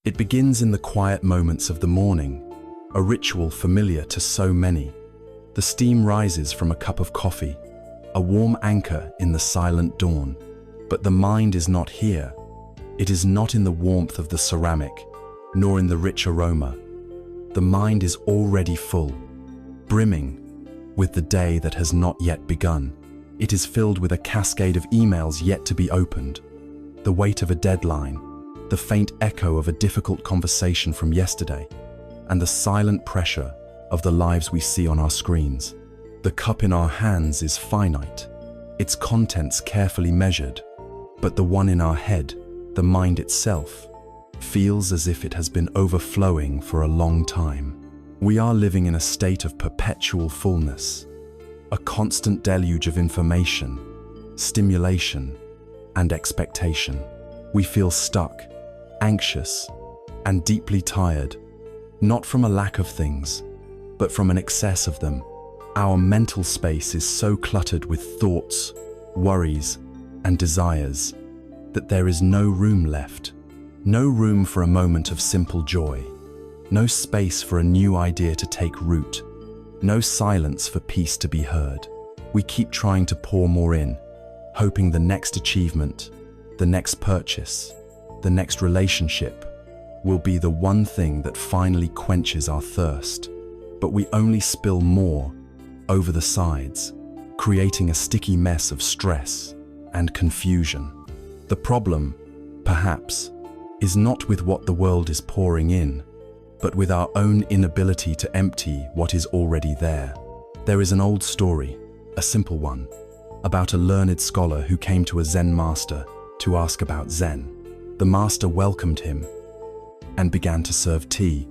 It begins in the quiet moments of the morning, a ritual familiar to so many. The steam rises from a cup of coffee, a warm anchor in the silent dawn. But the mind is not here. It is not in the warmth of the ceramic, nor in the rich aroma. The mind is already full, brimming with the day that has not yet begun. It is filled with a cascade of emails yet to be opened, the weight of a deadline, the faint echo of a difficult conversation from yesterday, and the silent pressure of the lives we see on our screens. The cup in our hands is finite, its contents carefully measured, but the one in our head, the mind itself, feels as if it has been overflowing for a long time. We are living in a state of perpetual fullness, a constant deluge of information, stimulation, and expectation. We feel stuck, anxious, and deeply tired, not from a lack of things, but from an excess of them. Our mental space is so cluttered with thoughts, worries, and desires that there is no room left. No room for a moment of simple joy. No space for a new idea to take root. No silence for peace to be heard. We keep trying to pour more in, hoping the next achievement, the next purchase, the next relationship will be the one thing that finally quenches our thirst. But we only spill more over the sides, creating a sticky mess of stress and confusion. The problem, perhaps, is not with what the world is pouring in, but with our own inability to empty what is already there. There is an old story, a simple one, about a learned scholar who came to a Zen master to ask about Zen. The master welcomed him and began to serve tea.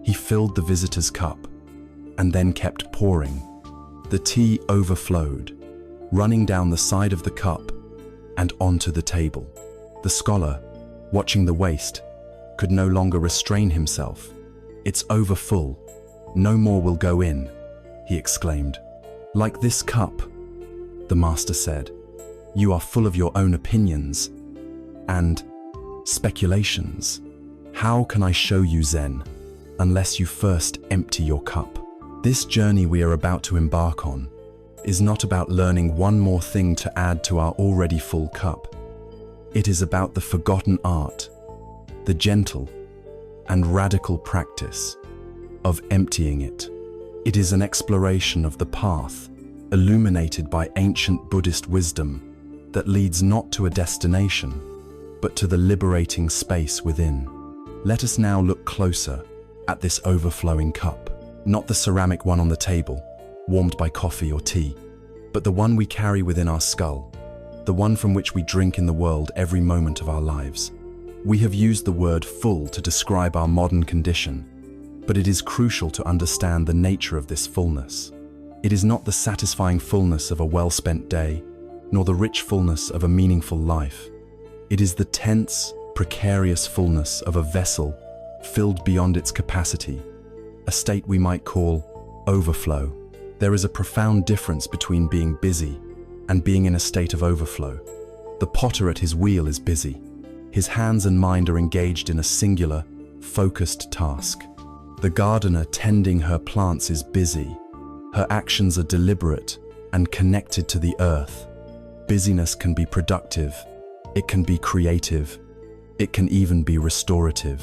He filled the visitor's cup and then kept pouring. The tea overflowed, running down the side of the cup and onto the table. The scholar, watching the waste, could no longer restrain himself. "It's overfull. No more will go in," he exclaimed. "Like this cup," the master said. "You are full of your own opinions and speculations. How can I show you Zen unless you first empty your cup?" This journey we are about to embark on is not about learning one more thing to add to our already full cup. It is about the forgotten art, the gentle and radical practice of emptying it. It is an exploration of the path, illuminated by ancient Buddhist wisdom, that leads not to a destination, but to the liberating space within. Let us now look closer at this overflowing cup, not the ceramic one on the table, warmed by coffee or tea, but the one we carry within our skull, the one from which we drink in the world every moment of our lives. We have used the word full to describe our modern condition, but it is crucial to understand the nature of this fullness. It is not the satisfying fullness of a well-spent day, nor the rich fullness of a meaningful life. It is the tense, precarious fullness of a vessel filled beyond its capacity, a state we might call overflow. There is a profound difference between being busy and being in a state of overflow. The potter at his wheel is busy. His hands and mind are engaged in a singular, focused task. The gardener tending her plants is busy. Her actions are deliberate and connected to the earth. Busyness can be productive. It can be creative. It can even be restorative.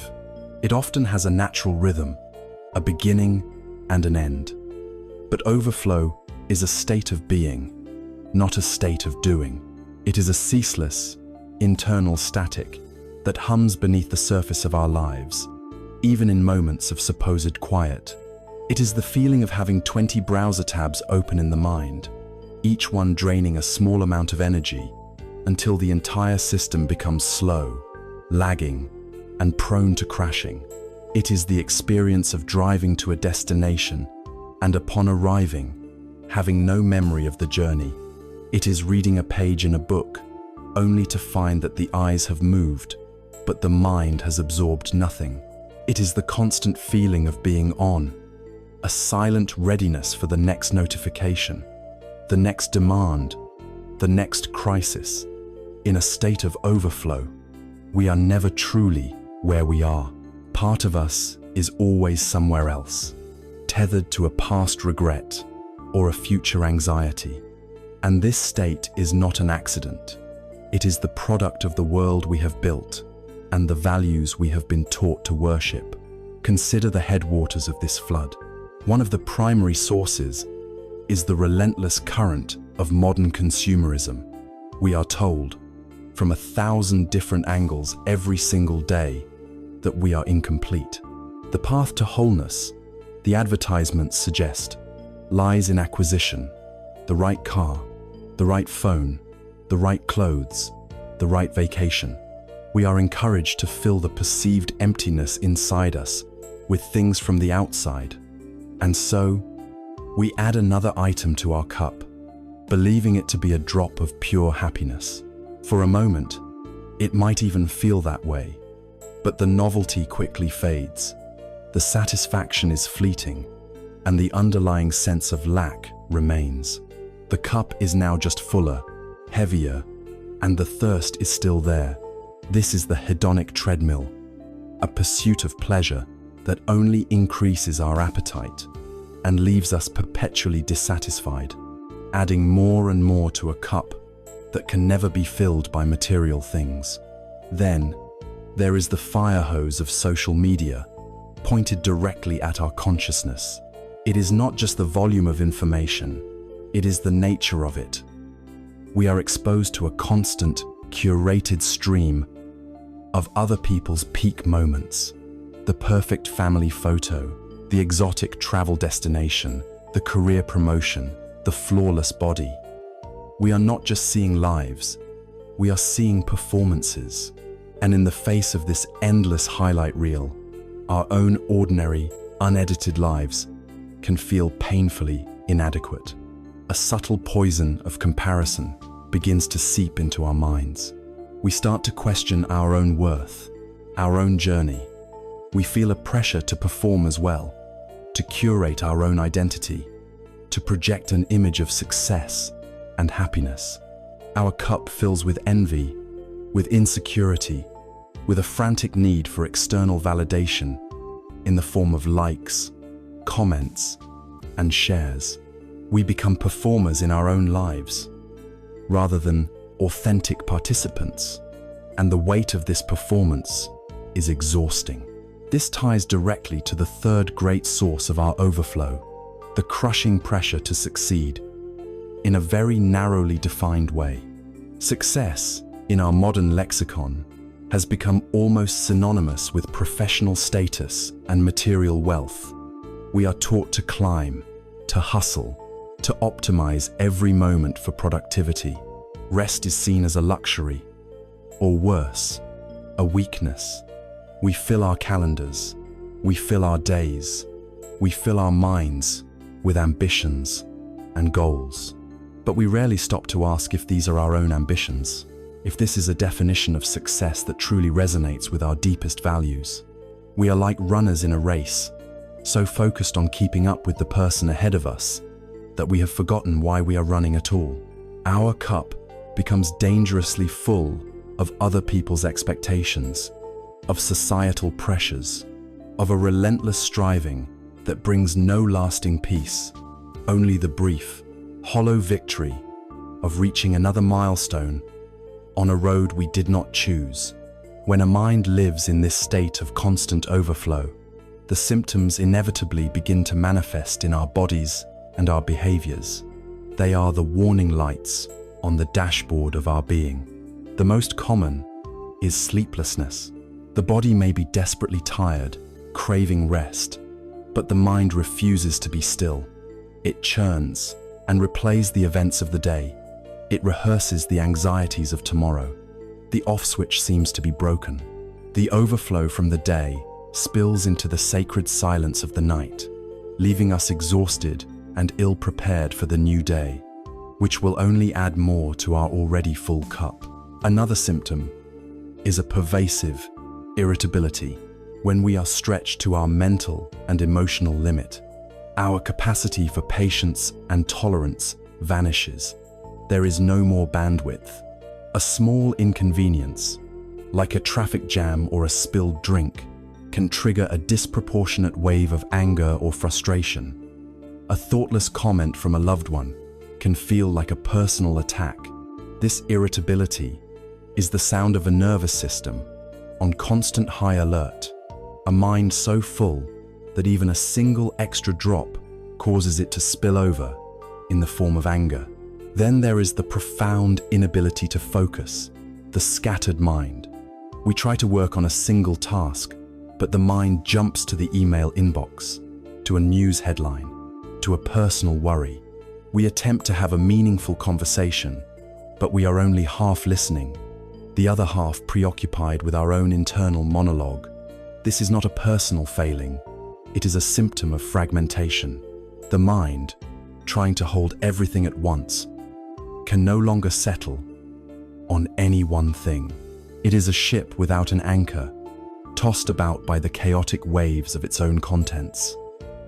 It often has a natural rhythm, a beginning and an end. But overflow is a state of being, not a state of doing. It is a ceaseless, internal static that hums beneath the surface of our lives, even in moments of supposed quiet. It is the feeling of having 20 browser tabs open in the mind, each one draining a small amount of energy until the entire system becomes slow, lagging, and prone to crashing. It is the experience of driving to a destination and upon arriving, having no memory of the journey. It is reading a page in a book, only to find that the eyes have moved, but the mind has absorbed nothing. It is the constant feeling of being on, a silent readiness for the next notification, the next demand, the next crisis. In a state of overflow, we are never truly where we are. Part of us is always somewhere else, tethered to a past regret or a future anxiety. And this state is not an accident. It is the product of the world we have built and the values we have been taught to worship. Consider the headwaters of this flood. One of the primary sources is the relentless current of modern consumerism. We are told, from 1,000 different angles every single day, that we are incomplete. The path to wholeness, the advertisements suggest, lies in acquisition, the right car, the right phone, the right clothes, the right vacation. We are encouraged to fill the perceived emptiness inside us with things from the outside. And so, we add another item to our cup, believing it to be a drop of pure happiness. For a moment, it might even feel that way, but the novelty quickly fades. The satisfaction is fleeting, and the underlying sense of lack remains. The cup is now just fuller, heavier, and the thirst is still there. This is the hedonic treadmill, a pursuit of pleasure that only increases our appetite and leaves us perpetually dissatisfied, adding more and more to a cup that can never be filled by material things. Then, there is the fire hose of social media, pointed directly at our consciousness. It is not just the volume of information, it is the nature of it. We are exposed to a constant, curated stream of other people's peak moments. The perfect family photo, the exotic travel destination, the career promotion, the flawless body. We are not just seeing lives, we are seeing performances. And in the face of this endless highlight reel, our own ordinary, unedited lives can feel painfully inadequate. A subtle poison of comparison begins to seep into our minds. We start to question our own worth, our own journey. We feel a pressure to perform as well, to curate our own identity, to project an image of success and happiness. Our cup fills with envy, with insecurity, with a frantic need for external validation in the form of likes, comments, and shares. We become performers in our own lives, rather than authentic participants, and the weight of this performance is exhausting. This ties directly to the third great source of our overflow, the crushing pressure to succeed, in a very narrowly defined way. Success, in our modern lexicon, has become almost synonymous with professional status and material wealth. We are taught to climb, to hustle, to optimize every moment for productivity. Rest is seen as a luxury, or worse, a weakness. We fill our calendars, we fill our days, we fill our minds with ambitions and goals. But we rarely stop to ask if these are our own ambitions, if this is a definition of success that truly resonates with our deepest values. We are like runners in a race, so focused on keeping up with the person ahead of us that we have forgotten why we are running at all. Our cup becomes dangerously full of other people's expectations, of societal pressures, of a relentless striving that brings no lasting peace, only the brief, hollow victory of reaching another milestone on a road we did not choose. When a mind lives in this state of constant overflow, the symptoms inevitably begin to manifest in our bodies and our behaviors. They are the warning lights on the dashboard of our being. The most common is sleeplessness. The body may be desperately tired, craving rest, but the mind refuses to be still. It churns and replays the events of the day. It rehearses the anxieties of tomorrow. The off switch seems to be broken. The overflow from the day spills into the sacred silence of the night, leaving us exhausted and ill-prepared for the new day, which will only add more to our already full cup. Another symptom is a pervasive irritability. When we are stretched to our mental and emotional limit, our capacity for patience and tolerance vanishes. There is no more bandwidth. A small inconvenience, like a traffic jam or a spilled drink, can trigger a disproportionate wave of anger or frustration. A thoughtless comment from a loved one can feel like a personal attack. This irritability is the sound of a nervous system on constant high alert, a mind so full that even a single extra drop causes it to spill over in the form of anger. Then there is the profound inability to focus, the scattered mind. We try to work on a single task, but the mind jumps to the email inbox, to a news headline, to a personal worry. We attempt to have a meaningful conversation, but we are only half listening, the other half preoccupied with our own internal monologue. This is not a personal failing. It is a symptom of fragmentation. The mind, trying to hold everything at once, can no longer settle on any one thing. It is a ship without an anchor, tossed about by the chaotic waves of its own contents.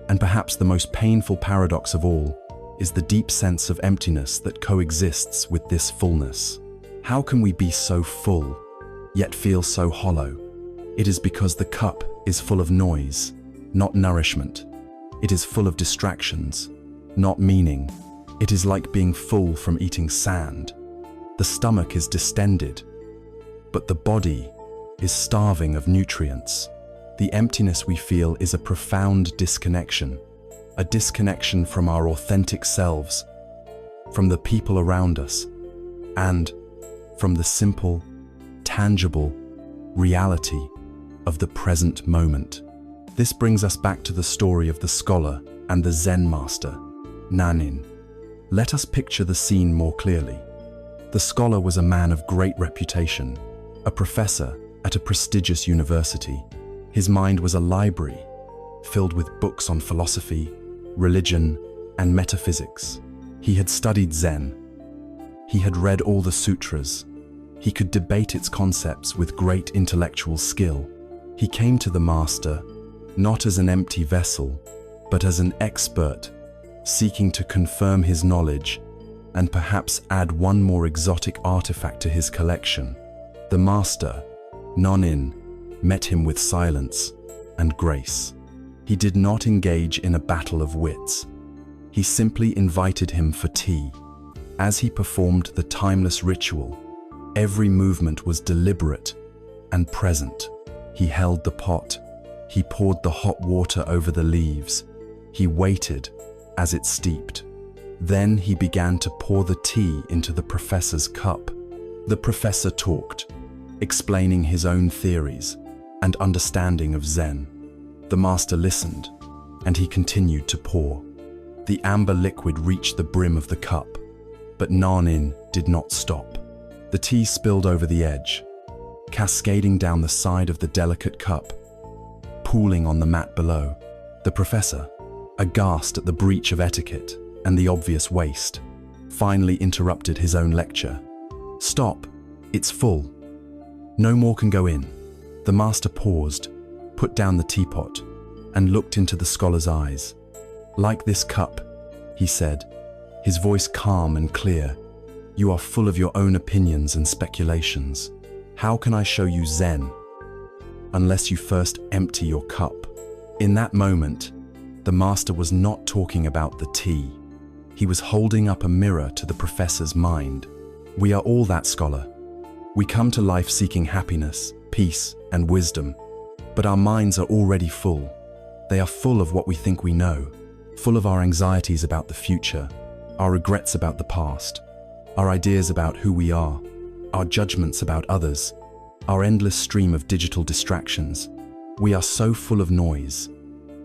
And perhaps the most painful paradox of all is the deep sense of emptiness that coexists with this fullness. How can we be so full, yet feel so hollow? It is because the cup is full of noise, not nourishment. It is full of distractions, not meaning. It is like being full from eating sand. The stomach is distended, but the body is starving of nutrients. The emptiness we feel is a profound disconnection, a disconnection from our authentic selves, from the people around us, and from the simple, tangible reality of the present moment. This brings us back to the story of the scholar and the Zen master, Nanin. Let us picture the scene more clearly. The scholar was a man of great reputation, a professor at a prestigious university. His mind was a library, filled with books on philosophy, religion, and metaphysics. He had studied Zen. He had read all the sutras. He could debate its concepts with great intellectual skill. He came to the master not as an empty vessel, but as an expert, seeking to confirm his knowledge and perhaps add one more exotic artifact to his collection. The master, Nonin, met him with silence and grace. He did not engage in a battle of wits. He simply invited him for tea. As he performed the timeless ritual, every movement was deliberate and present. He held the pot. He poured the hot water over the leaves. He waited as it steeped. Then he began to pour the tea into the professor's cup. The professor talked, explaining his own theories and understanding of Zen. The master listened, and he continued to pour. The amber liquid reached the brim of the cup, but Nanin did not stop. The tea spilled over the edge, cascading down the side of the delicate cup, pooling on the mat below. The professor, aghast at the breach of etiquette and the obvious waste, finally interrupted his own lecture. "Stop, it's full. No more can go in." The master paused, put down the teapot, and looked into the scholar's eyes. "Like this cup," he said, his voice calm and clear, "you are full of your own opinions and speculations. How can I show you Zen unless you first empty your cup?" In that moment, the master was not talking about the tea. He was holding up a mirror to the professor's mind. We are all that scholar. We come to life seeking happiness, peace, and wisdom, but our minds are already full. They are full of what we think we know, full of our anxieties about the future, our regrets about the past, our ideas about who we are, our judgments about others, our endless stream of digital distractions. We are so full of noise.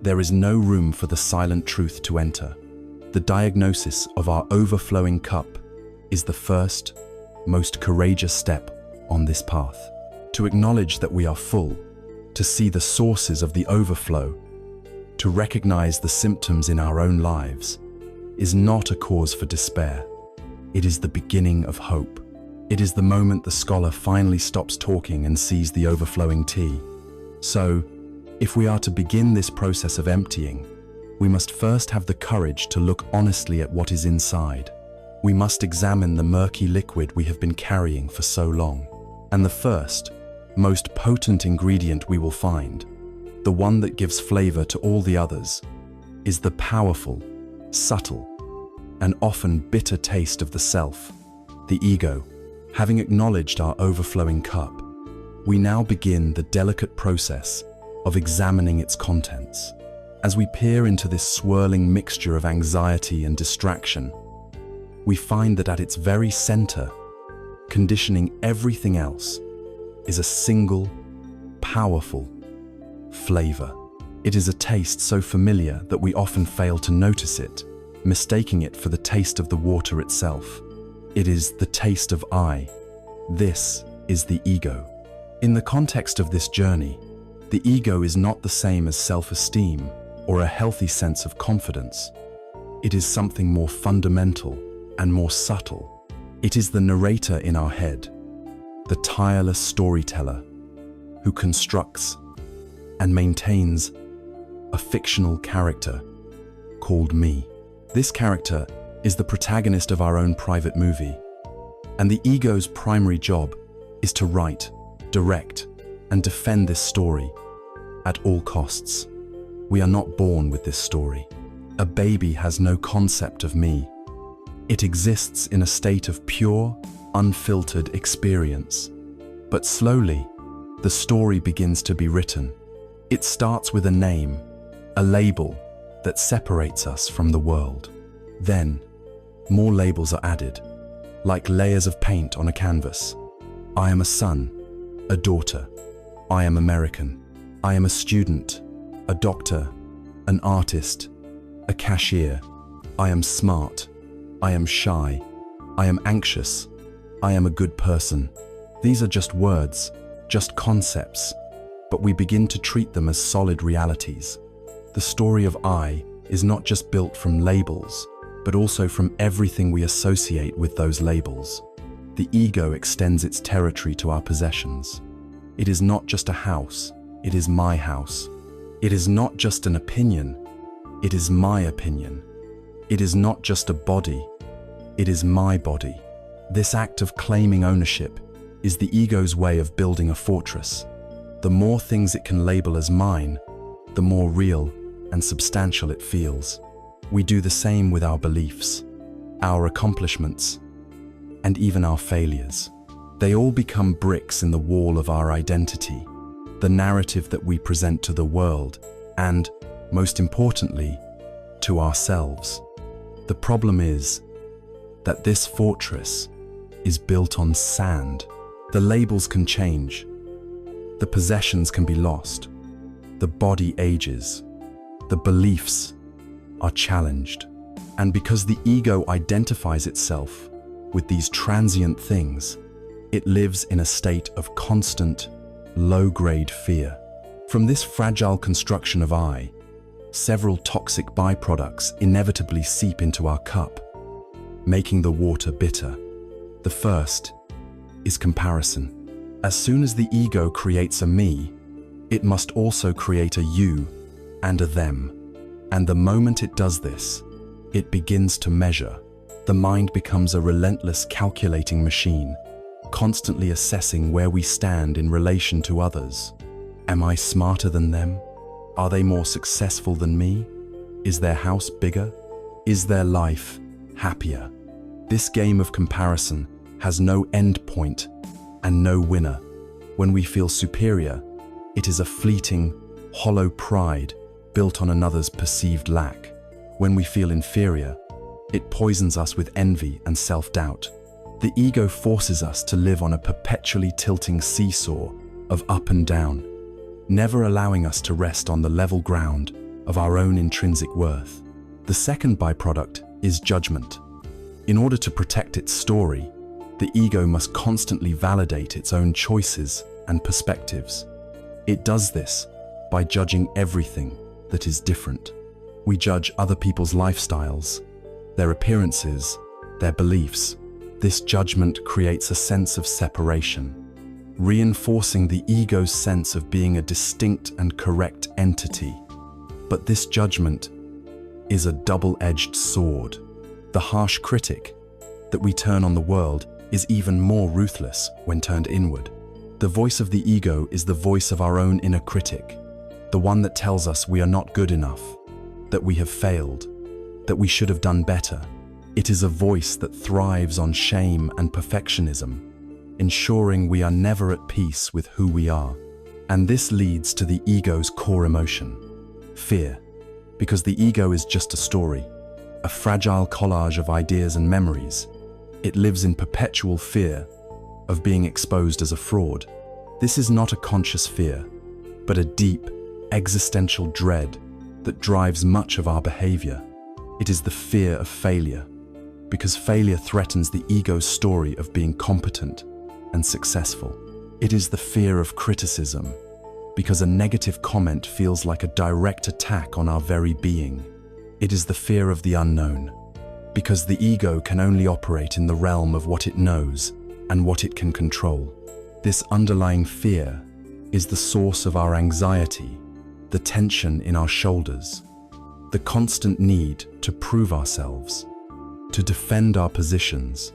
There is no room for the silent truth to enter. The diagnosis of our overflowing cup is the first, most courageous step on this path. To acknowledge that we are full, to see the sources of the overflow, to recognize the symptoms in our own lives, is not a cause for despair. It is the beginning of hope. It is the moment the scholar finally stops talking and sees the overflowing tea. So, if we are to begin this process of emptying, we must first have the courage to look honestly at what is inside. We must examine the murky liquid we have been carrying for so long. And the first, most potent ingredient we will find, the one that gives flavor to all the others, is the powerful, subtle, and often bitter taste of the self, the ego. Having acknowledged our overflowing cup, we now begin the delicate process of examining its contents. As we peer into this swirling mixture of anxiety and distraction, we find that at its very center, conditioning everything else, is a single, powerful flavor. It is a taste so familiar that we often fail to notice it, mistaking it for the taste of the water itself. It is the taste of I. This is the ego. In the context of this journey, the ego is not the same as self-esteem or a healthy sense of confidence. It is something more fundamental and more subtle. It is the narrator in our head, the tireless storyteller who constructs and maintains a fictional character called me. This character is the protagonist of our own private movie, and the ego's primary job is to write, direct, and defend this story at all costs. We are not born with this story. A baby has no concept of me. It exists in a state of pure, unfiltered experience. But slowly, the story begins to be written. It starts with a name, a label that separates us from the world. Then, more labels are added, like layers of paint on a canvas. I am a son, a daughter. I am American. I am a student, a doctor, an artist, a cashier. I am smart. I am shy. I am anxious. I am a good person. These are just words, just concepts, but we begin to treat them as solid realities. The story of I is not just built from labels, but also from everything we associate with those labels. The ego extends its territory to our possessions. It is not just a house, it is my house. It is not just an opinion, it is my opinion. It is not just a body, it is my body. This act of claiming ownership is the ego's way of building a fortress. The more things it can label as mine, the more real and substantial it feels. We do the same with our beliefs, our accomplishments, and even our failures. They all become bricks in the wall of our identity, the narrative that we present to the world and, most importantly, to ourselves. The problem is that this fortress is built on sand. The labels can change, the possessions can be lost, the body ages, the beliefs are challenged. And because the ego identifies itself with these transient things, it lives in a state of constant, low-grade fear. From this fragile construction of I, several toxic byproducts inevitably seep into our cup, making the water bitter. The first is comparison. As soon as the ego creates a me, it must also create a you and a them. And the moment it does this, it begins to measure. The mind becomes a relentless calculating machine, constantly assessing where we stand in relation to others. Am I smarter than them? Are they more successful than me? Is their house bigger? Is their life happier? This game of comparison has no end point and no winner. When we feel superior, it is a fleeting, hollow pride built on another's perceived lack. When we feel inferior, it poisons us with envy and self-doubt. The ego forces us to live on a perpetually tilting seesaw of up and down, never allowing us to rest on the level ground of our own intrinsic worth. The second byproduct is judgment. In order to protect its story, the ego must constantly validate its own choices and perspectives. It does this by judging everything that is different. We judge other people's lifestyles, their appearances, their beliefs. This judgment creates a sense of separation, reinforcing the ego's sense of being a distinct and correct entity. But this judgment is a double-edged sword. The harsh critic that we turn on the world is even more ruthless when turned inward. The voice of the ego is the voice of our own inner critic, the one that tells us we are not good enough, that we have failed, that we should have done better. It is a voice that thrives on shame and perfectionism, ensuring we are never at peace with who we are. And this leads to the ego's core emotion, fear, because the ego is just a story, a fragile collage of ideas and memories. It lives in perpetual fear of being exposed as a fraud. This is not a conscious fear, but a deep, existential dread that drives much of our behavior. It is the fear of failure, because failure threatens the ego's story of being competent and successful. It is the fear of criticism, because a negative comment feels like a direct attack on our very being. It is the fear of the unknown, because the ego can only operate in the realm of what it knows and what it can control. This underlying fear is the source of our anxiety, the tension in our shoulders, the constant need to prove ourselves, to defend our positions,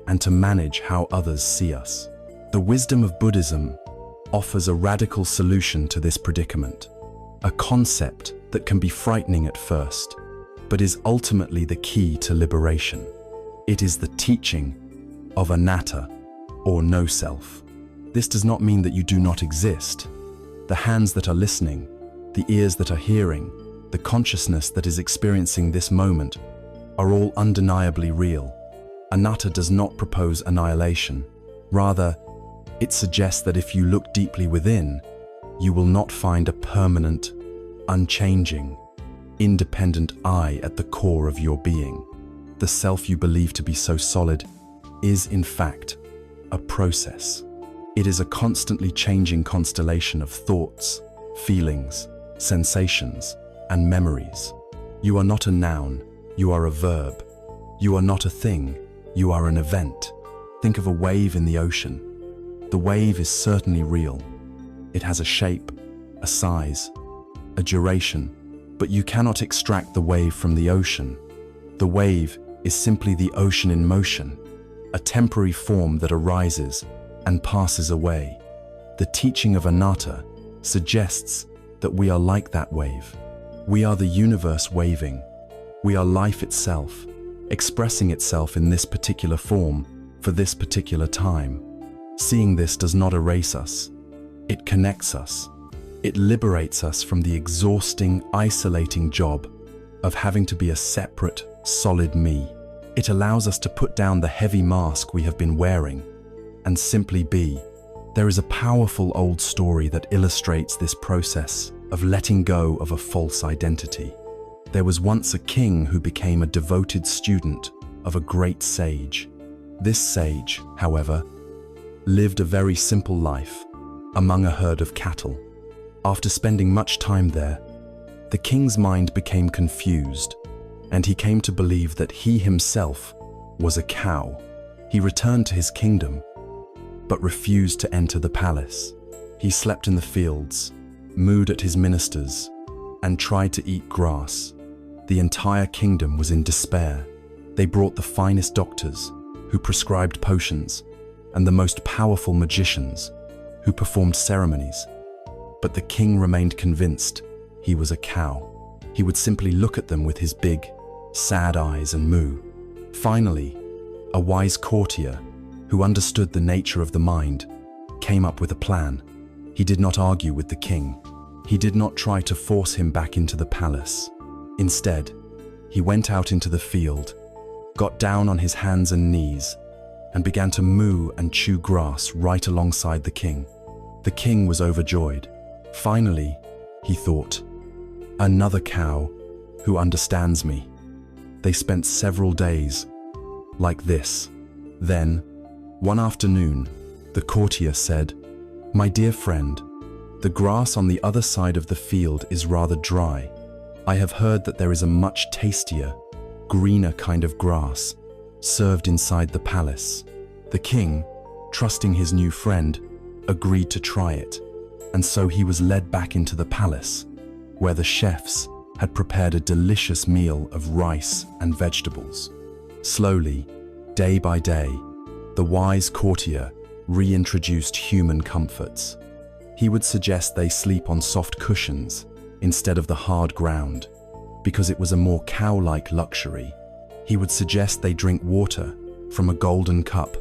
and to manage how others see us. The wisdom of Buddhism offers a radical solution to this predicament, a concept that can be frightening at first, but is ultimately the key to liberation. It is the teaching of anatta, or no self. This does not mean that you do not exist. The hands that are listening, the ears that are hearing, the consciousness that is experiencing this moment are all undeniably real. Anatta does not propose annihilation. Rather, it suggests that if you look deeply within, you will not find a permanent, unchanging, independent I at the core of your being. The self you believe to be so solid is, in fact, a process. It is a constantly changing constellation of thoughts, feelings, sensations, and memories. You are not a noun, you are a verb. You are not a thing, you are an event. Think of a wave in the ocean. The wave is certainly real. It has a shape, a size, a duration, but you cannot extract the wave from the ocean. The wave is simply the ocean in motion, a temporary form that arises and passes away. The teaching of anatta suggests that we are like that wave. We are the universe waving. We are life itself, expressing itself in this particular form for this particular time. Seeing this does not erase us. It connects us. It liberates us from the exhausting, isolating job of having to be a separate, solid me. It allows us to put down the heavy mask we have been wearing and simply be. There is a powerful old story that illustrates this process of letting go of a false identity. There was once a king who became a devoted student of a great sage. This sage, however, lived a very simple life among a herd of cattle. After spending much time there, the king's mind became confused, and he came to believe that he himself was a cow. He returned to his kingdom, but refused to enter the palace. He slept in the fields, mooed at his ministers, and tried to eat grass. The entire kingdom was in despair. They brought the finest doctors, who prescribed potions, and the most powerful magicians, who performed ceremonies. But the king remained convinced he was a cow. He would simply look at them with his big, sad eyes and moo. Finally, a wise courtier, who understood the nature of the mind, came up with a plan. He did not argue with the king. He did not try to force him back into the palace. Instead, he went out into the field, got down on his hands and knees, and began to moo and chew grass right alongside the king. The king was overjoyed. Finally, he thought, another cow who understands me. They spent several days like this. Then, one afternoon, the courtier said, "My dear friend, the grass on the other side of the field is rather dry. I have heard that there is a much tastier, greener kind of grass served inside the palace." The king, trusting his new friend, agreed to try it, and so he was led back into the palace, where the chefs had prepared a delicious meal of rice and vegetables. Slowly, day by day, the wise courtier reintroduced human comforts. He would suggest they sleep on soft cushions instead of the hard ground, because it was a more cow-like luxury. He would suggest they drink water from a golden cup,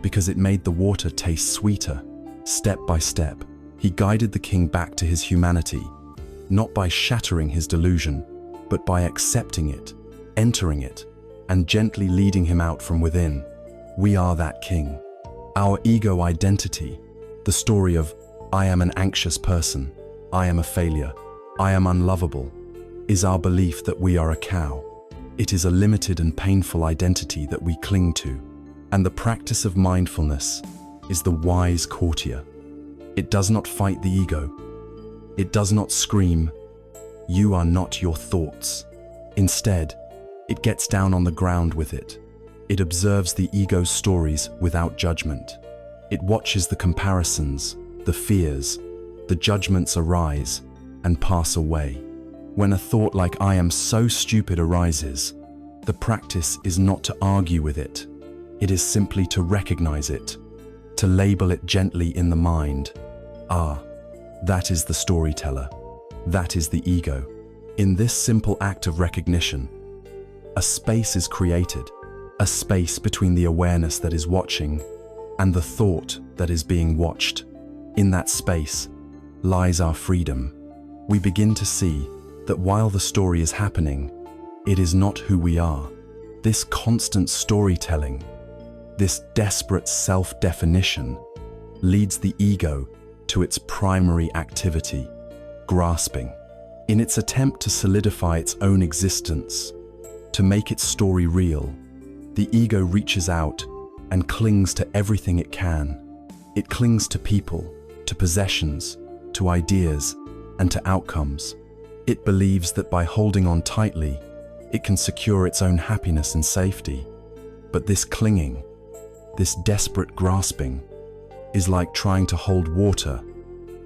because it made the water taste sweeter. Step by step, he guided the king back to his humanity, not by shattering his delusion, but by accepting it, entering it, and gently leading him out from within. We are that king. Our ego identity, the story of "I am an anxious person, I am a failure, I am unlovable," is our belief that we are a cow. It is a limited and painful identity that we cling to, and the practice of mindfulness is the wise courtier. It does not fight the ego. It does not scream, "You are not your thoughts." Instead, it gets down on the ground with it. It observes the ego's stories without judgment. It watches the comparisons, the fears, the judgments arise and pass away. When a thought like "I am so stupid" arises, the practice is not to argue with it. It is simply to recognize it, to label it gently in the mind. Ah, that is the storyteller. That is the ego. In this simple act of recognition, a space is created, a space between the awareness that is watching and the thought that is being watched. In that space lies our freedom. We begin to see that while the story is happening, it is not who we are. This constant storytelling, this desperate self-definition, leads the ego to its primary activity, grasping. In its attempt to solidify its own existence, to make its story real, the ego reaches out and clings to everything it can. It clings to people, to possessions, to ideas, and to outcomes. It believes that by holding on tightly, it can secure its own happiness and safety. But this clinging, this desperate grasping, is like trying to hold water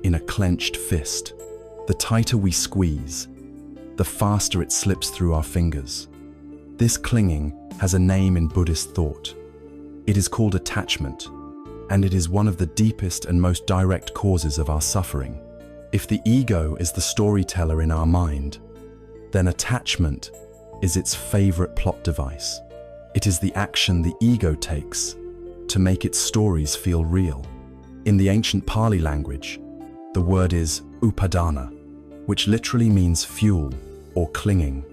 in a clenched fist. The tighter we squeeze, the faster it slips through our fingers. This clinging has a name in Buddhist thought. It is called attachment, and it is one of the deepest and most direct causes of our suffering. If the ego is the storyteller in our mind, then attachment is its favorite plot device. It is the action the ego takes to make its stories feel real. In the ancient Pali language, the word is upadana, which literally means fuel or clinging.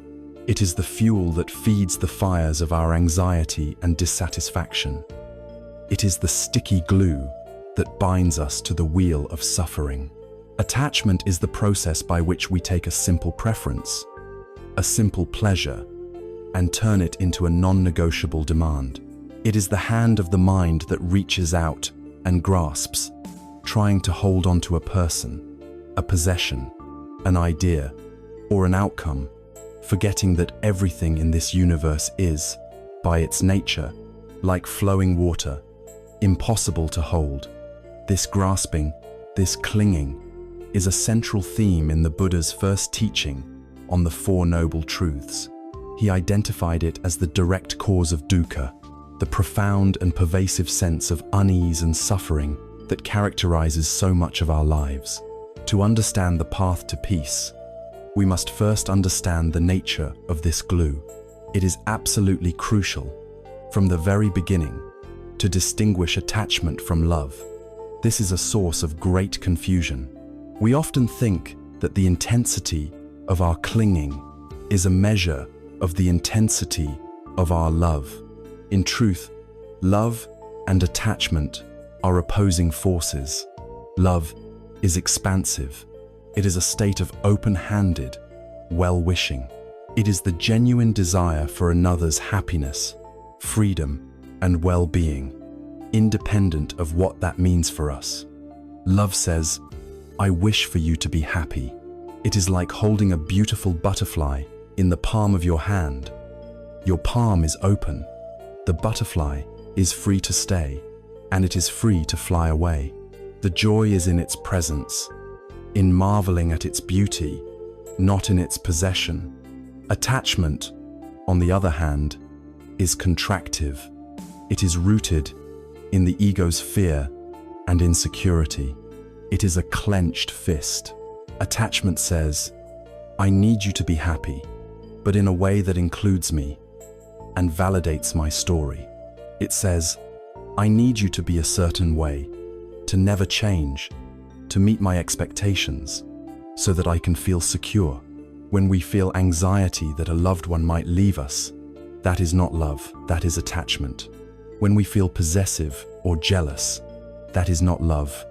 It is the fuel that feeds the fires of our anxiety and dissatisfaction. It is the sticky glue that binds us to the wheel of suffering. Attachment is the process by which we take a simple preference, a simple pleasure, and turn it into a non-negotiable demand. It is the hand of the mind that reaches out and grasps, trying to hold on to a person, a possession, an idea, or an outcome, forgetting that everything in this universe is, by its nature, like flowing water, impossible to hold. This grasping, this clinging, is a central theme in the Buddha's first teaching on the Four Noble Truths. He identified it as the direct cause of dukkha, the profound and pervasive sense of unease and suffering that characterizes so much of our lives. To understand the path to peace, we must first understand the nature of this glue. It is absolutely crucial, from the very beginning, to distinguish attachment from love. This is a source of great confusion. We often think that the intensity of our clinging is a measure of the intensity of our love. In truth, love and attachment are opposing forces. Love is expansive. It is a state of open-handed well-wishing. It is the genuine desire for another's happiness, freedom, and well-being, independent of what that means for us. Love says, "I wish for you to be happy." It is like holding a beautiful butterfly in the palm of your hand. Your palm is open. The butterfly is free to stay, and it is free to fly away. The joy is in its presence, in marveling at its beauty, not in its possession. Attachment, on the other hand, is contractive. It is rooted in the ego's fear and insecurity. It is a clenched fist. Attachment says, I need you to be happy, but in a way that includes me and validates my story. It says, I need you to be a certain way, to never change, to meet my expectations, so that I can feel secure. When we feel anxiety that a loved one might leave us, that is not love, that is attachment. When we feel possessive or jealous, that is not love,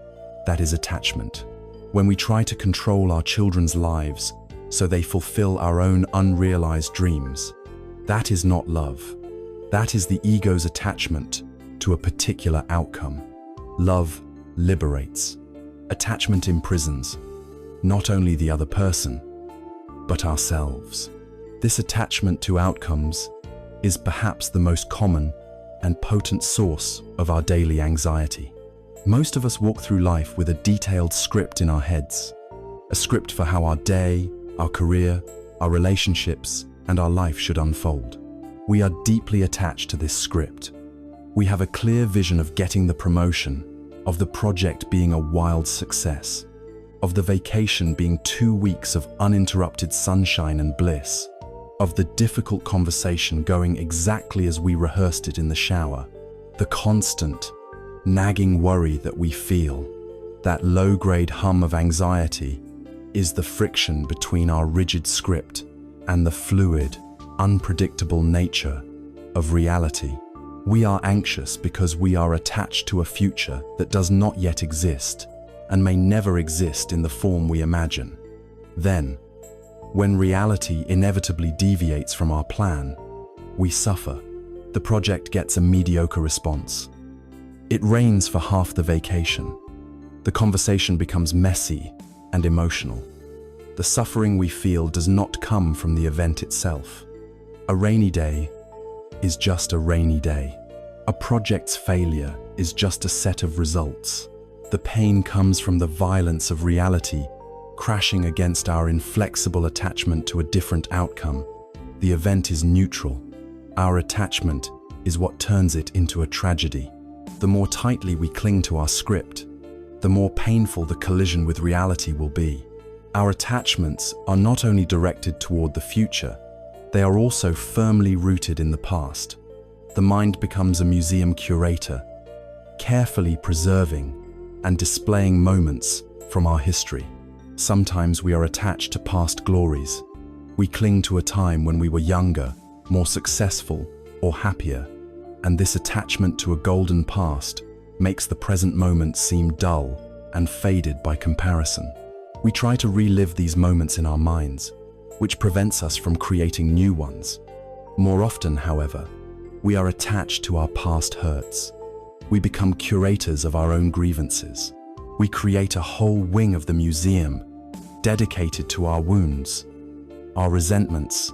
that is attachment. When we try to control our children's lives so they fulfill our own unrealized dreams, that is not love. That is the ego's attachment to a particular outcome. Love liberates. Attachment imprisons not only the other person, but ourselves. This attachment to outcomes is perhaps the most common and potent source of our daily anxiety. Most of us walk through life with a detailed script in our heads, a script for how our day, our career, our relationships, and our life should unfold. We are deeply attached to this script. We have a clear vision of getting the promotion, of the project being a wild success, of the vacation being 2 weeks of uninterrupted sunshine and bliss, of the difficult conversation going exactly as we rehearsed it in the shower, the constant, nagging worry that we feel. That low-grade hum of anxiety is the friction between our rigid script and the fluid, unpredictable nature of reality. We are anxious because we are attached to a future that does not yet exist and may never exist in the form we imagine. Then, when reality inevitably deviates from our plan, we suffer. The project gets a mediocre response. It rains for half the vacation. The conversation becomes messy and emotional. The suffering we feel does not come from the event itself. A rainy day is just a rainy day. A project's failure is just a set of results. The pain comes from the violence of reality crashing against our inflexible attachment to a different outcome. The event is neutral. Our attachment is what turns it into a tragedy. The more tightly we cling to our script, the more painful the collision with reality will be. Our attachments are not only directed toward the future, they are also firmly rooted in the past. The mind becomes a museum curator, carefully preserving and displaying moments from our history. Sometimes we are attached to past glories. We cling to a time when we were younger, more successful, or happier, and this attachment to a golden past makes the present moment seem dull and faded by comparison. We try to relive these moments in our minds, which prevents us from creating new ones. More often, however, we are attached to our past hurts. We become curators of our own grievances. We create a whole wing of the museum dedicated to our wounds, our resentments,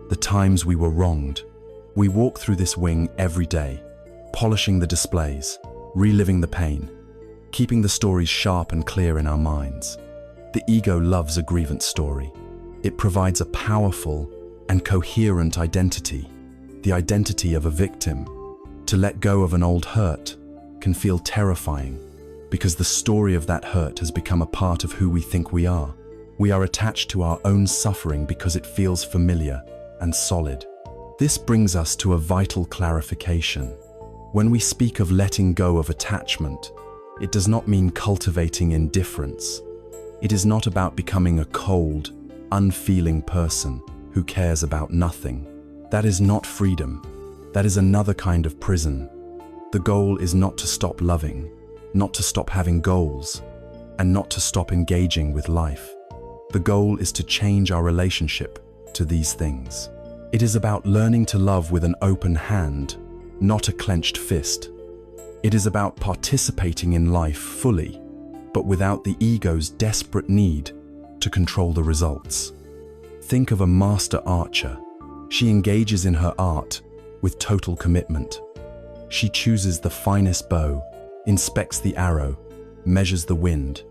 the times we were wronged. We walk through this wing every day, polishing the displays, reliving the pain, keeping the stories sharp and clear in our minds. The ego loves a grievance story. It provides a powerful and coherent identity, the identity of a victim. To let go of an old hurt can feel terrifying because the story of that hurt has become a part of who we think we are. We are attached to our own suffering because it feels familiar and solid. This brings us to a vital clarification. When we speak of letting go of attachment, it does not mean cultivating indifference. It is not about becoming a cold, unfeeling person who cares about nothing. That is not freedom. That is another kind of prison. The goal is not to stop loving, not to stop having goals, and not to stop engaging with life. The goal is to change our relationship to these things. It is about learning to love with an open hand, not a clenched fist. It is about participating in life fully, but without the ego's desperate need to control the results. Think of a master archer. She engages in her art with total commitment. She chooses the finest bow, inspects the arrow, measures the wind.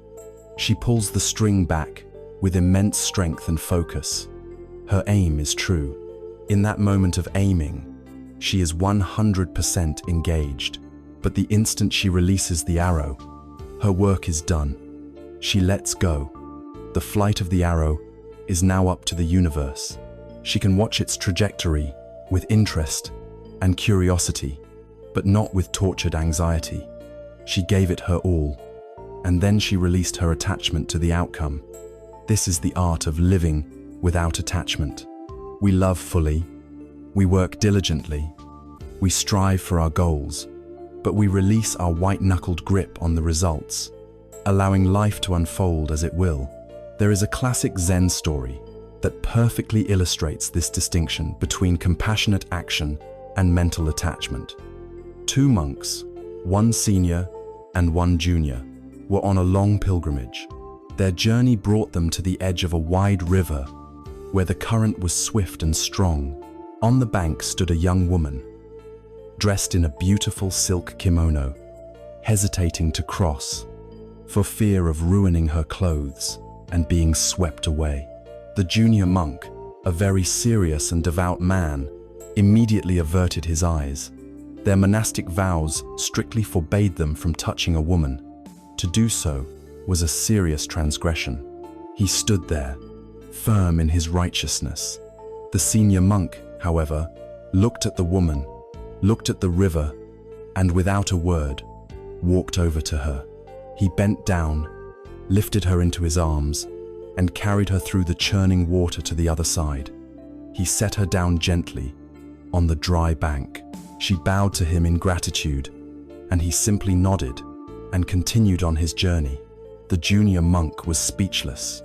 She pulls the string back with immense strength and focus. Her aim is true. In that moment of aiming, she is 100% engaged. But the instant she releases the arrow, her work is done. She lets go. The flight of the arrow is now up to the universe. She can watch its trajectory with interest and curiosity, but not with tortured anxiety. She gave it her all, and then she released her attachment to the outcome. This is the art of living without attachment. We love fully, we work diligently, we strive for our goals, but we release our white-knuckled grip on the results, allowing life to unfold as it will. There is a classic Zen story that perfectly illustrates this distinction between compassionate action and mental attachment. Two monks, one senior and one junior, were on a long pilgrimage. Their journey brought them to the edge of a wide river where the current was swift and strong. On the bank stood a young woman, dressed in a beautiful silk kimono, hesitating to cross for fear of ruining her clothes and being swept away. The junior monk, a very serious and devout man, immediately averted his eyes. Their monastic vows strictly forbade them from touching a woman. To do so was a serious transgression. He stood there, firm in his righteousness. The senior monk, however, looked at the woman, looked at the river, and without a word, walked over to her. He bent down, lifted her into his arms, and carried her through the churning water to the other side. He set her down gently on the dry bank. She bowed to him in gratitude, and he simply nodded and continued on his journey. The junior monk was speechless.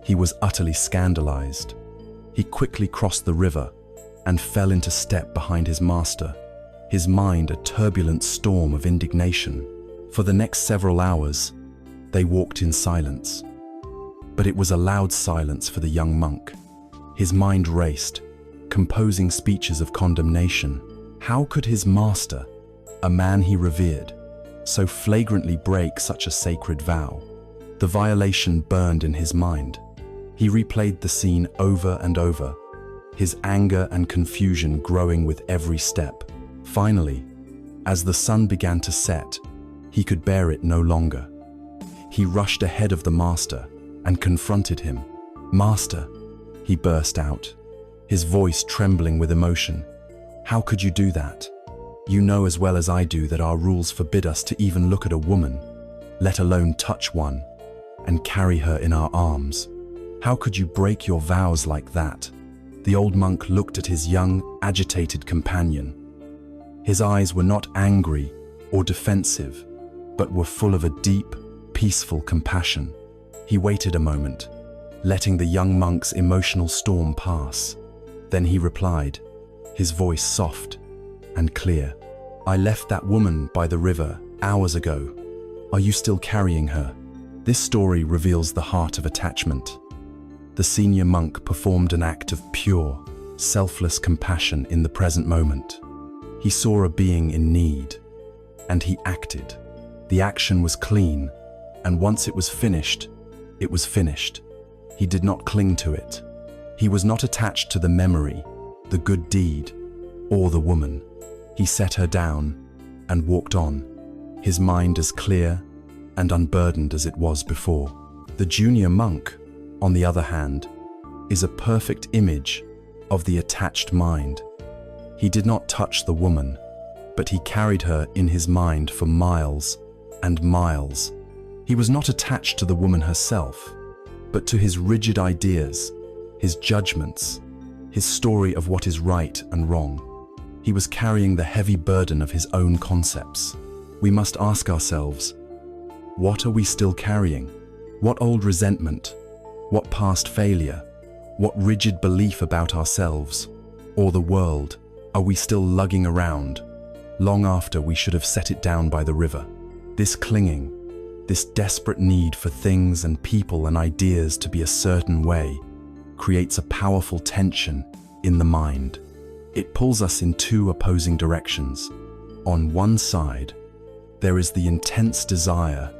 He was utterly scandalized. He quickly crossed the river and fell into step behind his master, his mind a turbulent storm of indignation. For the next several hours, they walked in silence. But it was a loud silence for the young monk. His mind raced, composing speeches of condemnation. How could his master, a man he revered, so flagrantly break such a sacred vow? The violation burned in his mind. He replayed the scene over and over, his anger and confusion growing with every step. Finally, as the sun began to set, he could bear it no longer. He rushed ahead of the master and confronted him. "Master," he burst out, his voice trembling with emotion, "how could you do that? You know as well as I do that our rules forbid us to even look at a woman, let alone touch one, and carry her in our arms. How could you break your vows like that?" The old monk looked at his young, agitated companion. His eyes were not angry or defensive, but were full of a deep, peaceful compassion. He waited a moment, letting the young monk's emotional storm pass. Then he replied, his voice soft and clear, "I left that woman by the river hours ago. Are you still carrying her?" This story reveals the heart of attachment. The senior monk performed an act of pure, selfless compassion in the present moment. He saw a being in need, and he acted. The action was clean, and once it was finished, it was finished. He did not cling to it. He was not attached to the memory, the good deed, or the woman. He set her down and walked on, his mind as clear and unburdened as it was before. The junior monk, on the other hand, is a perfect image of the attached mind. He did not touch the woman, but he carried her in his mind for miles and miles. He was not attached to the woman herself, but to his rigid ideas, his judgments, his story of what is right and wrong. He was carrying the heavy burden of his own concepts. We must ask ourselves, what are we still carrying? What old resentment? What past failure? What rigid belief about ourselves or the world are we still lugging around long after we should have set it down by the river? This clinging, this desperate need for things and people and ideas to be a certain way, creates a powerful tension in the mind. It pulls us in two opposing directions. On one side, there is the intense desire,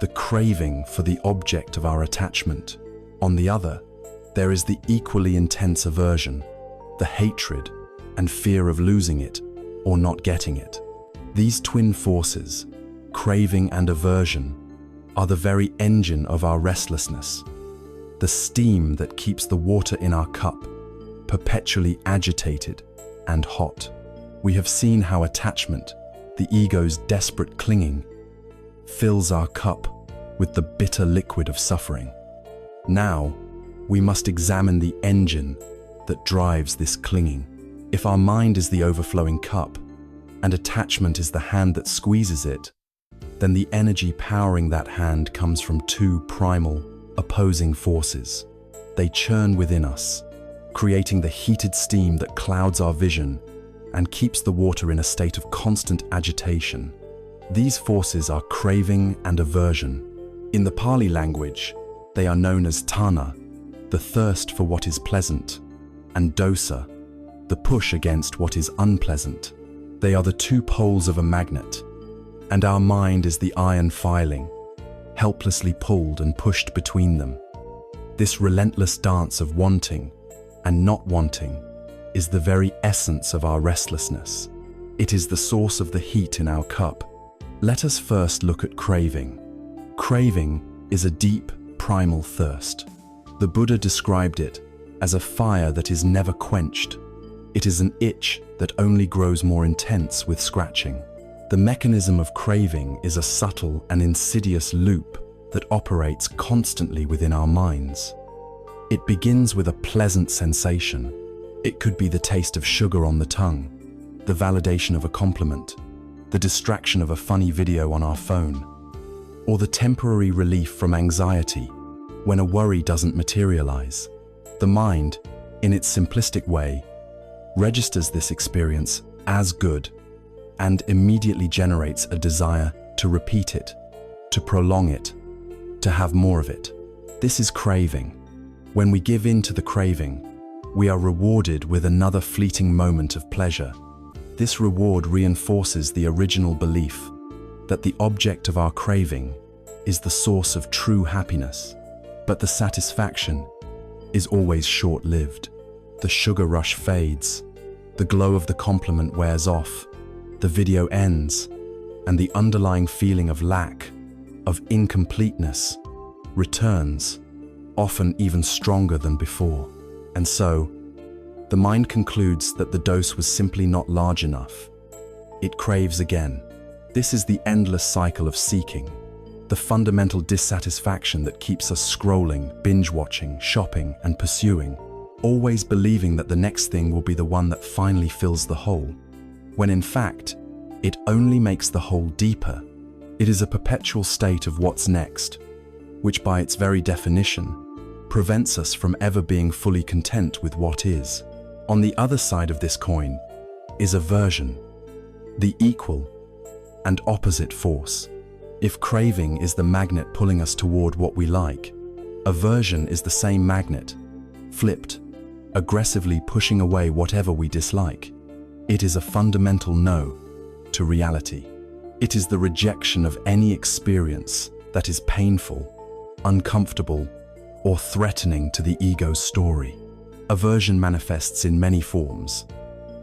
the craving for the object of our attachment. On the other, there is the equally intense aversion, the hatred and fear of losing it or not getting it. These twin forces, craving and aversion, are the very engine of our restlessness, the steam that keeps the water in our cup perpetually agitated and hot. We have seen how attachment, the ego's desperate clinging, fills our cup with the bitter liquid of suffering. Now, we must examine the engine that drives this clinging. If our mind is the overflowing cup, and attachment is the hand that squeezes it, then the energy powering that hand comes from two primal, opposing forces. They churn within us, creating the heated steam that clouds our vision and keeps the water in a state of constant agitation. These forces are craving and aversion. In the Pali language, they are known as tana, the thirst for what is pleasant, and dosa, the push against what is unpleasant. They are the two poles of a magnet, and our mind is the iron filing, helplessly pulled and pushed between them. This relentless dance of wanting and not wanting is the very essence of our restlessness. It is the source of the heat in our cup. Let us first look at craving. Craving is a deep, primal thirst. The Buddha described it as a fire that is never quenched. It is an itch that only grows more intense with scratching. The mechanism of craving is a subtle and insidious loop that operates constantly within our minds. It begins with a pleasant sensation. It could be the taste of sugar on the tongue, the validation of a compliment, the distraction of a funny video on our phone, or the temporary relief from anxiety when a worry doesn't materialize. The mind, in its simplistic way, registers this experience as good and immediately generates a desire to repeat it, to prolong it, to have more of it. This is craving. When we give in to the craving, we are rewarded with another fleeting moment of pleasure. This reward reinforces the original belief that the object of our craving is the source of true happiness. But the satisfaction is always short-lived. The sugar rush fades, the glow of the compliment wears off, the video ends, and the underlying feeling of lack, of incompleteness, returns, often even stronger than before. And so, the mind concludes that the dose was simply not large enough. It craves again. This is the endless cycle of seeking, the fundamental dissatisfaction that keeps us scrolling, binge-watching, shopping, and pursuing, always believing that the next thing will be the one that finally fills the hole, when in fact, it only makes the hole deeper. It is a perpetual state of what's next, which by its very definition, prevents us from ever being fully content with what is. On the other side of this coin is aversion, the equal and opposite force. If craving is the magnet pulling us toward what we like, aversion is the same magnet, flipped, aggressively pushing away whatever we dislike. It is a fundamental no to reality. It is the rejection of any experience that is painful, uncomfortable, or threatening to the ego's story. Aversion manifests in many forms,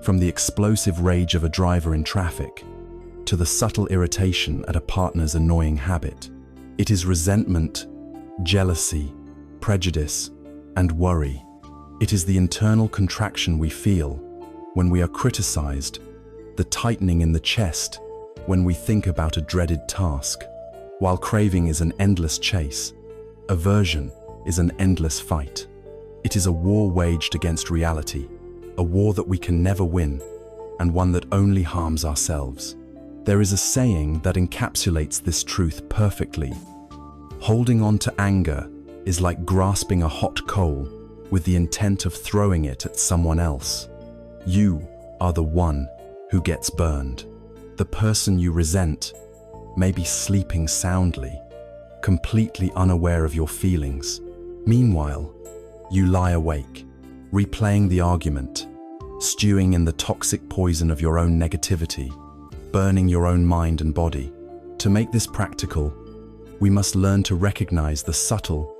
from the explosive rage of a driver in traffic to the subtle irritation at a partner's annoying habit. It is resentment, jealousy, prejudice, and worry. It is the internal contraction we feel when we are criticized, the tightening in the chest when we think about a dreaded task. While craving is an endless chase, aversion is an endless fight. It is a war waged against reality, a war that we can never win, and one that only harms ourselves. There is a saying that encapsulates this truth perfectly. Holding on to anger is like grasping a hot coal with the intent of throwing it at someone else. You are the one who gets burned. The person you resent may be sleeping soundly, completely unaware of your feelings. Meanwhile, you lie awake, replaying the argument, stewing in the toxic poison of your own negativity, burning your own mind and body. To make this practical, we must learn to recognize the subtle,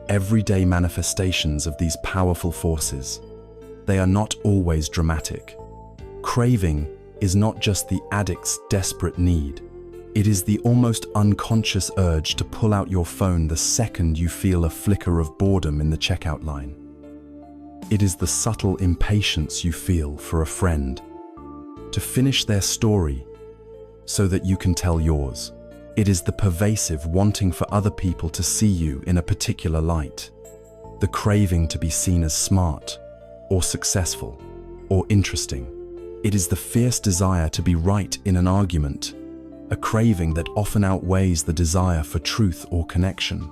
everyday manifestations of these powerful forces. They are not always dramatic. Craving is not just the addict's desperate need. It is the almost unconscious urge to pull out your phone the second you feel a flicker of boredom in the checkout line. It is the subtle impatience you feel for a friend to finish their story so that you can tell yours. It is the pervasive wanting for other people to see you in a particular light, the craving to be seen as smart, or successful, or interesting. It is the fierce desire to be right in an argument, a craving that often outweighs the desire for truth or connection.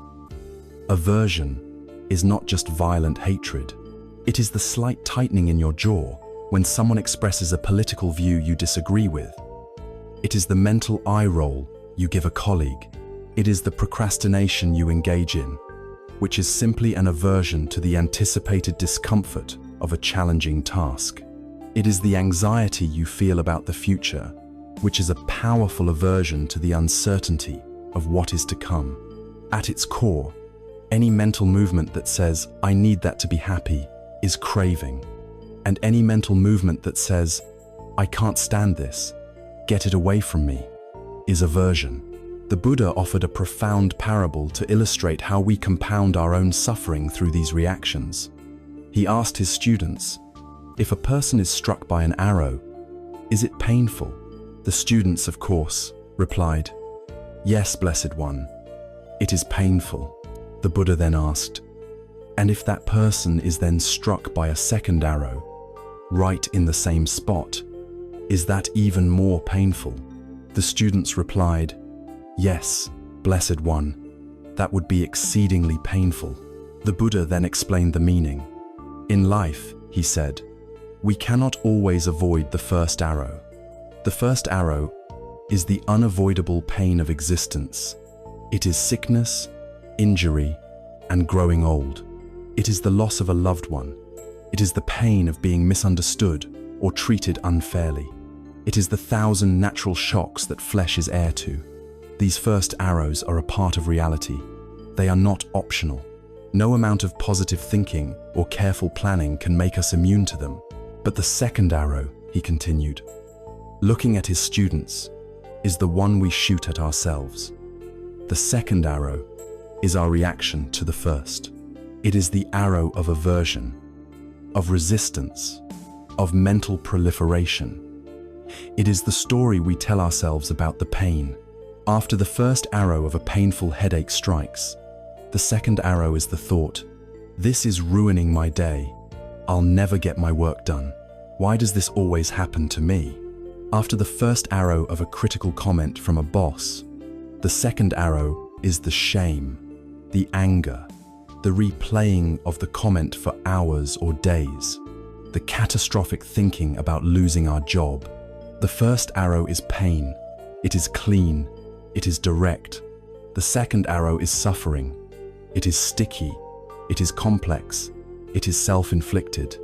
Aversion is not just violent hatred. It is the slight tightening in your jaw when someone expresses a political view you disagree with. It is the mental eye roll you give a colleague. It is the procrastination you engage in, which is simply an aversion to the anticipated discomfort of a challenging task. It is the anxiety you feel about the future, which is a powerful aversion to the uncertainty of what is to come. At its core, any mental movement that says, "I need that to be happy," is craving. And any mental movement that says, "I can't stand this, get it away from me," is aversion. The Buddha offered a profound parable to illustrate how we compound our own suffering through these reactions. He asked his students, "If a person is struck by an arrow, is it painful?" The students, of course, replied, "Yes, Blessed One, it is painful." The Buddha then asked, "And if that person is then struck by a second arrow, right in the same spot, is that even more painful?" The students replied, "Yes, Blessed One, that would be exceedingly painful." The Buddha then explained the meaning. In life, he said, we cannot always avoid the first arrow. The first arrow is the unavoidable pain of existence. It is sickness, injury, and growing old. It is the loss of a loved one. It is the pain of being misunderstood or treated unfairly. It is the 1,000 natural shocks that flesh is heir to. These first arrows are a part of reality. They are not optional. No amount of positive thinking or careful planning can make us immune to them. But the second arrow, he continued, looking at his students, is the one we shoot at ourselves. The second arrow is our reaction to the first. It is the arrow of aversion, of resistance, of mental proliferation. It is the story we tell ourselves about the pain. After the first arrow of a painful headache strikes, the second arrow is the thought, "This is ruining my day. I'll never get my work done. Why does this always happen to me?" After the first arrow of a critical comment from a boss, the second arrow is the shame, the anger, the replaying of the comment for hours or days, the catastrophic thinking about losing our job. The first arrow is pain. It is clean. It is direct. The second arrow is suffering. It is sticky. It is complex. It is self-inflicted.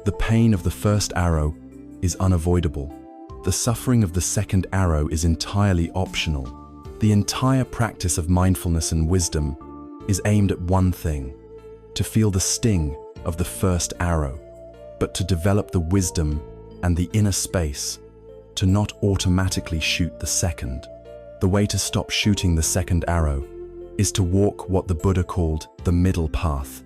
The pain of the first arrow is unavoidable. The suffering of the second arrow is entirely optional. The entire practice of mindfulness and wisdom is aimed at one thing, to feel the sting of the first arrow, but to develop the wisdom and the inner space to not automatically shoot the second. The way to stop shooting the second arrow is to walk what the Buddha called the middle path.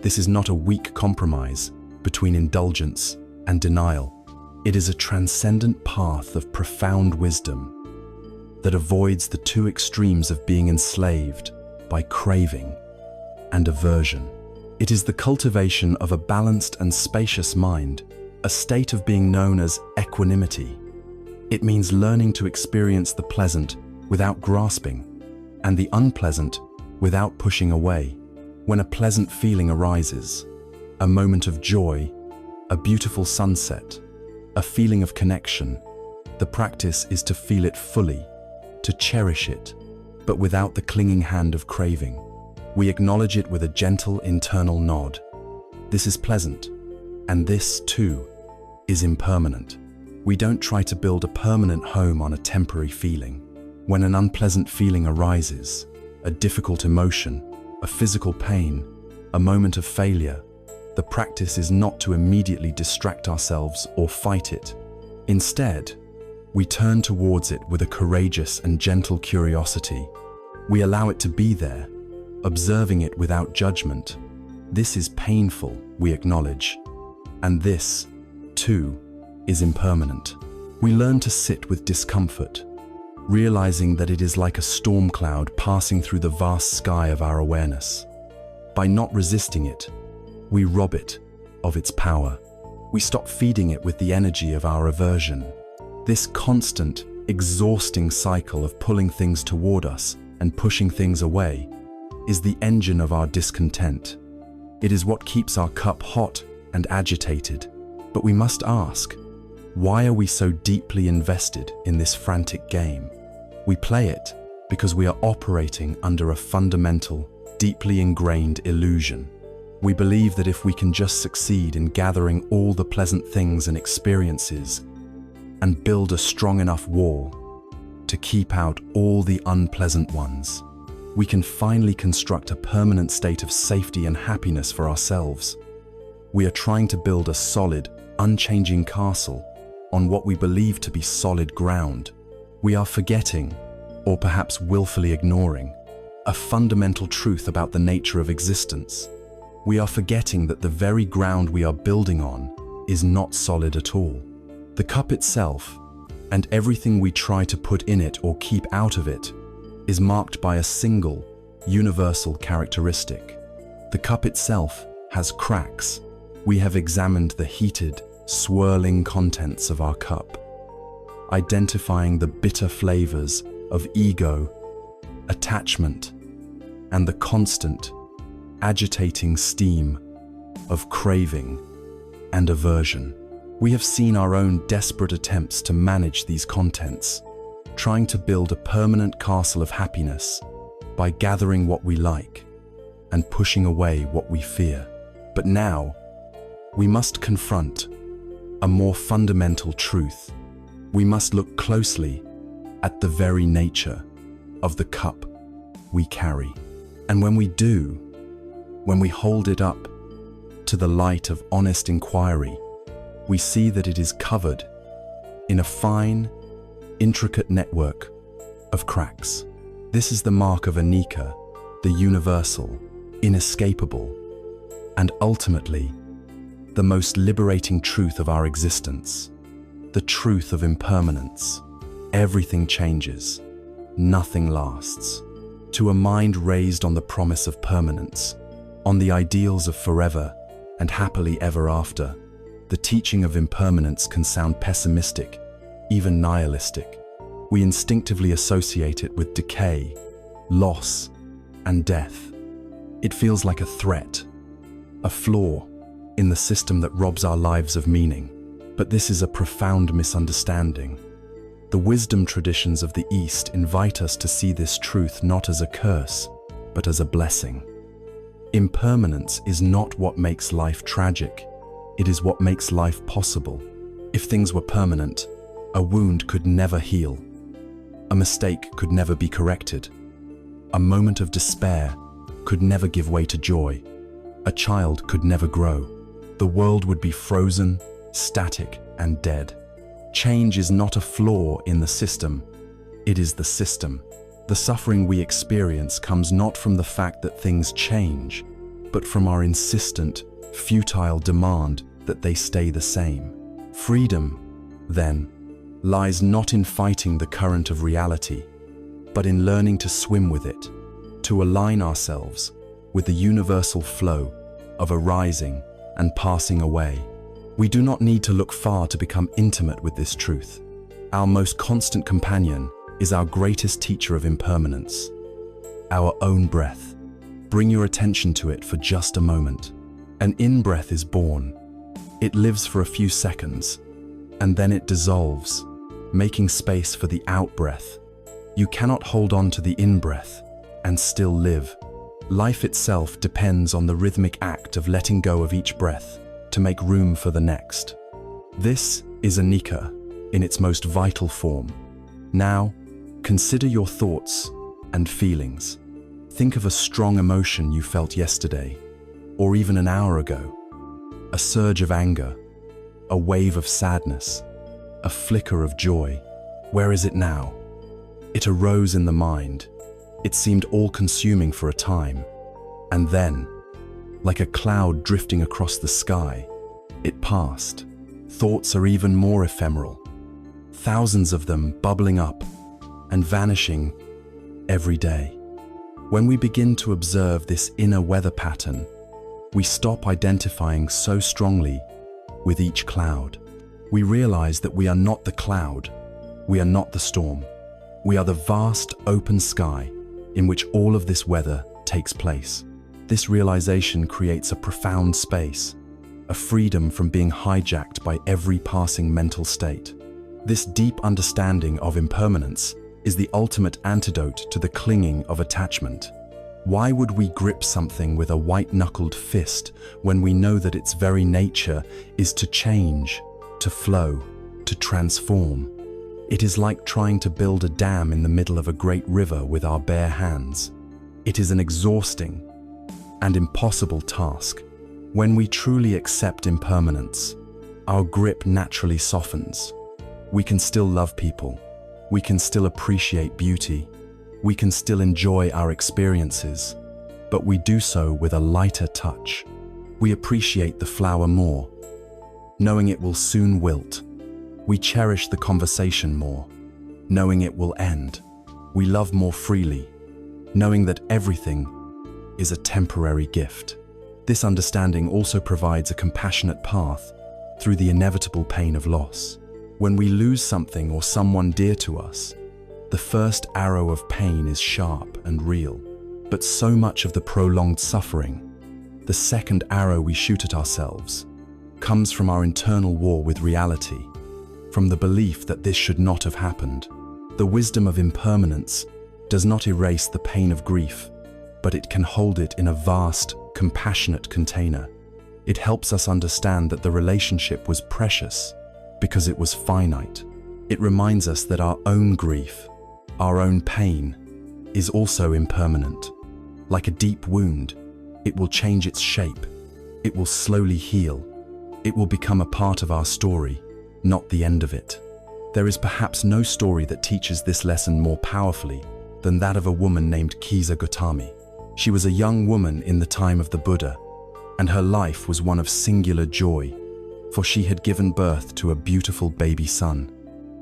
This is not a weak compromise between indulgence and denial. It is a transcendent path of profound wisdom that avoids the two extremes of being enslaved by craving and aversion. It is the cultivation of a balanced and spacious mind, a state of being known as equanimity. It means learning to experience the pleasant without grasping and the unpleasant without pushing away. When a pleasant feeling arises, a moment of joy, a beautiful sunset, a feeling of connection, the practice is to feel it fully, to cherish it, but without the clinging hand of craving. We acknowledge it with a gentle internal nod. This is pleasant, and this, too, is impermanent. We don't try to build a permanent home on a temporary feeling. When an unpleasant feeling arises, a difficult emotion, a physical pain, a moment of failure, the practice is not to immediately distract ourselves or fight it. Instead, We turn towards it with a courageous and gentle curiosity. We allow it to be there, observing it without judgment. This is painful, we acknowledge. And this, too, is impermanent. We learn to sit with discomfort, realizing that it is like a storm cloud passing through the vast sky of our awareness. By not resisting it, we rob it of its power. We stop feeding it with the energy of our aversion. This constant, exhausting cycle of pulling things toward us and pushing things away is the engine of our discontent. It is what keeps our cup hot and agitated. But we must ask, why are we so deeply invested in this frantic game? We play it because we are operating under a fundamental, deeply ingrained illusion. We believe that if we can just succeed in gathering all the pleasant things and experiences and build a strong enough wall to keep out all the unpleasant ones, we can finally construct a permanent state of safety and happiness for ourselves. We are trying to build a solid, unchanging castle on what we believe to be solid ground. We are forgetting, or perhaps willfully ignoring, a fundamental truth about the nature of existence. We are forgetting that the very ground we are building on is not solid at all. The cup itself, and everything we try to put in it or keep out of it, is marked by a single, universal characteristic. The cup itself has cracks. We have examined the heated, swirling contents of our cup, identifying the bitter flavors of ego, attachment, and the constant, agitating steam of craving and aversion. We have seen our own desperate attempts to manage these contents, trying to build a permanent castle of happiness by gathering what we like and pushing away what we fear. But now, we must confront a more fundamental truth. We must look closely at the very nature of the cup we carry. And when we do, when we hold it up to the light of honest inquiry, we see that it is covered in a fine, intricate network of cracks. This is the mark of anicca, the universal, inescapable, and ultimately, the most liberating truth of our existence, the truth of impermanence. Everything changes, nothing lasts. To a mind raised on the promise of permanence, on the ideals of forever and happily ever after, the teaching of impermanence can sound pessimistic, even nihilistic. We instinctively associate it with decay, loss, and death. It feels like a threat, a flaw in the system that robs our lives of meaning. But this is a profound misunderstanding. The wisdom traditions of the East invite us to see this truth not as a curse, but as a blessing. Impermanence is not what makes life tragic. It is what makes life possible. If things were permanent, a wound could never heal. A mistake could never be corrected. A moment of despair could never give way to joy. A child could never grow. The world would be frozen, static, and dead. Change is not a flaw in the system. It is the system. The suffering we experience comes not from the fact that things change, but from our insistent, futile demand that they stay the same. Freedom, then, lies not in fighting the current of reality, but in learning to swim with it, to align ourselves with the universal flow of arising and passing away. We do not need to look far to become intimate with this truth. Our most constant companion is our greatest teacher of impermanence, our own breath. Bring your attention to it for just a moment. An in-breath is born. It lives for a few seconds, and then it dissolves, making space for the out-breath. You cannot hold on to the in-breath and still live. Life itself depends on the rhythmic act of letting go of each breath to make room for the next. This is anicca in its most vital form. Now, consider your thoughts and feelings. Think of a strong emotion you felt yesterday, or even an hour ago. A surge of anger, a wave of sadness, a flicker of joy. Where is it now? It arose in the mind. It seemed all-consuming for a time. And then, like a cloud drifting across the sky, it passed. Thoughts are even more ephemeral. Thousands of them bubbling up and vanishing every day. When we begin to observe this inner weather pattern, we stop identifying so strongly with each cloud. We realize that we are not the cloud, we are not the storm. We are the vast open sky in which all of this weather takes place. This realization creates a profound space, a freedom from being hijacked by every passing mental state. This deep understanding of impermanence is the ultimate antidote to the clinging of attachment. Why would we grip something with a white-knuckled fist when we know that its very nature is to change, to flow, to transform? It is like trying to build a dam in the middle of a great river with our bare hands. It is an exhausting and impossible task. When we truly accept impermanence, our grip naturally softens. We can still love people. We can still appreciate beauty. We can still enjoy our experiences, but we do so with a lighter touch. We appreciate the flower more, knowing it will soon wilt. We cherish the conversation more, knowing it will end. We love more freely, knowing that everything is a temporary gift. This understanding also provides a compassionate path through the inevitable pain of loss. When we lose something or someone dear to us, the first arrow of pain is sharp and real, but so much of the prolonged suffering, the second arrow we shoot at ourselves, comes from our internal war with reality, from the belief that this should not have happened. The wisdom of impermanence does not erase the pain of grief, but it can hold it in a vast, compassionate container. It helps us understand that the relationship was precious because it was finite. It reminds us that our own grief, our own pain, is also impermanent. Like a deep wound, it will change its shape. It will slowly heal. It will become a part of our story, not the end of it. There is perhaps no story that teaches this lesson more powerfully than that of a woman named Kisa Gotami. She was a young woman in the time of the Buddha, and her life was one of singular joy, for she had given birth to a beautiful baby son.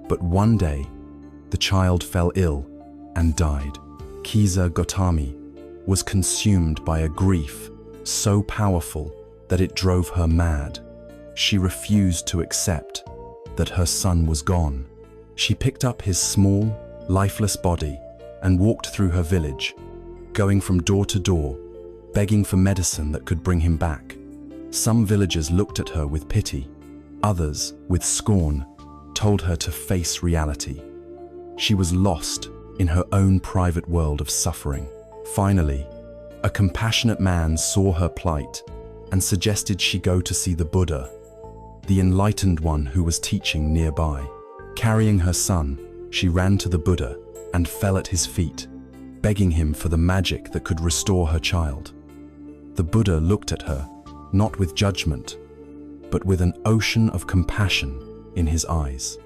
But one day, the child fell ill and died. Kisa Gotami was consumed by a grief so powerful that it drove her mad. She refused to accept that her son was gone. She picked up his small, lifeless body and walked through her village, going from door to door, begging for medicine that could bring him back. Some villagers looked at her with pity. Others, with scorn, told her to face reality. She was lost in her own private world of suffering. Finally, a compassionate man saw her plight and suggested she go to see the Buddha, the enlightened one who was teaching nearby. Carrying her son, she ran to the Buddha and fell at his feet, begging him for the magic that could restore her child. The Buddha looked at her, not with judgment, but with an ocean of compassion in his eyes.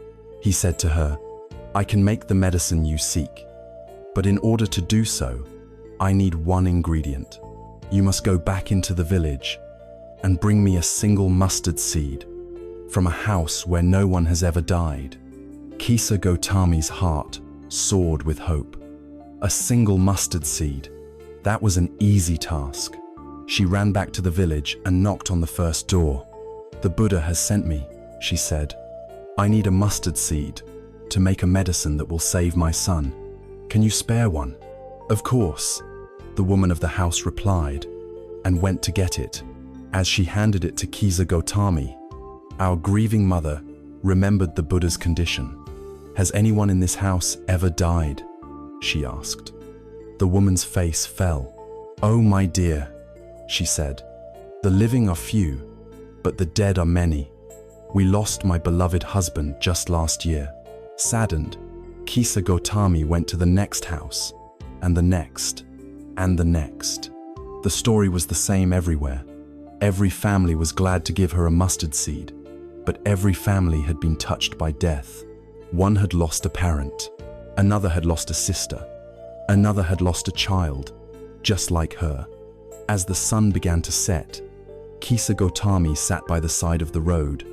He said to her, "I can make the medicine you seek, but in order to do so, I need one ingredient. You must go back into the village and bring me a single mustard seed from a house where no one has ever died." Kisa Gotami's heart soared with hope. A single mustard seed. That was an easy task. She ran back to the village and knocked on the first door. "The Buddha has sent me," she said. "I need a mustard seed to make a medicine that will save my son. Can you spare one?" "Of course," the woman of the house replied, and went to get it. As she handed it to Kisa Gotami, our grieving mother remembered the Buddha's condition. "Has anyone in this house ever died?" she asked. The woman's face fell. "Oh, my dear," she said, "the living are few, but the dead are many. We lost my beloved husband just last year." Saddened, Kisa Gotami went to the next house, and the next, and the next. The story was the same everywhere. Every family was glad to give her a mustard seed, but every family had been touched by death. One had lost a parent, another had lost a sister, another had lost a child, just like her. As the sun began to set, Kisa Gotami sat by the side of the road,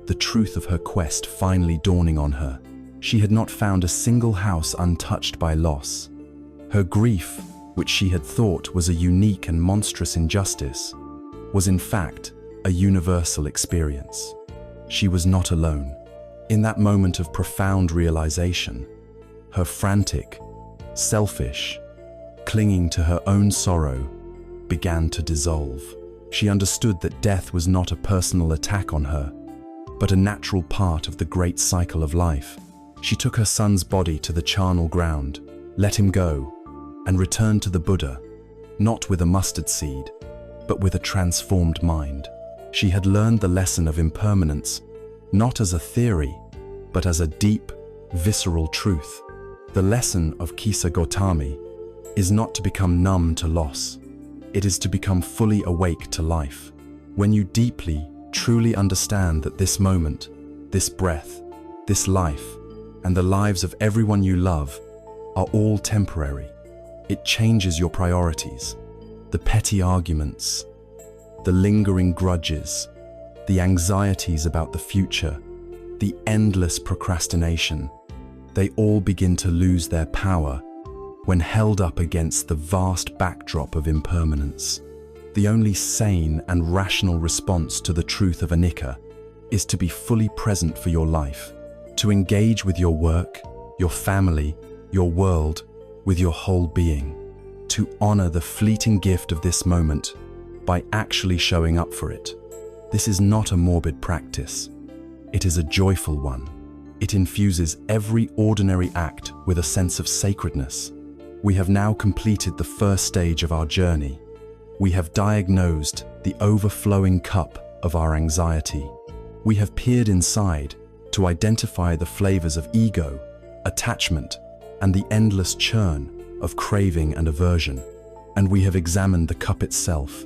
the truth of her quest finally dawning on her. She had not found a single house untouched by loss. Her grief, which she had thought was a unique and monstrous injustice, was in fact a universal experience. She was not alone. In that moment of profound realization, her frantic, selfish, clinging to her own sorrow began to dissolve. She understood that death was not a personal attack on her, but a natural part of the great cycle of life. She took her son's body to the charnel ground, let him go, and returned to the Buddha, not with a mustard seed, but with a transformed mind. She had learned the lesson of impermanence, not as a theory, but as a deep, visceral truth. The lesson of Kisa Gotami is not to become numb to loss. It is to become fully awake to life. When you deeply, truly understand that this moment, this breath, this life, and the lives of everyone you love are all temporary, it changes your priorities. The petty arguments, the lingering grudges, the anxieties about the future, the endless procrastination, they all begin to lose their power when held up against the vast backdrop of impermanence. The only sane and rational response to the truth of anicca is to be fully present for your life, to engage with your work, your family, your world, with your whole being, to honor the fleeting gift of this moment by actually showing up for it. This is not a morbid practice. It is a joyful one. It infuses every ordinary act with a sense of sacredness. We have now completed the first stage of our journey. We have diagnosed the overflowing cup of our anxiety. We have peered inside to identify the flavors of ego, attachment, and the endless churn of craving and aversion. And we have examined the cup itself,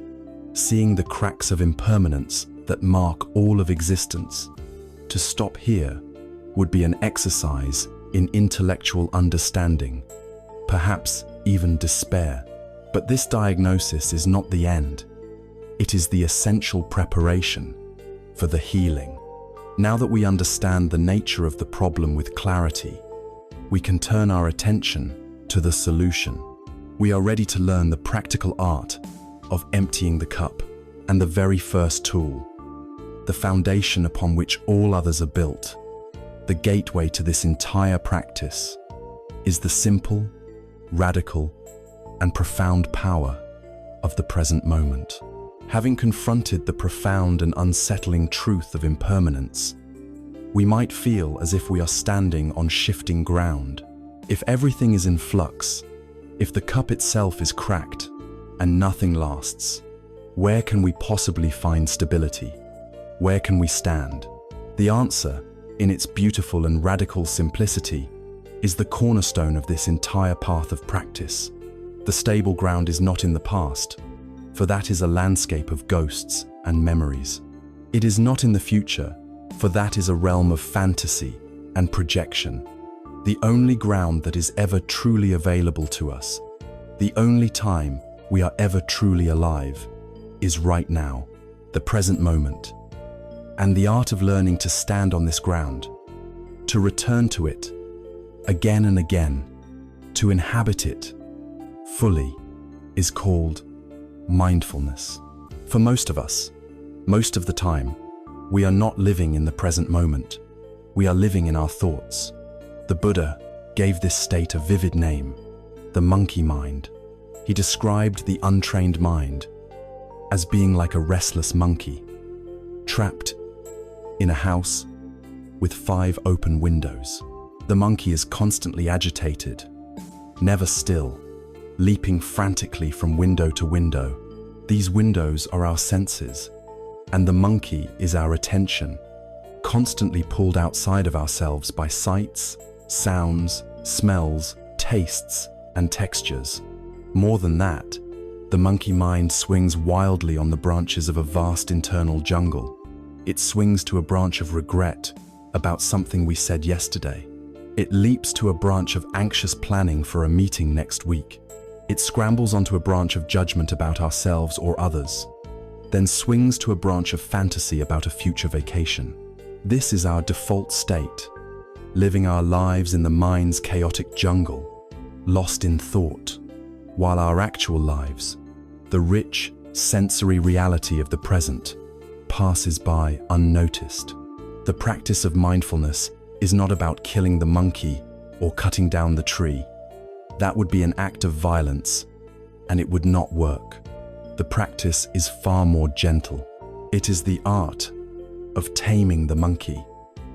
seeing the cracks of impermanence that mark all of existence. To stop here would be an exercise in intellectual understanding, perhaps even despair. But this diagnosis is not the end. It is the essential preparation for the healing. Now that we understand the nature of the problem with clarity, we can turn our attention to the solution. We are ready to learn the practical art of emptying the cup, and the very first tool, the foundation upon which all others are built, the gateway to this entire practice, is the simple, radical, and profound power of the present moment. Having confronted the profound and unsettling truth of impermanence, we might feel as if we are standing on shifting ground. If everything is in flux, if the cup itself is cracked and nothing lasts, where can we possibly find stability? Where can we stand? The answer, in its beautiful and radical simplicity, is the cornerstone of this entire path of practice. The stable ground is not in the past, for that is a landscape of ghosts and memories. It is not in the future, for that is a realm of fantasy and projection. The only ground that is ever truly available to us, the only time we are ever truly alive, is right now, the present moment. And the art of learning to stand on this ground, to return to it again and again, to inhabit it fully, is called mindfulness. For most of us, most of the time, we are not living in the present moment. We are living in our thoughts. The Buddha gave this state a vivid name, the monkey mind. He described the untrained mind as being like a restless monkey, trapped in a house with 5 open windows. The monkey is constantly agitated, never still, leaping frantically from window to window. These windows are our senses, and the monkey is our attention, constantly pulled outside of ourselves by sights, sounds, smells, tastes, and textures. More than that, the monkey mind swings wildly on the branches of a vast internal jungle. It swings to a branch of regret about something we said yesterday. It leaps to a branch of anxious planning for a meeting next week. It scrambles onto a branch of judgment about ourselves or others, then swings to a branch of fantasy about a future vacation. This is our default state, living our lives in the mind's chaotic jungle, lost in thought, while our actual lives, the rich, sensory reality of the present, passes by unnoticed. The practice of mindfulness is not about killing the monkey or cutting down the tree. That would be an act of violence, and it would not work. The practice is far more gentle. It is the art of taming the monkey.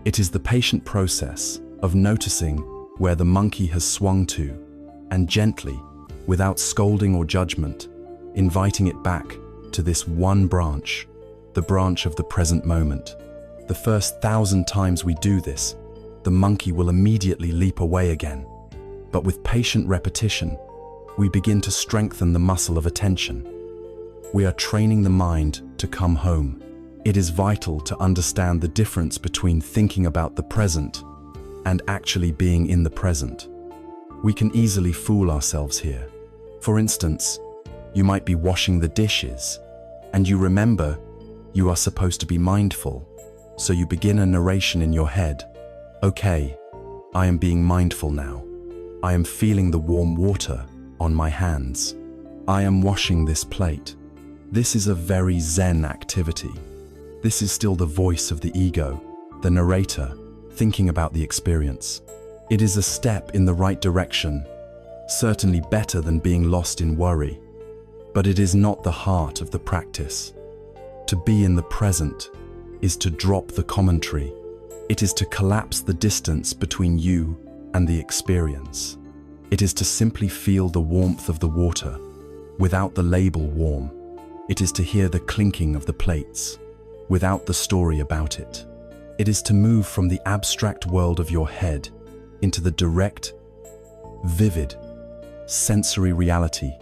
It is the patient process of noticing where the monkey has swung to, and gently, without scolding or judgment, inviting it back to this one branch, the branch of the present moment. The first 1,000 times we do this, the monkey will immediately leap away again. But with patient repetition, we begin to strengthen the muscle of attention. We are training the mind to come home. It is vital to understand the difference between thinking about the present and actually being in the present. We can easily fool ourselves here. For instance, you might be washing the dishes, and you remember you are supposed to be mindful, so you begin a narration in your head. Okay, I am being mindful now. I am feeling the warm water on my hands. I am washing this plate. This is a very Zen activity. This is still the voice of the ego, the narrator, thinking about the experience. It is a step in the right direction, certainly better than being lost in worry. But it is not the heart of the practice. To be in the present is to drop the commentary. It is to collapse the distance between you and the experience. It is to simply feel the warmth of the water, without the label warm. It is to hear the clinking of the plates, without the story about it. It is to move from the abstract world of your head into the direct, vivid, sensory reality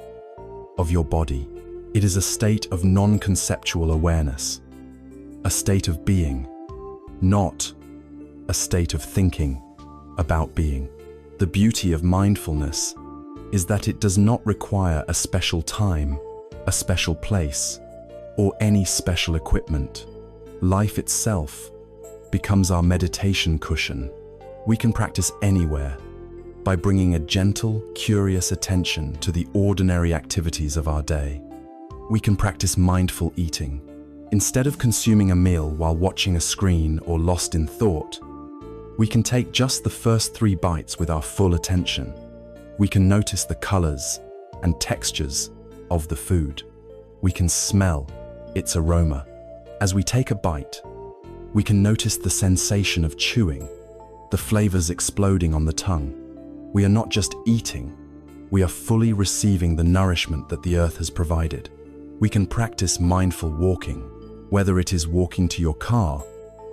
of your body. It is a state of non-conceptual awareness, a state of being, not a state of thinking about being. The beauty of mindfulness is that it does not require a special time, a special place, or any special equipment. Life itself becomes our meditation cushion. We can practice anywhere by bringing a gentle, curious attention to the ordinary activities of our day. We can practice mindful eating. Instead of consuming a meal while watching a screen or lost in thought, we can take just the first 3 bites with our full attention. We can notice the colors and textures of the food. We can smell its aroma. As we take a bite, we can notice the sensation of chewing, the flavors exploding on the tongue. We are not just eating, we are fully receiving the nourishment that the earth has provided. We can practice mindful walking, whether it is walking to your car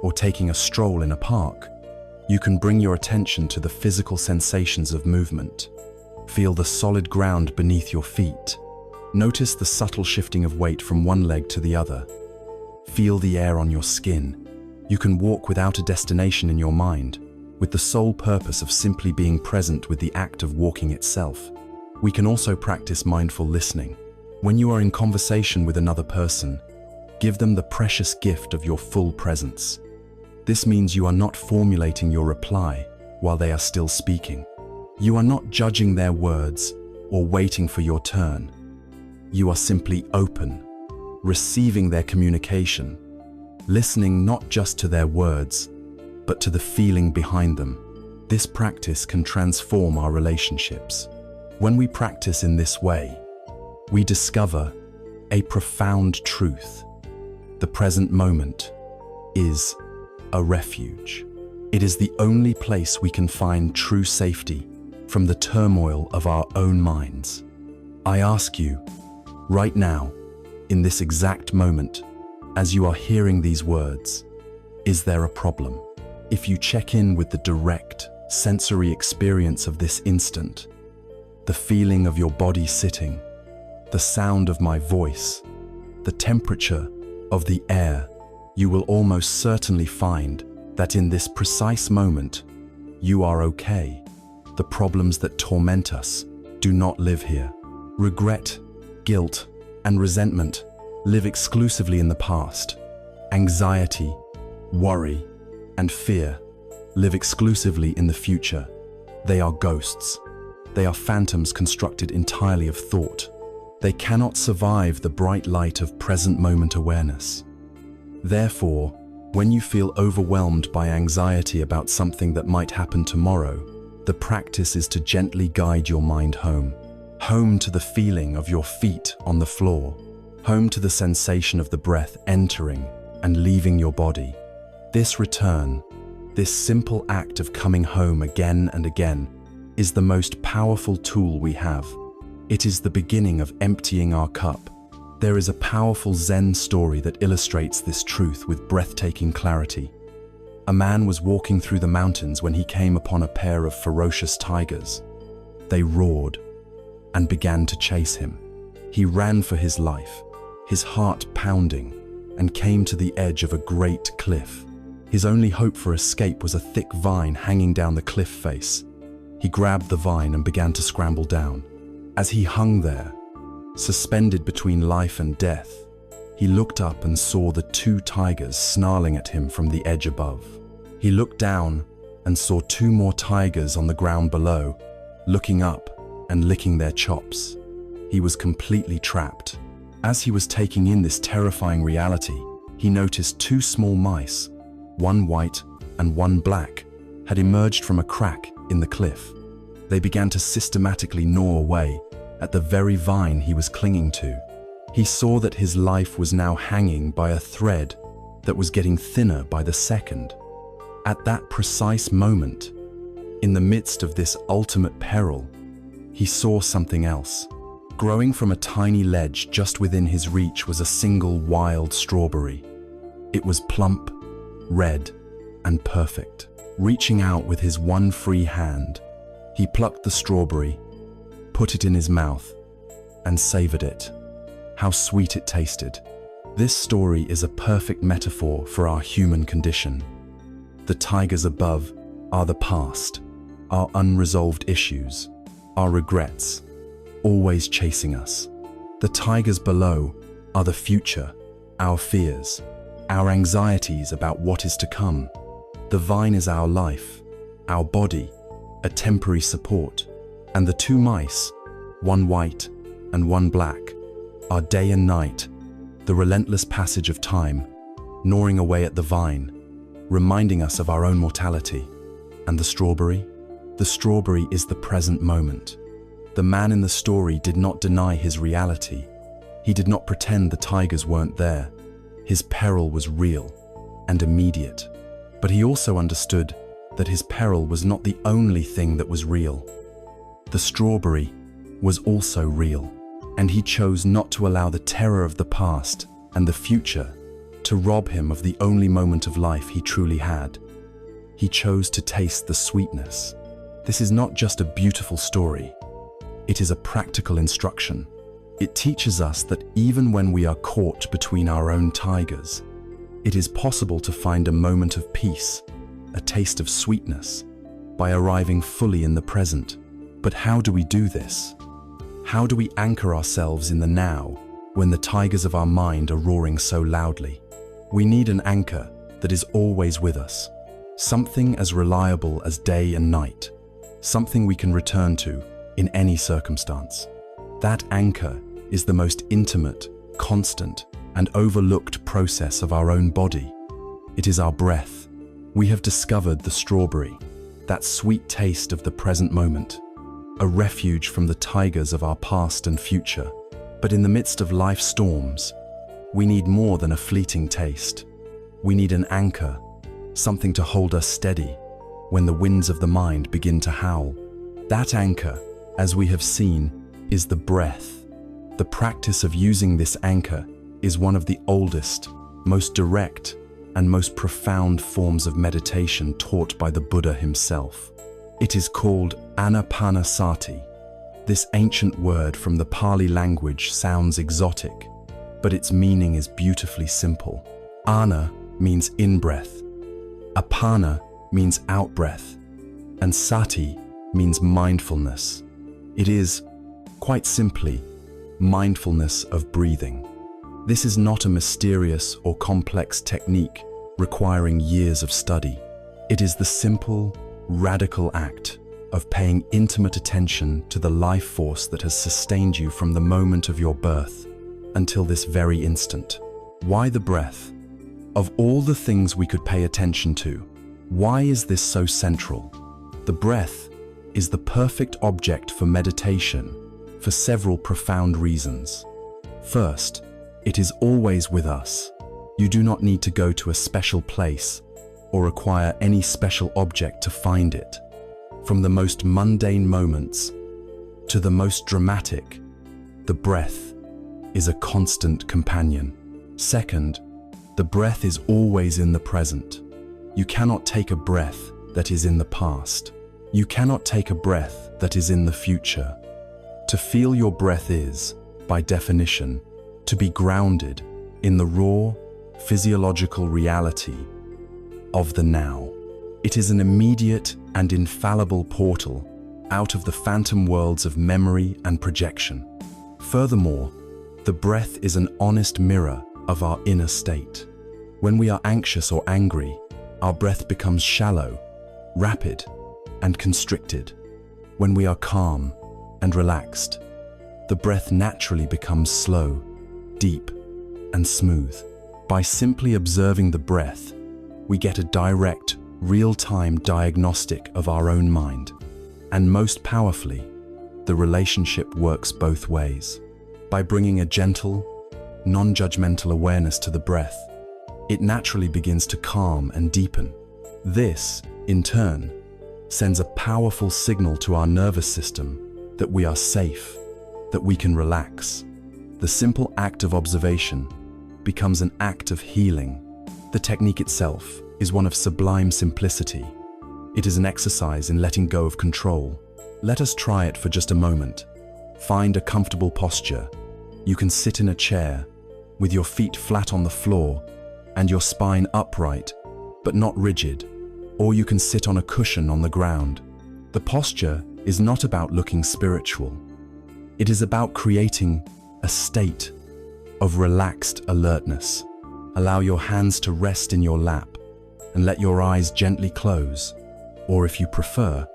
or taking a stroll in a park. You can bring your attention to the physical sensations of movement. Feel the solid ground beneath your feet. Notice the subtle shifting of weight from one leg to the other. Feel the air on your skin. You can walk without a destination in your mind, with the sole purpose of simply being present with the act of walking itself. We can also practice mindful listening. When you are in conversation with another person, give them the precious gift of your full presence. This means you are not formulating your reply while they are still speaking. You are not judging their words or waiting for your turn. You are simply open, receiving their communication, listening not just to their words, but to the feeling behind them. This practice can transform our relationships. When we practice in this way, we discover a profound truth. The present moment is a refuge. It is the only place we can find true safety from the turmoil of our own minds. I ask you, right now, in this exact moment, as you are hearing these words, is there a problem? If you check in with the direct, sensory experience of this instant, the feeling of your body sitting, the sound of my voice, the temperature of the air, you will almost certainly find that in this precise moment, You are okay. The problems that torment us do not live here. Regret, guilt, and resentment live exclusively in the past. Anxiety, worry, and fear live exclusively in the future. They are ghosts. They are phantoms constructed entirely of thought. They cannot survive the bright light of present moment awareness. Therefore, when you feel overwhelmed by anxiety about something that might happen tomorrow, the practice is to gently guide your mind home. Home to the feeling of your feet on the floor. Home to the sensation of the breath entering and leaving your body. This return, this simple act of coming home again and again, is the most powerful tool we have. It is the beginning of emptying our cup. There is a powerful Zen story that illustrates this truth with breathtaking clarity. A man was walking through the mountains when he came upon a pair of ferocious tigers. They roared and began to chase him. He ran for his life, his heart pounding, and came to the edge of a great cliff. His only hope for escape was a thick vine hanging down the cliff face. He grabbed the vine and began to scramble down. As he hung there, suspended between life and death, he looked up and saw the two tigers snarling at him from the edge above. He looked down and saw two more tigers on the ground below, looking up and licking their chops. He was completely trapped. As he was taking in this terrifying reality, he noticed two small mice, one white and one black, had emerged from a crack in the cliff. They began to systematically gnaw away at the very vine he was clinging to. He saw that his life was now hanging by a thread that was getting thinner by the second. At that precise moment, in the midst of this ultimate peril, he saw something else. Growing from a tiny ledge just within his reach was a single wild strawberry. It was plump, red, and perfect. Reaching out with his one free hand, he plucked the strawberry, put it in his mouth, and savored it. How sweet it tasted. This story is a perfect metaphor for our human condition. The tigers above are the past, our unresolved issues, our regrets, always chasing us. The tigers below are the future, our fears, our anxieties about what is to come. The vine is our life, our body, a temporary support, and the two mice, one white and one black, are day and night, the relentless passage of time, gnawing away at the vine, reminding us of our own mortality. And the strawberry? The strawberry is the present moment. The man in the story did not deny his reality. He did not pretend the tigers weren't there. His peril was real and immediate. But he also understood that his peril was not the only thing that was real. The strawberry was also real, and he chose not to allow the terror of the past and the future to rob him of the only moment of life he truly had. He chose to taste the sweetness. This is not just a beautiful story. It is a practical instruction. It teaches us that even when we are caught between our own tigers, it is possible to find a moment of peace, a taste of sweetness, by arriving fully in the present. But how do we do this? How do we anchor ourselves in the now when the tigers of our mind are roaring so loudly? We need an anchor that is always with us, something as reliable as day and night, something we can return to in any circumstance. That anchor is the most intimate, constant, and overlooked process of our own body. It is our breath. We have discovered the strawberry, that sweet taste of the present moment, a refuge from the tigers of our past and future. But in the midst of life's storms, we need more than a fleeting taste. We need an anchor, something to hold us steady when the winds of the mind begin to howl. That anchor, as we have seen, is the breath. The practice of using this anchor is one of the oldest, most direct, and most profound forms of meditation taught by the Buddha himself. It is called anapanasati. This ancient word from the Pali language sounds exotic, but its meaning is beautifully simple. Ana means in-breath, apana means out-breath, and sati means mindfulness. It is, quite simply, mindfulness of breathing. This is not a mysterious or complex technique requiring years of study. It is the simple, radical act of paying intimate attention to the life force that has sustained you from the moment of your birth until this very instant. Why the breath? Of all the things we could pay attention to, why is this so central? The breath is the perfect object for meditation for several profound reasons. First, it is always with us. You do not need to go to a special place or acquire any special object to find it. From the most mundane moments to the most dramatic, the breath is a constant companion. Second, the breath is always in the present. You cannot take a breath that is in the past. You cannot take a breath that is in the future. To feel your breath is, by definition, to be grounded in the raw, physiological reality of the now. It is an immediate and infallible portal out of the phantom worlds of memory and projection. Furthermore, the breath is an honest mirror of our inner state. When we are anxious or angry, our breath becomes shallow, rapid, and constricted. When we are calm and relaxed, the breath naturally becomes slow, deep, and smooth. By simply observing the breath, we get a direct, real-time diagnostic of our own mind. And most powerfully, the relationship works both ways. By bringing a gentle, non-judgmental awareness to the breath, it naturally begins to calm and deepen. This, in turn, sends a powerful signal to our nervous system that we are safe, that we can relax. The simple act of observation becomes an act of healing. The technique itself is one of sublime simplicity. It is an exercise in letting go of control. Let us try it for just a moment. Find a comfortable posture. You can sit in a chair with your feet flat on the floor and your spine upright but not rigid, or you can sit on a cushion on the ground. The posture is not about looking spiritual. It is about creating a state of relaxed alertness. Allow your hands to rest in your lap and let your eyes gently close, or if you prefer,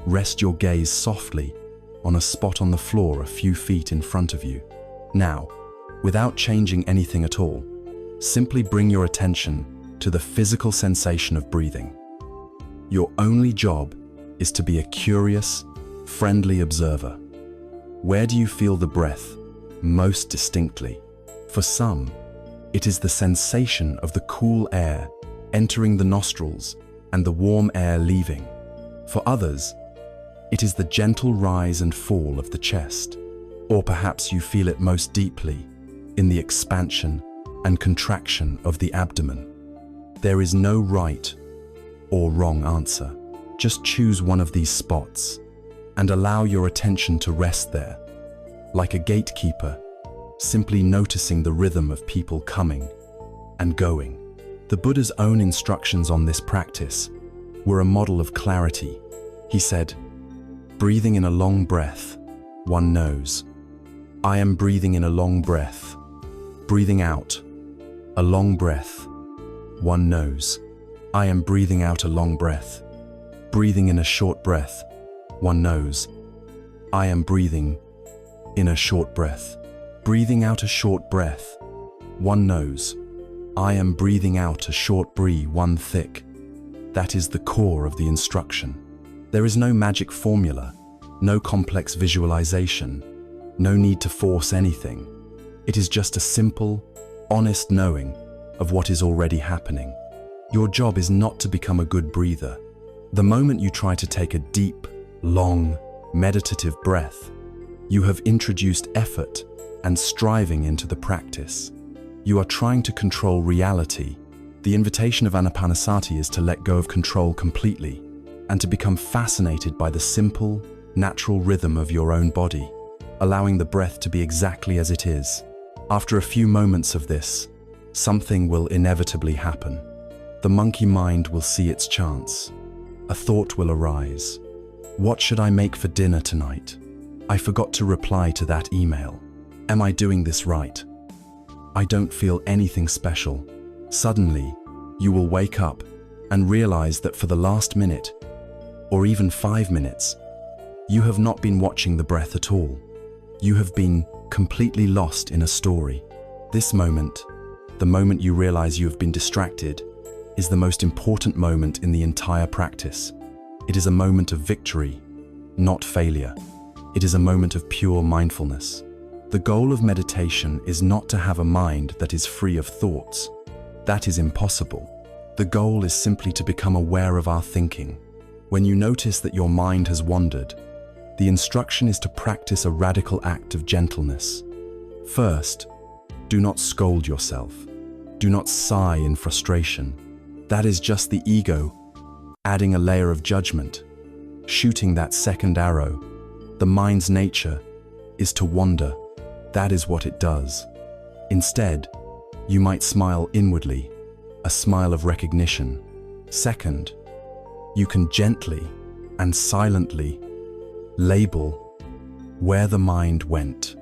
rest your gaze softly on a spot on the floor a few feet in front of you. Now, without changing anything at all, simply bring your attention to the physical sensation of breathing. Your only job is to be a curious, friendly observer. Where do you feel the breath most distinctly? For some, it is the sensation of the cool air entering the nostrils and the warm air leaving. For others, it is the gentle rise and fall of the chest. Or perhaps you feel it most deeply in the expansion and contraction of the abdomen. There is no right or wrong answer. Just choose one of these spots and allow your attention to rest there. Like a gatekeeper, simply noticing the rhythm of people coming and going. The Buddha's own instructions on this practice were a model of clarity. He said, breathing in a long breath, one knows. I am breathing in a long breath. Breathing out, a long breath, one knows. I am breathing out a long breath. Breathing in a short breath, one knows. I am breathing in a short breath. Breathing out a short breath, one knows. I am breathing out a short breath, one thick. That is the core of the instruction. There is no magic formula, no complex visualization, no need to force anything. It is just a simple, honest knowing of what is already happening. Your job is not to become a good breather. The moment you try to take a deep, long, meditative breath, you have introduced effort and striving into the practice. You are trying to control reality. The invitation of Anapanasati is to let go of control completely and to become fascinated by the simple, natural rhythm of your own body, allowing the breath to be exactly as it is. After a few moments of this, something will inevitably happen. The monkey mind will see its chance. a thought will arise. What should I make for dinner tonight? I forgot to reply to that email. Am I doing this right? I don't feel anything special. Suddenly, you will wake up and realize that for the last minute, or even 5 minutes, you have not been watching the breath at all. You have been completely lost in a story. This moment, the moment you realize you have been distracted, is the most important moment in the entire practice. It is a moment of victory, not failure. It is a moment of pure mindfulness. The goal of meditation is not to have a mind that is free of thoughts. That is impossible. The goal is simply to become aware of our thinking. When you notice that your mind has wandered, the instruction is to practice a radical act of gentleness. First, do not scold yourself. Do not sigh in frustration. That is just the ego adding a layer of judgment, shooting that second arrow. The mind's nature is to wander. That is what it does. Instead, you might smile inwardly, a smile of recognition. Second, you can gently and silently label where the mind went.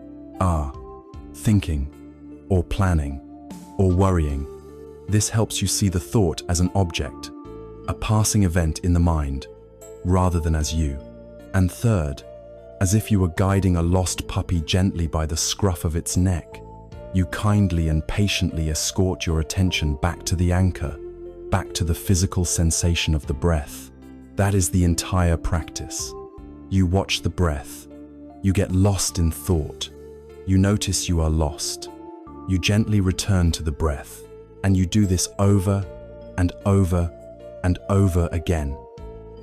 Thinking, or planning, or worrying. This helps you see the thought as an object, a passing event in the mind, rather than as you. And third, as if you were guiding a lost puppy gently by the scruff of its neck, you kindly and patiently escort your attention back to the anchor, back to the physical sensation of the breath. That is the entire practice. You watch the breath. You get lost in thought. You notice you are lost. You gently return to the breath, and you do this over and over and over again.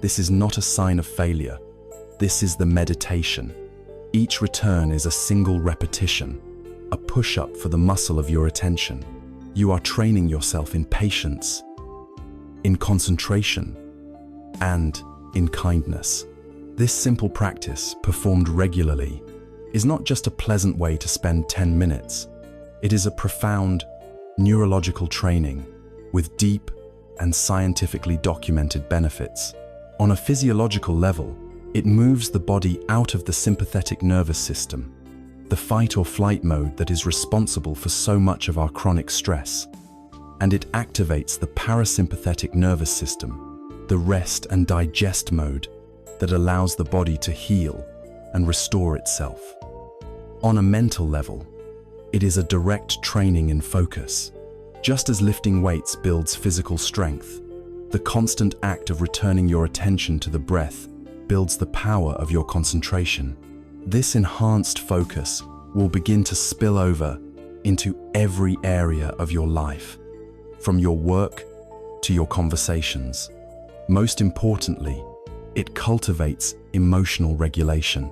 This is not a sign of failure. This is the meditation. Each return is a single repetition, a push-up for the muscle of your attention. You are training yourself in patience, in concentration, and in kindness. This simple practice, performed regularly, is not just a pleasant way to spend 10 minutes. It is a profound neurological training with deep and scientifically documented benefits. On a physiological level, it moves the body out of the sympathetic nervous system, the fight or flight mode that is responsible for so much of our chronic stress, and it activates the parasympathetic nervous system, the rest and digest mode that allows the body to heal and restore itself. On a mental level, it is a direct training in focus. Just as lifting weights builds physical strength, the constant act of returning your attention to the breath builds the power of your concentration. This enhanced focus will begin to spill over into every area of your life, from your work to your conversations. Most importantly, it cultivates emotional regulation.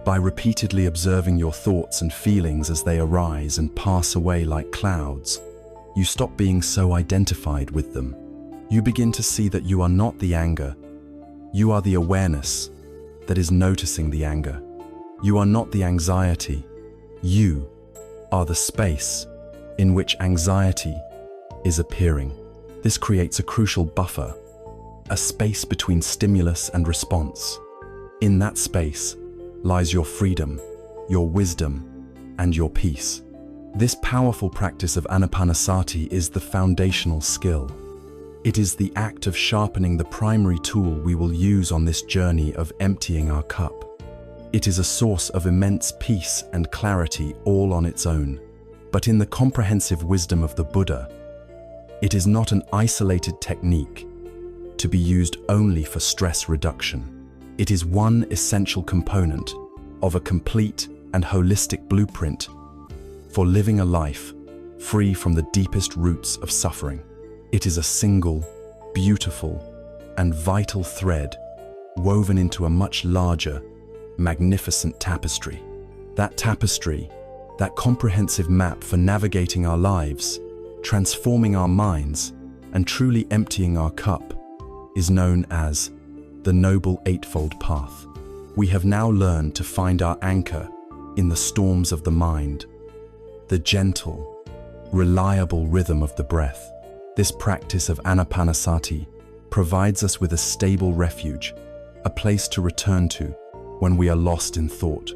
By repeatedly observing your thoughts and feelings as they arise and pass away like clouds, you stop being so identified with them. You begin to see that you are not the anger. You are the awareness that is noticing the anger. You are not the anxiety. You are the space in which anxiety is appearing. This creates a crucial buffer, a space between stimulus and response. In that space lies your freedom, your wisdom, and your peace. This powerful practice of anapanasati is the foundational skill. It is the act of sharpening the primary tool we will use on this journey of emptying our cup. It is a source of immense peace and clarity all on its own. But in the comprehensive wisdom of the Buddha, it is not an isolated technique to be used only for stress reduction. It is one essential component of a complete and holistic blueprint for living a life free from the deepest roots of suffering. It is a single, beautiful, and vital thread woven into a much larger, magnificent tapestry. That tapestry, that comprehensive map for navigating our lives, transforming our minds, and truly emptying our cup, is known as the Noble Eightfold Path. We have now learned to find our anchor in the storms of the mind, the gentle, reliable rhythm of the breath. This practice of anapanasati provides us with a stable refuge, a place to return to when we are lost in thought.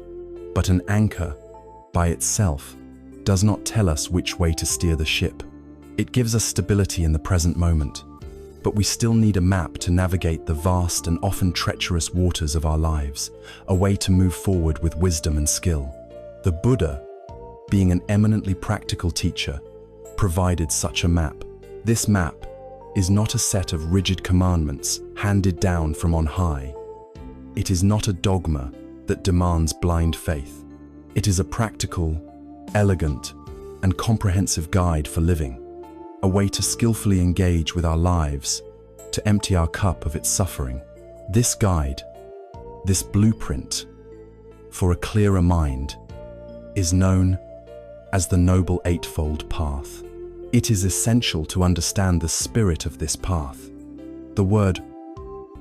But an anchor, by itself, does not tell us which way to steer the ship. It gives us stability in the present moment, but we still need a map to navigate the vast and often treacherous waters of our lives, a way to move forward with wisdom and skill. The Buddha, being an eminently practical teacher, provided such a map. This map is not a set of rigid commandments handed down from on high. It is not a dogma that demands blind faith. It is a practical, elegant, and comprehensive guide for living, a way to skillfully engage with our lives, to empty our cup of its suffering. This guide, this blueprint for a clearer mind, is known as the Noble Eightfold Path. It is essential to understand the spirit of this path. The word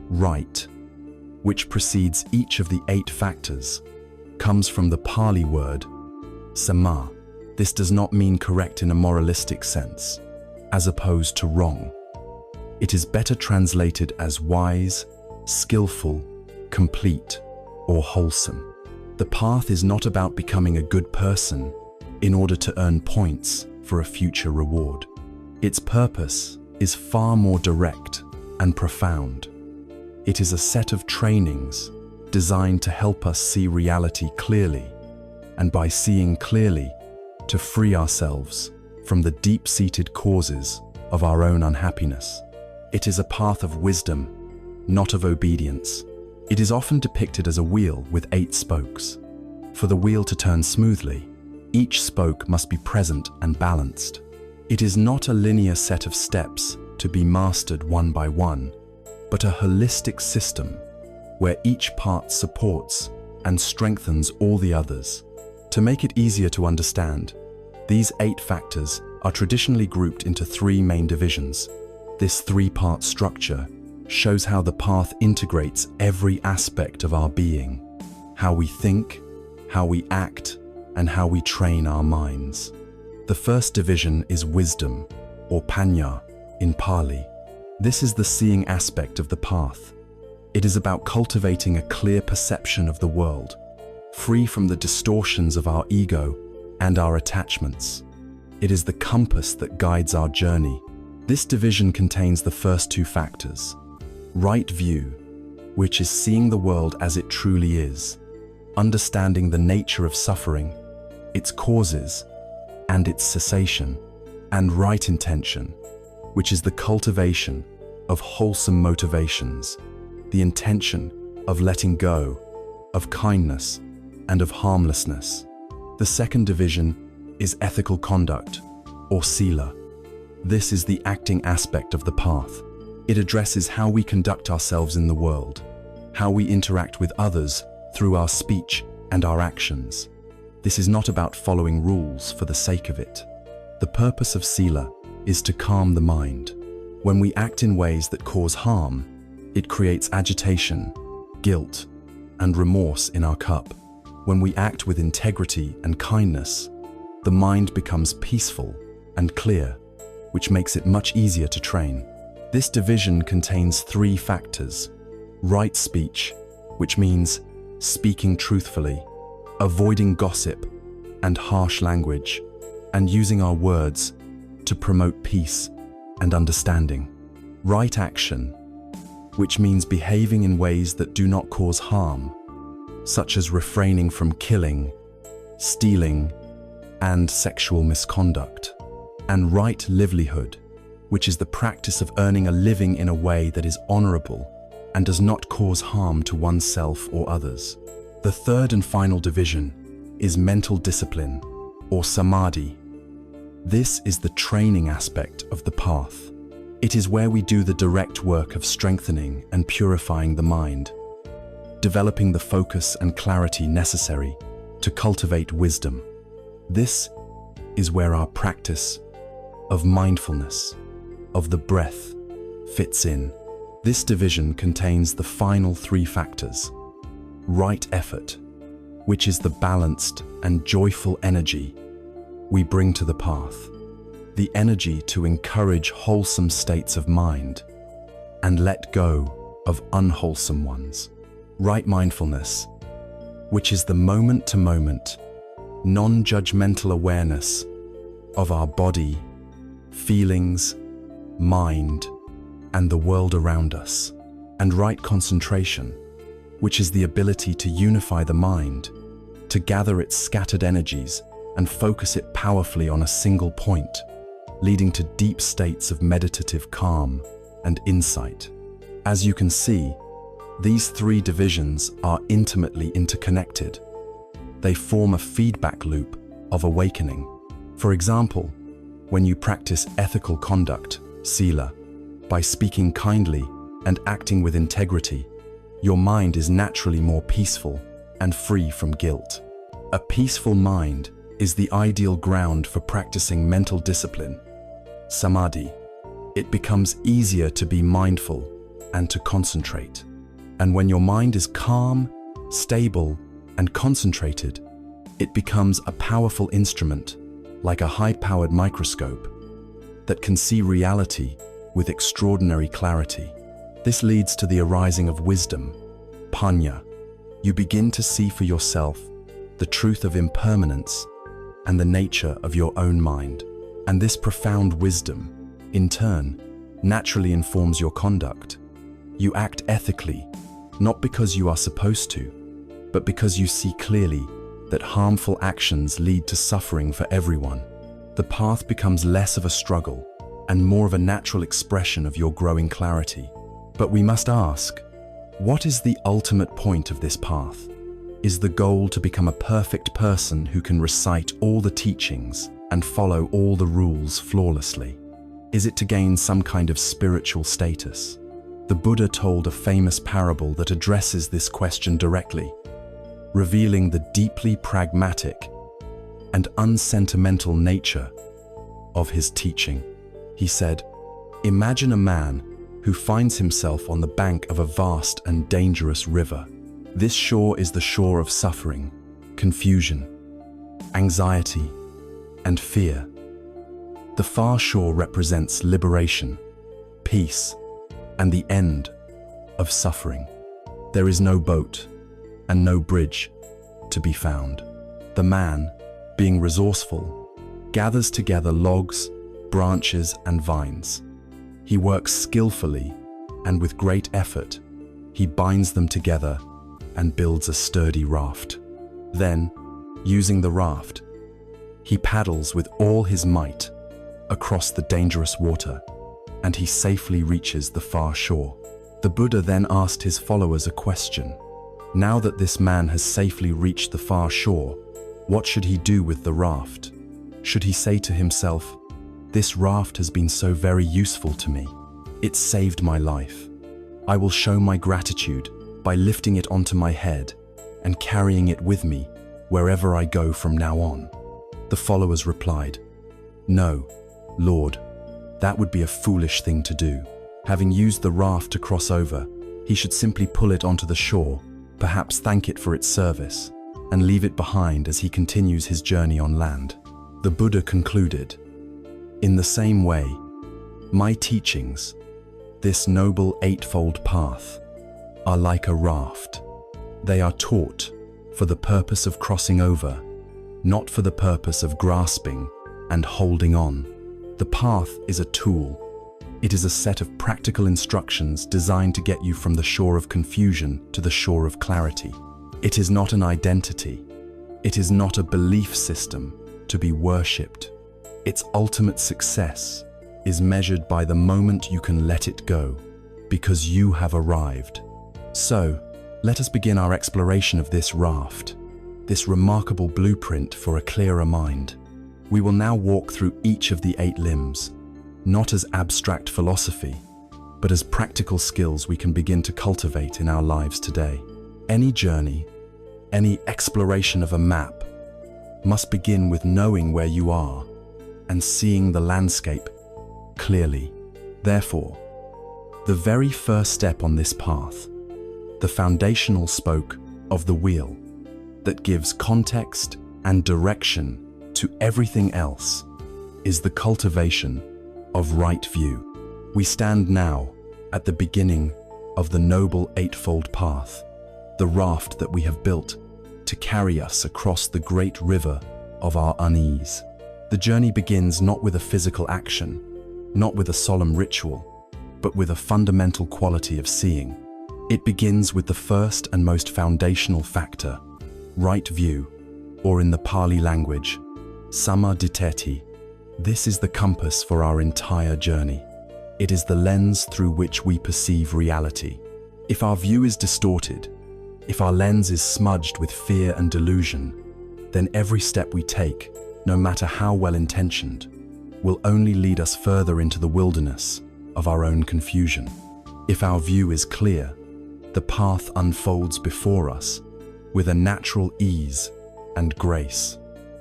right, which precedes each of the 8 factors, comes from the Pali word sama. This does not mean correct in a moralistic sense, as opposed to wrong. It is better translated as wise, skillful, complete, or wholesome. The path is not about becoming a good person in order to earn points for a future reward. Its purpose is far more direct and profound. It is a set of trainings designed to help us see reality clearly, and by seeing clearly, to free ourselves from the deep-seated causes of our own unhappiness. It is a path of wisdom, not of obedience. It is often depicted as a wheel with 8 spokes. For the wheel to turn smoothly, each spoke must be present and balanced. It is not a linear set of steps to be mastered one by one, but a holistic system where each part supports and strengthens all the others. To make it easier to understand, these 8 factors are traditionally grouped into 3 main divisions. This 3-part structure shows how the path integrates every aspect of our being, how we think, how we act, and how we train our minds. The first division is wisdom, or panya in Pali. This is the seeing aspect of the path. It is about cultivating a clear perception of the world, free from the distortions of our ego and our attachments. It is the compass that guides our journey. This division contains the first 2 factors: right view, which is seeing the world as it truly is, understanding the nature of suffering, its causes, and its cessation; and right intention, which is the cultivation of wholesome motivations, the intention of letting go, of kindness, and of harmlessness. The second division is ethical conduct, or sila. This is the acting aspect of the path. It addresses how we conduct ourselves in the world, how we interact with others through our speech and our actions. This is not about following rules for the sake of it. The purpose of sila is to calm the mind. When we act in ways that cause harm, it creates agitation, guilt, and remorse in our cup. When we act with integrity and kindness, the mind becomes peaceful and clear, which makes it much easier to train. This division contains 3 factors: right speech, which means speaking truthfully, avoiding gossip and harsh language, and using our words to promote peace and understanding. Right action, which means behaving in ways that do not cause harm, such as refraining from killing, stealing, and sexual misconduct. And right livelihood, which is the practice of earning a living in a way that is honorable and does not cause harm to oneself or others. The third and final division is mental discipline, or samadhi. This is the training aspect of the path. It is where we do the direct work of strengthening and purifying the mind, developing the focus and clarity necessary to cultivate wisdom. This is where our practice of mindfulness, of the breath, fits in. This division contains the final 3 factors: right effort, which is the balanced and joyful energy we bring to the path, the energy to encourage wholesome states of mind; and let go of unwholesome ones. Right mindfulness, which is the moment-to-moment, non-judgmental awareness of our body, feelings, mind, and the world around us. And right concentration, which is the ability to unify the mind, to gather its scattered energies and focus it powerfully on a single point, leading to deep states of meditative calm and insight. As you can see, these three divisions are intimately interconnected. They form a feedback loop of awakening. For example, when you practice ethical conduct, sila, by speaking kindly and acting with integrity, your mind is naturally more peaceful and free from guilt. A peaceful mind is the ideal ground for practicing mental discipline, samadhi. It becomes easier to be mindful and to concentrate. And when your mind is calm, stable, and concentrated, it becomes a powerful instrument, like a high-powered microscope, that can see reality with extraordinary clarity. This leads to the arising of wisdom, panya. You begin to see for yourself the truth of impermanence and the nature of your own mind. And this profound wisdom, in turn, naturally informs your conduct. You act ethically, not because you are supposed to, but because you see clearly that harmful actions lead to suffering for everyone. The path becomes less of a struggle and more of a natural expression of your growing clarity. But we must ask, what is the ultimate point of this path? Is the goal to become a perfect person who can recite all the teachings and follow all the rules flawlessly? Is it to gain some kind of spiritual status? The Buddha told a famous parable that addresses this question directly, revealing the deeply pragmatic and unsentimental nature of his teaching. He said, "Imagine a man who finds himself on the bank of a vast and dangerous river. This shore is the shore of suffering, confusion, anxiety, and fear. The far shore represents liberation, peace, and the end of suffering. There is no boat and no bridge to be found. The man, being resourceful, gathers together logs, branches, and vines. He works skillfully, and with great effort, he binds them together and builds a sturdy raft. Then, using the raft, he paddles with all his might across the dangerous water, and he safely reaches the far shore." The Buddha then asked his followers a question. Now that this man has safely reached the far shore, what should he do with the raft? Should he say to himself, "This raft has been so very useful to me. It saved my life. I will show my gratitude by lifting it onto my head and carrying it with me wherever I go from now on?" The followers replied, "No, Lord, that would be a foolish thing to do. Having used the raft to cross over, he should simply pull it onto the shore, perhaps thank it for its service, and leave it behind as he continues his journey on land." The Buddha concluded, "In the same way, my teachings, this Noble Eightfold Path, are like a raft. They are taught for the purpose of crossing over, not for the purpose of grasping and holding on. The path is a tool. It is a set of practical instructions designed to get you from the shore of confusion to the shore of clarity. It is not an identity. It is not a belief system to be worshipped. Its ultimate success is measured by the moment you can let it go, because you have arrived." So, let us begin our exploration of this raft, this remarkable blueprint for a clearer mind. We will now walk through each of the 8 limbs, not as abstract philosophy, but as practical skills we can begin to cultivate in our lives today. Any journey, any exploration of a map, must begin with knowing where you are and seeing the landscape clearly. Therefore, the very first step on this path, the foundational spoke of the wheel that gives context and direction to everything else, is the cultivation of right view. We stand now at the beginning of the Noble Eightfold Path, the raft that we have built to carry us across the great river of our unease. The journey begins not with a physical action, not with a solemn ritual, but with a fundamental quality of seeing. It begins with the first and most foundational factor, right view, or in the Pali language, sammaditthhi. This is the compass for our entire journey. It is the lens through which we perceive reality. If our view is distorted, if our lens is smudged with fear and delusion, then every step we take, no matter how well-intentioned, will only lead us further into the wilderness of our own confusion. If our view is clear, the path unfolds before us with a natural ease and grace.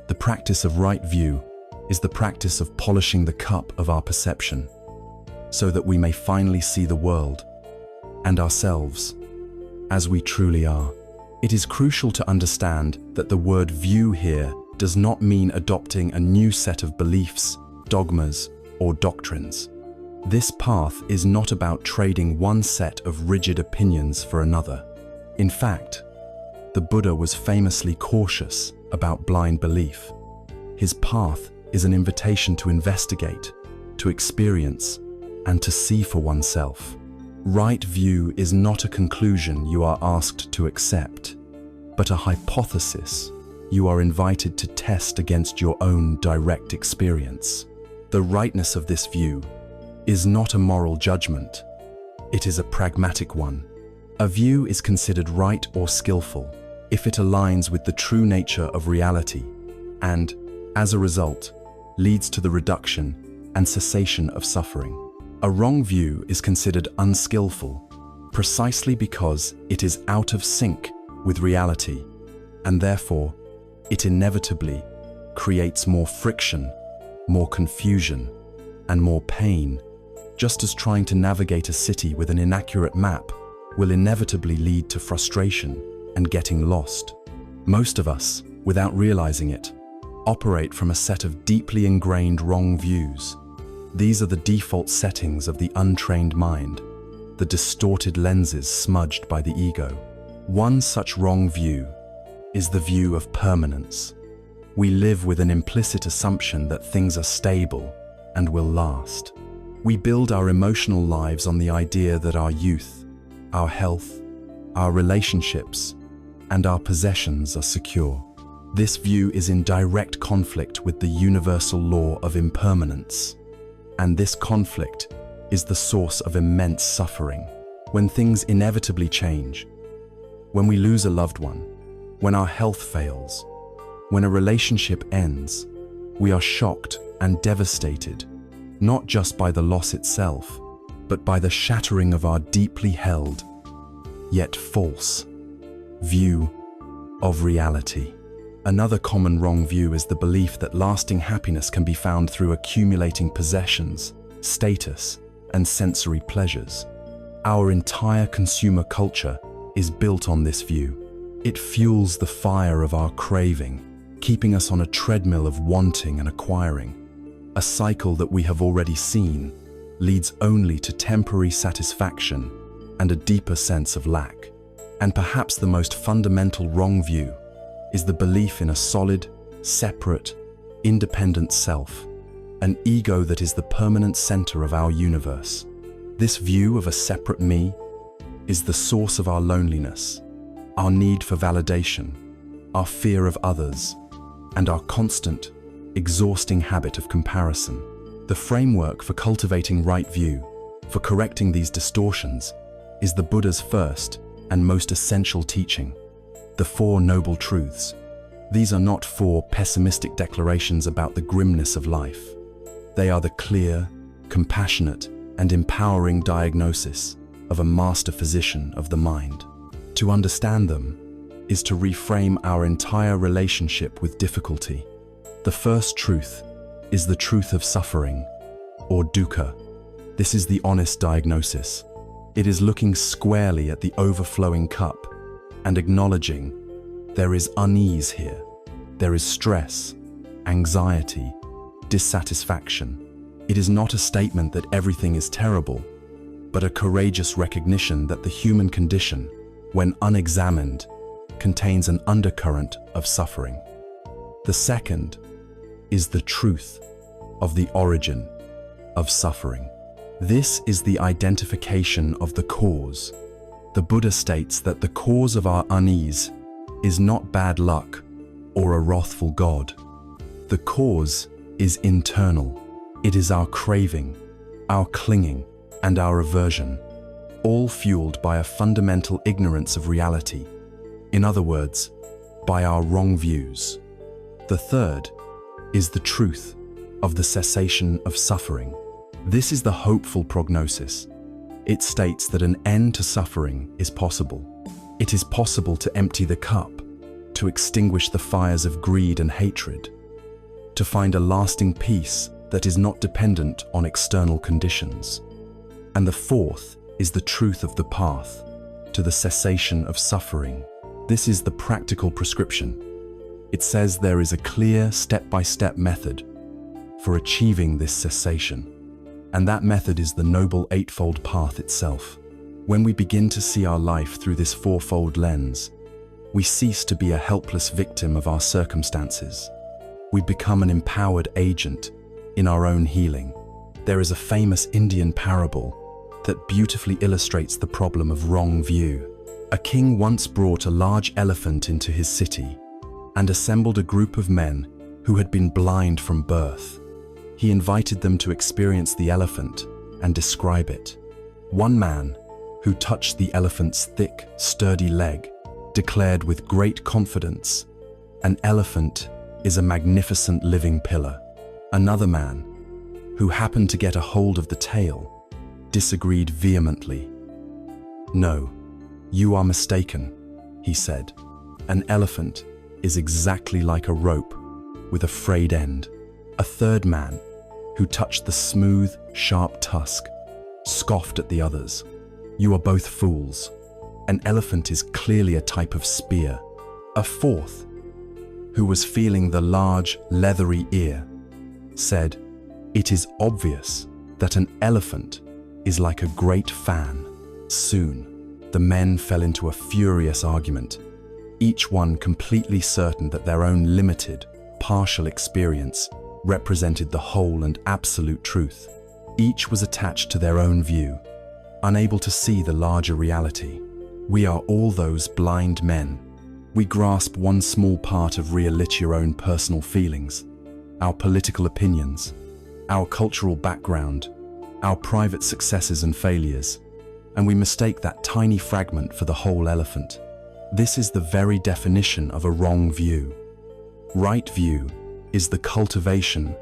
The practice of right view is the practice of polishing the cup of our perception, so that we may finally see the world and ourselves as we truly are. It is crucial to understand that the word view here does not mean adopting a new set of beliefs, dogmas, or doctrines. This path is not about trading one set of rigid opinions for another. In fact, the Buddha was famously cautious about blind belief. His path is an invitation to investigate, to experience, and to see for oneself. Right view is not a conclusion you are asked to accept, but a hypothesis you are invited to test against your own direct experience. The rightness of this view is not a moral judgment, it is a pragmatic one. A view is considered right or skillful if it aligns with the true nature of reality and, as a result, leads to the reduction and cessation of suffering. A wrong view is considered unskillful precisely because it is out of sync with reality, and therefore it inevitably creates more friction, more confusion, and more pain, just as trying to navigate a city with an inaccurate map will inevitably lead to frustration and getting lost. Most of us, without realizing it, operate from a set of deeply ingrained wrong views. These are the default settings of the untrained mind, the distorted lenses smudged by the ego. One such wrong view is the view of permanence. We live with an implicit assumption that things are stable and will last. We build our emotional lives on the idea that our youth, our health, our relationships, and our possessions are secure. This view is in direct conflict with the universal law of impermanence. And this conflict is the source of immense suffering. When things inevitably change, when we lose a loved one, when our health fails, when a relationship ends, we are shocked and devastated, not just by the loss itself, but by the shattering of our deeply held, yet false, view of reality. Another common wrong view is the belief that lasting happiness can be found through accumulating possessions, status, and sensory pleasures. Our entire consumer culture is built on this view. It fuels the fire of our craving, keeping us on a treadmill of wanting and acquiring. A cycle that we have already seen leads only to temporary satisfaction and a deeper sense of lack. And perhaps the most fundamental wrong view is the belief in a solid, separate, independent self, an ego that is the permanent center of our universe. This view of a separate me is the source of our loneliness, our need for validation, our fear of others, and our constant, exhausting habit of comparison. The framework for cultivating right view, for correcting these distortions, is the Buddha's first and most essential teaching, the Four Noble Truths. These are not four pessimistic declarations about the grimness of life. They are the clear, compassionate, and empowering diagnosis of a master physician of the mind. To understand them is to reframe our entire relationship with difficulty. The first truth is the truth of suffering, or dukkha. This is the honest diagnosis. It is looking squarely at the overflowing cup and acknowledging there is unease here. There is stress, anxiety, dissatisfaction. It is not a statement that everything is terrible, but a courageous recognition that the human condition, when unexamined, contains an undercurrent of suffering. The second is the truth of the origin of suffering. This is the identification of the cause. The Buddha states that the cause of our unease is not bad luck or a wrathful God. The cause is internal. It is our craving, our clinging, and our aversion, all fueled by a fundamental ignorance of reality. In other words, by our wrong views. The third is the truth of the cessation of suffering. This is the hopeful prognosis. It states that an end to suffering is possible. It is possible to empty the cup, to extinguish the fires of greed and hatred, to find a lasting peace that is not dependent on external conditions. And the fourth is the truth of the path to the cessation of suffering. This is the practical prescription. It says there is a clear step-by-step method for achieving this cessation. And that method is the Noble Eightfold Path itself. When we begin to see our life through this fourfold lens, we cease to be a helpless victim of our circumstances. We become an empowered agent in our own healing. There is a famous Indian parable that beautifully illustrates the problem of wrong view. A king once brought a large elephant into his city and assembled a group of men who had been blind from birth. He invited them to experience the elephant and describe it. One man, who touched the elephant's thick, sturdy leg, declared with great confidence, "An elephant is a magnificent living pillar." Another man, who happened to get a hold of the tail, disagreed vehemently. "No, you are mistaken," he said. "An elephant is exactly like a rope with a frayed end." A third man, who touched the smooth, sharp tusk, scoffed at the others. "You are both fools. An elephant is clearly a type of spear." A fourth, who was feeling the large, leathery ear, said, "It is obvious that an elephant is like a great fan." Soon, the men fell into a furious argument, each one completely certain that their own limited, partial experience represented the whole and absolute truth. Each was attached to their own view, unable to see the larger reality. We are all those blind men. We grasp one small part of reality, our own personal feelings, our political opinions, our cultural background, our private successes and failures, and we mistake that tiny fragment for the whole elephant. This is the very definition of a wrong view. Right view is the cultivation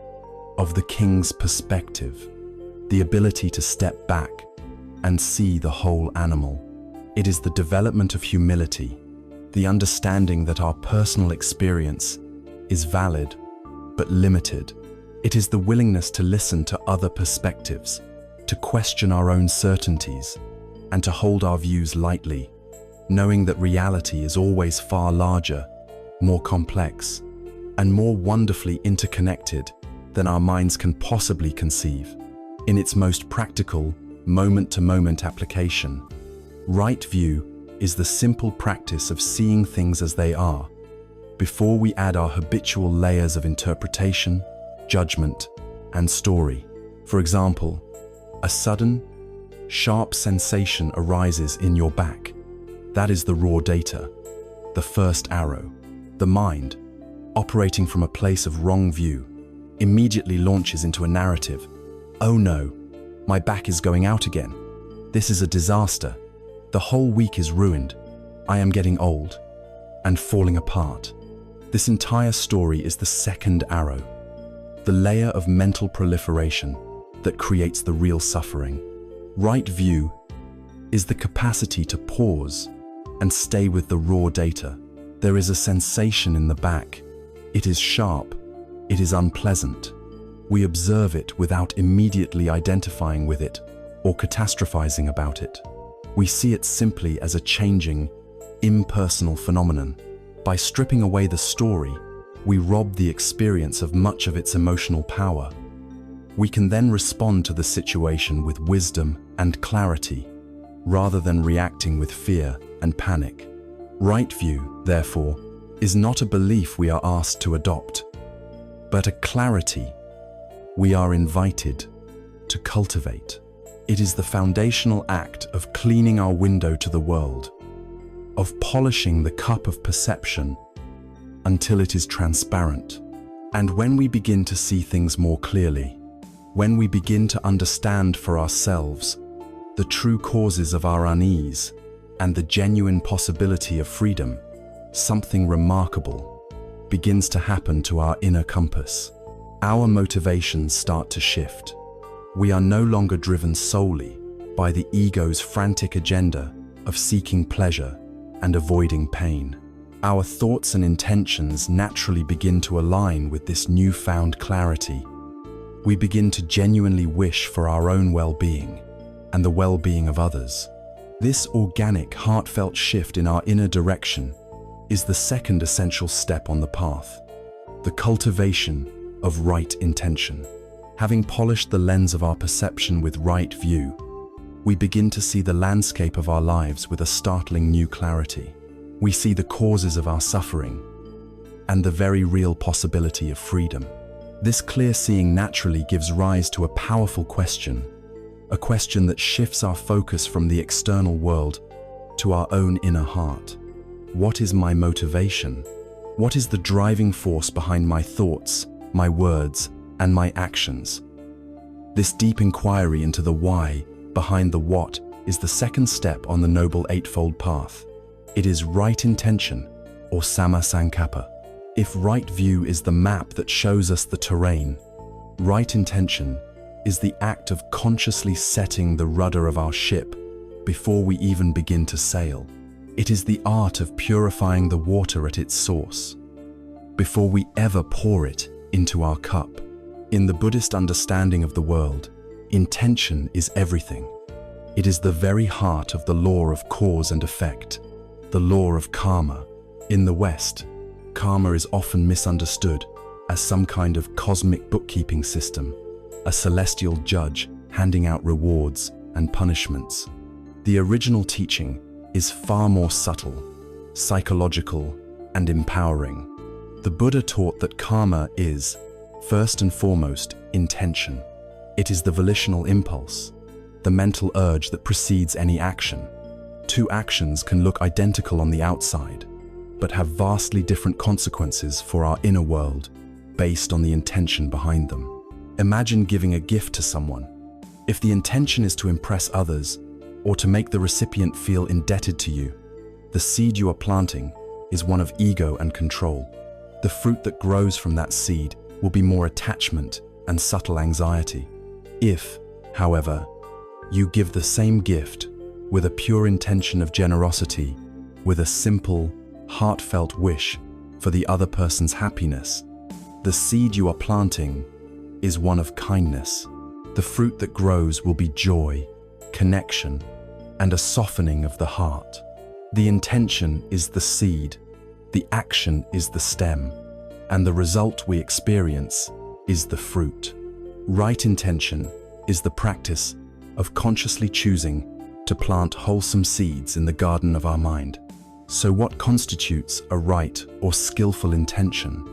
of the king's perspective, the ability to step back and see the whole animal. It is the development of humility, the understanding that our personal experience is valid but limited. It is the willingness to listen to other perspectives, to question our own certainties, and to hold our views lightly, knowing that reality is always far larger, more complex, and more wonderfully interconnected than our minds can possibly conceive. In its most practical, moment-to-moment application, right view is the simple practice of seeing things as they are, before we add our habitual layers of interpretation, judgment, and story. For example, a sudden, sharp sensation arises in your back. That is the raw data, the first arrow. The mind, operating from a place of wrong view, immediately launches into a narrative. "Oh no, my back is going out again. This is a disaster. The whole week is ruined. I am getting old and falling apart." This entire story is the second arrow, the layer of mental proliferation that creates the real suffering. Right view is the capacity to pause and stay with the raw data. There is a sensation in the back. It is sharp. It is unpleasant. We observe it without immediately identifying with it or catastrophizing about it. We see it simply as a changing, impersonal phenomenon. By stripping away the story, we rob the experience of much of its emotional power. We can then respond to the situation with wisdom and clarity, rather than reacting with fear and panic. Right view, therefore, is not a belief we are asked to adopt, but a clarity we are invited to cultivate. It is the foundational act of cleaning our window to the world, of polishing the cup of perception until it is transparent. And when we begin to see things more clearly, when we begin to understand for ourselves the true causes of our unease and the genuine possibility of freedom, something remarkable begins to happen to our inner compass. Our motivations start to shift. We are no longer driven solely by the ego's frantic agenda of seeking pleasure and avoiding pain. Our thoughts and intentions naturally begin to align with this newfound clarity. We begin to genuinely wish for our own well-being and the well-being of others. This organic, heartfelt shift in our inner direction is the second essential step on the path, the cultivation of right intention. Having polished the lens of our perception with right view, we begin to see the landscape of our lives with a startling new clarity. We see the causes of our suffering and the very real possibility of freedom. This clear seeing naturally gives rise to a powerful question, a question that shifts our focus from the external world to our own inner heart. What is my motivation? What is the driving force behind my thoughts, my words, and my actions? This deep inquiry into the why behind the what is the second step on the Noble Eightfold Path. It is right intention, or samma sankappa. If right view is the map that shows us the terrain, right intention is the act of consciously setting the rudder of our ship before we even begin to sail. It is the art of purifying the water at its source, before we ever pour it into our cup. In the Buddhist understanding of the world, intention is everything. It is the very heart of the law of cause and effect, the law of karma. In the West, karma is often misunderstood as some kind of cosmic bookkeeping system, a celestial judge handing out rewards and punishments. The original teaching is far more subtle, psychological, and empowering. The Buddha taught that karma is, first and foremost, intention. It is the volitional impulse, the mental urge that precedes any action. Two actions can look identical on the outside, but have vastly different consequences for our inner world based on the intention behind them. Imagine giving a gift to someone. If the intention is to impress others or to make the recipient feel indebted to you, the seed you are planting is one of ego and control. The fruit that grows from that seed will be more attachment and subtle anxiety. If, however, you give the same gift with a pure intention of generosity, with a simple, heartfelt wish for the other person's happiness, the seed you are planting is one of kindness. The fruit that grows will be joy, connection, and a softening of the heart. The intention is the seed, the action is the stem, and the result we experience is the fruit. Right intention is the practice of consciously choosing to plant wholesome seeds in the garden of our mind. So what constitutes a right or skillful intention?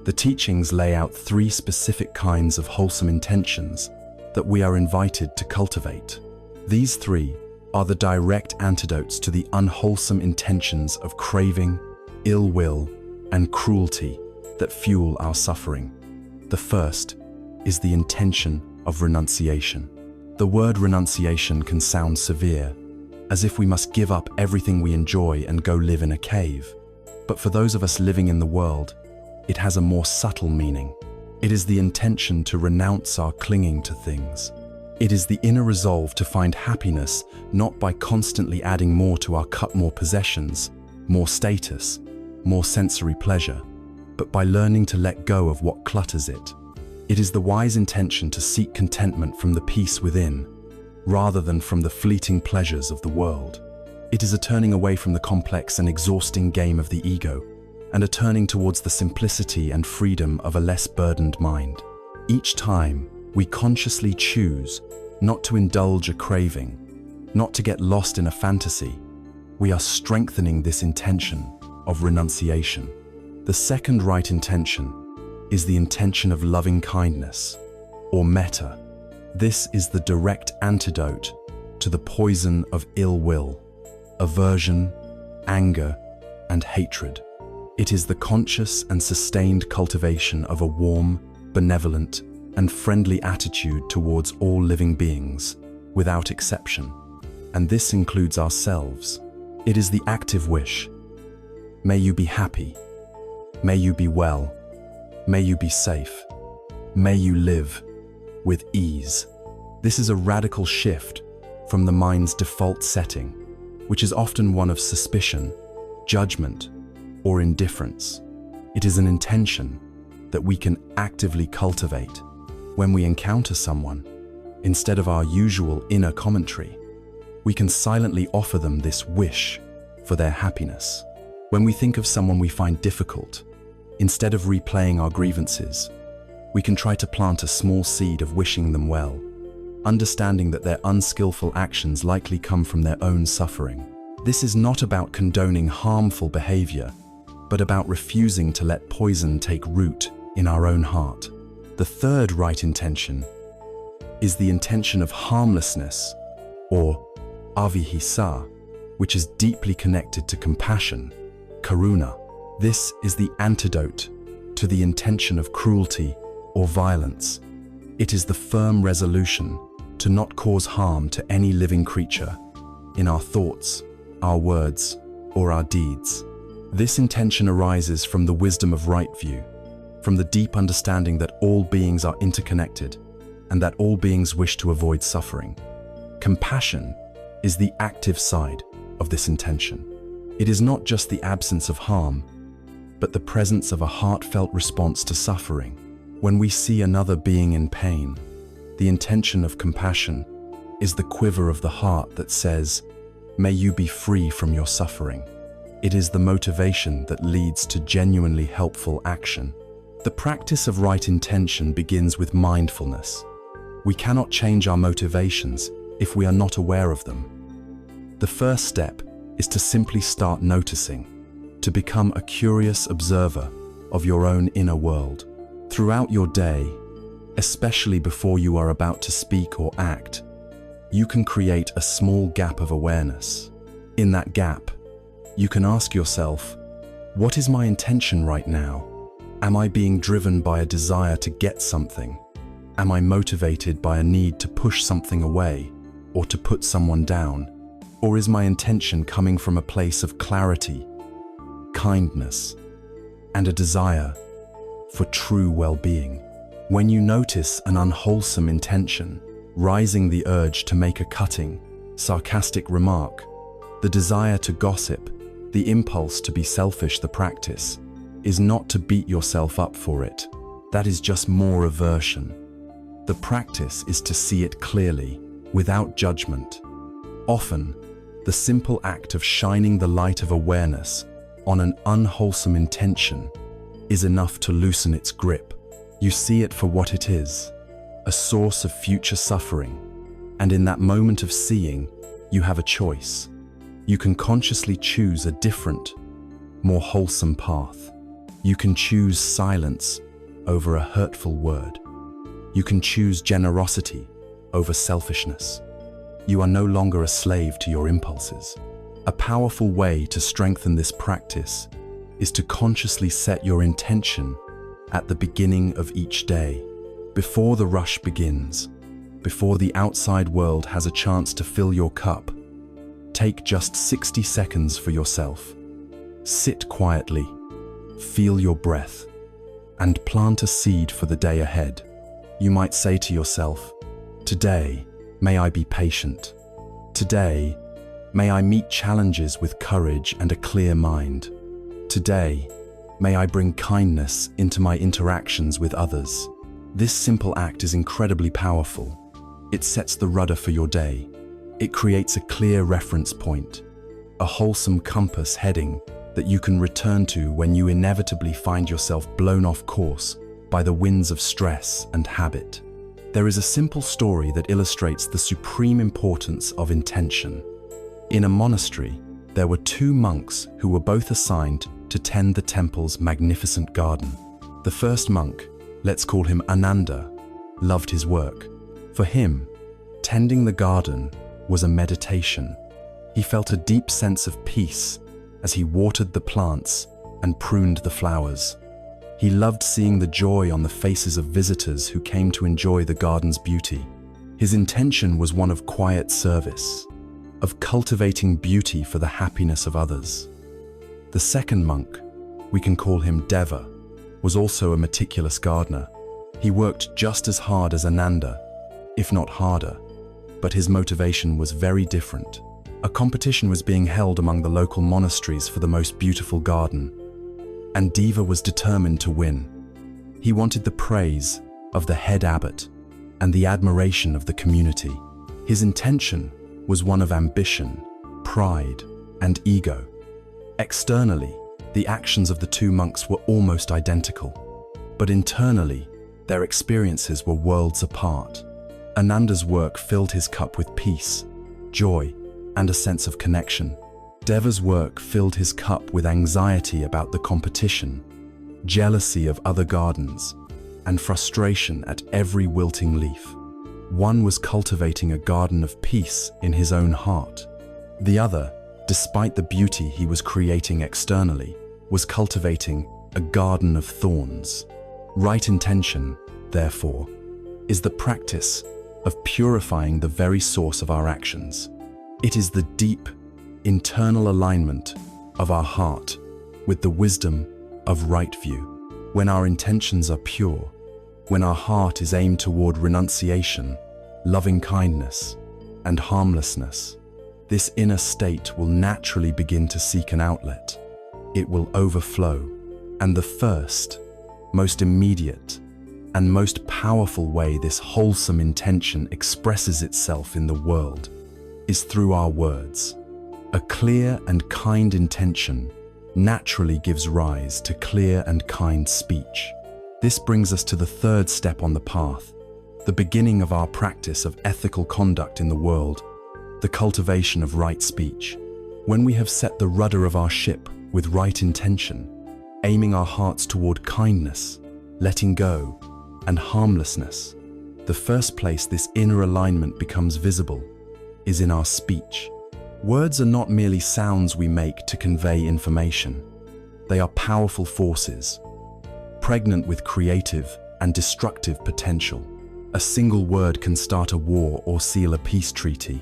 The teachings lay out three specific kinds of wholesome intentions that we are invited to cultivate. These three are the direct antidotes to the unwholesome intentions of craving, ill will, and cruelty that fuel our suffering. The first is the intention of renunciation. The word renunciation can sound severe, as if we must give up everything we enjoy and go live in a cave. But for those of us living in the world, it has a more subtle meaning. It is the intention to renounce our clinging to things. It is the inner resolve to find happiness not by constantly adding more to our cup, more possessions, more status, more sensory pleasure, but by learning to let go of what clutters it. It is the wise intention to seek contentment from the peace within, rather than from the fleeting pleasures of the world. It is a turning away from the complex and exhausting game of the ego, and a turning towards the simplicity and freedom of a less burdened mind. Each time we consciously choose not to indulge a craving, not to get lost in a fantasy. We are strengthening this intention of renunciation. The second right intention is the intention of loving kindness, or metta. This is the direct antidote to the poison of ill will, aversion, anger, and hatred. It is the conscious and sustained cultivation of a warm, benevolent, and friendly attitude towards all living beings, without exception. And this includes ourselves. It is the active wish. May you be happy. May you be well. May you be safe. May you live with ease. This is a radical shift from the mind's default setting, which is often one of suspicion, judgment, or indifference. It is an intention that we can actively cultivate when we encounter someone. Instead of our usual inner commentary, we can silently offer them this wish for their happiness. When we think of someone we find difficult, instead of replaying our grievances, we can try to plant a small seed of wishing them well, understanding that their unskillful actions likely come from their own suffering. This is not about condoning harmful behavior, but about refusing to let poison take root in our own heart. The third right intention is the intention of harmlessness, or avihisa, which is deeply connected to compassion, karuna. This is the antidote to the intention of cruelty or violence. It is the firm resolution to not cause harm to any living creature in our thoughts, our words, or our deeds. This intention arises from the wisdom of right view, from the deep understanding that all beings are interconnected and that all beings wish to avoid suffering. Compassion is the active side of this intention. It is not just the absence of harm, but the presence of a heartfelt response to suffering. When we see another being in pain, the intention of compassion is the quiver of the heart that says, "May you be free from your suffering." It is the motivation that leads to genuinely helpful action. The practice of right intention begins with mindfulness. We cannot change our motivations if we are not aware of them. The first step is to simply start noticing, to become a curious observer of your own inner world. Throughout your day, especially before you are about to speak or act, you can create a small gap of awareness. In that gap, you can ask yourself, what is my intention right now? Am I being driven by a desire to get something? Am I motivated by a need to push something away or to put someone down? Or is my intention coming from a place of clarity, kindness, and a desire for true well-being? When you notice an unwholesome intention, rising the urge to make a cutting, sarcastic remark, the desire to gossip, the impulse to be selfish, the practice is not to beat yourself up for it. That is just more aversion. The practice is to see it clearly, without judgment. Often, the simple act of shining the light of awareness on an unwholesome intention is enough to loosen its grip. You see it for what it is, a source of future suffering. And in that moment of seeing, you have a choice. You can consciously choose a different, more wholesome path. You can choose silence over a hurtful word. You can choose generosity over selfishness. You are no longer a slave to your impulses. A powerful way to strengthen this practice is to consciously set your intention at the beginning of each day, before the rush begins, before the outside world has a chance to fill your cup. Take just 60 seconds for yourself. Sit quietly, feel your breath, and plant a seed for the day ahead. You might say to yourself, "Today, may I be patient. Today, may I meet challenges with courage and a clear mind. Today, may I bring kindness into my interactions with others." This simple act is incredibly powerful. It sets the rudder for your day. It creates a clear reference point, a wholesome compass heading that you can return to when you inevitably find yourself blown off course by the winds of stress and habit. There is a simple story that illustrates the supreme importance of intention. In a monastery, there were two monks who were both assigned to tend the temple's magnificent garden. The first monk, let's call him Ananda, loved his work. For him, tending the garden was a meditation. He felt a deep sense of peace as he watered the plants and pruned the flowers. He loved seeing the joy on the faces of visitors who came to enjoy the garden's beauty. His intention was one of quiet service, of cultivating beauty for the happiness of others. The second monk, we can call him Deva, was also a meticulous gardener. He worked just as hard as Ananda, if not harder, but his motivation was very different. A competition was being held among the local monasteries for the most beautiful garden, and Deva was determined to win. He wanted the praise of the head abbot and the admiration of the community. His intention was one of ambition, pride, and ego. Externally, the actions of the two monks were almost identical, but internally, their experiences were worlds apart. Ananda's work filled his cup with peace, joy, and a sense of connection. Deva's work filled his cup with anxiety about the competition, jealousy of other gardens, and frustration at every wilting leaf. One was cultivating a garden of peace in his own heart. The other, despite the beauty he was creating externally, was cultivating a garden of thorns. Right intention, therefore, is the practice of purifying the very source of our actions. It is the deep, internal alignment of our heart with the wisdom of right view. When our intentions are pure, when our heart is aimed toward renunciation, loving kindness, and harmlessness, this inner state will naturally begin to seek an outlet. It will overflow, and the first, most immediate, and most powerful way this wholesome intention expresses itself in the world is through our words. A clear and kind intention naturally gives rise to clear and kind speech. This brings us to the third step on the path, the beginning of our practice of ethical conduct in the world, the cultivation of right speech. When we have set the rudder of our ship with right intention, aiming our hearts toward kindness, letting go, and harmlessness, the first place this inner alignment becomes visible is in our speech. Words are not merely sounds we make to convey information. They are powerful forces, pregnant with creative and destructive potential. A single word can start a war or seal a peace treaty.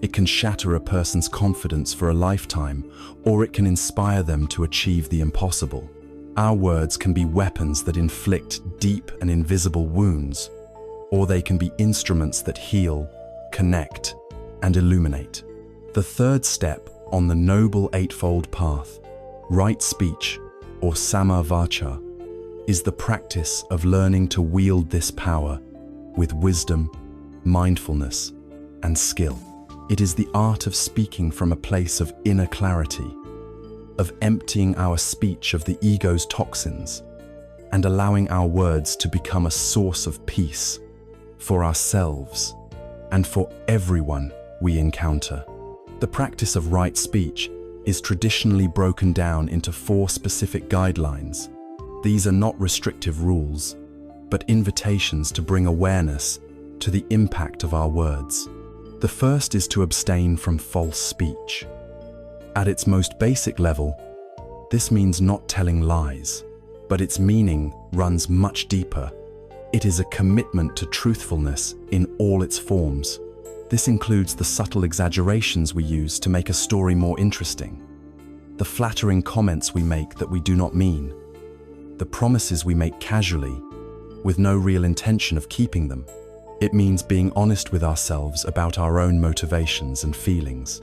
It can shatter a person's confidence for a lifetime, or it can inspire them to achieve the impossible. Our words can be weapons that inflict deep and invisible wounds, or they can be instruments that heal, connect, and illuminate. The third step on the Noble Eightfold Path, right speech, or samma vacha, is the practice of learning to wield this power with wisdom, mindfulness, and skill. It is the art of speaking from a place of inner clarity, of emptying our speech of the ego's toxins, and allowing our words to become a source of peace for ourselves and for everyone we encounter. The practice of right speech is traditionally broken down into 4 specific guidelines. These are not restrictive rules, but invitations to bring awareness to the impact of our words. The first is to abstain from false speech. At its most basic level, this means not telling lies, but its meaning runs much deeper. It is a commitment to truthfulness in all its forms. This includes the subtle exaggerations we use to make a story more interesting, the flattering comments we make that we do not mean, the promises we make casually, with no real intention of keeping them. It means being honest with ourselves about our own motivations and feelings.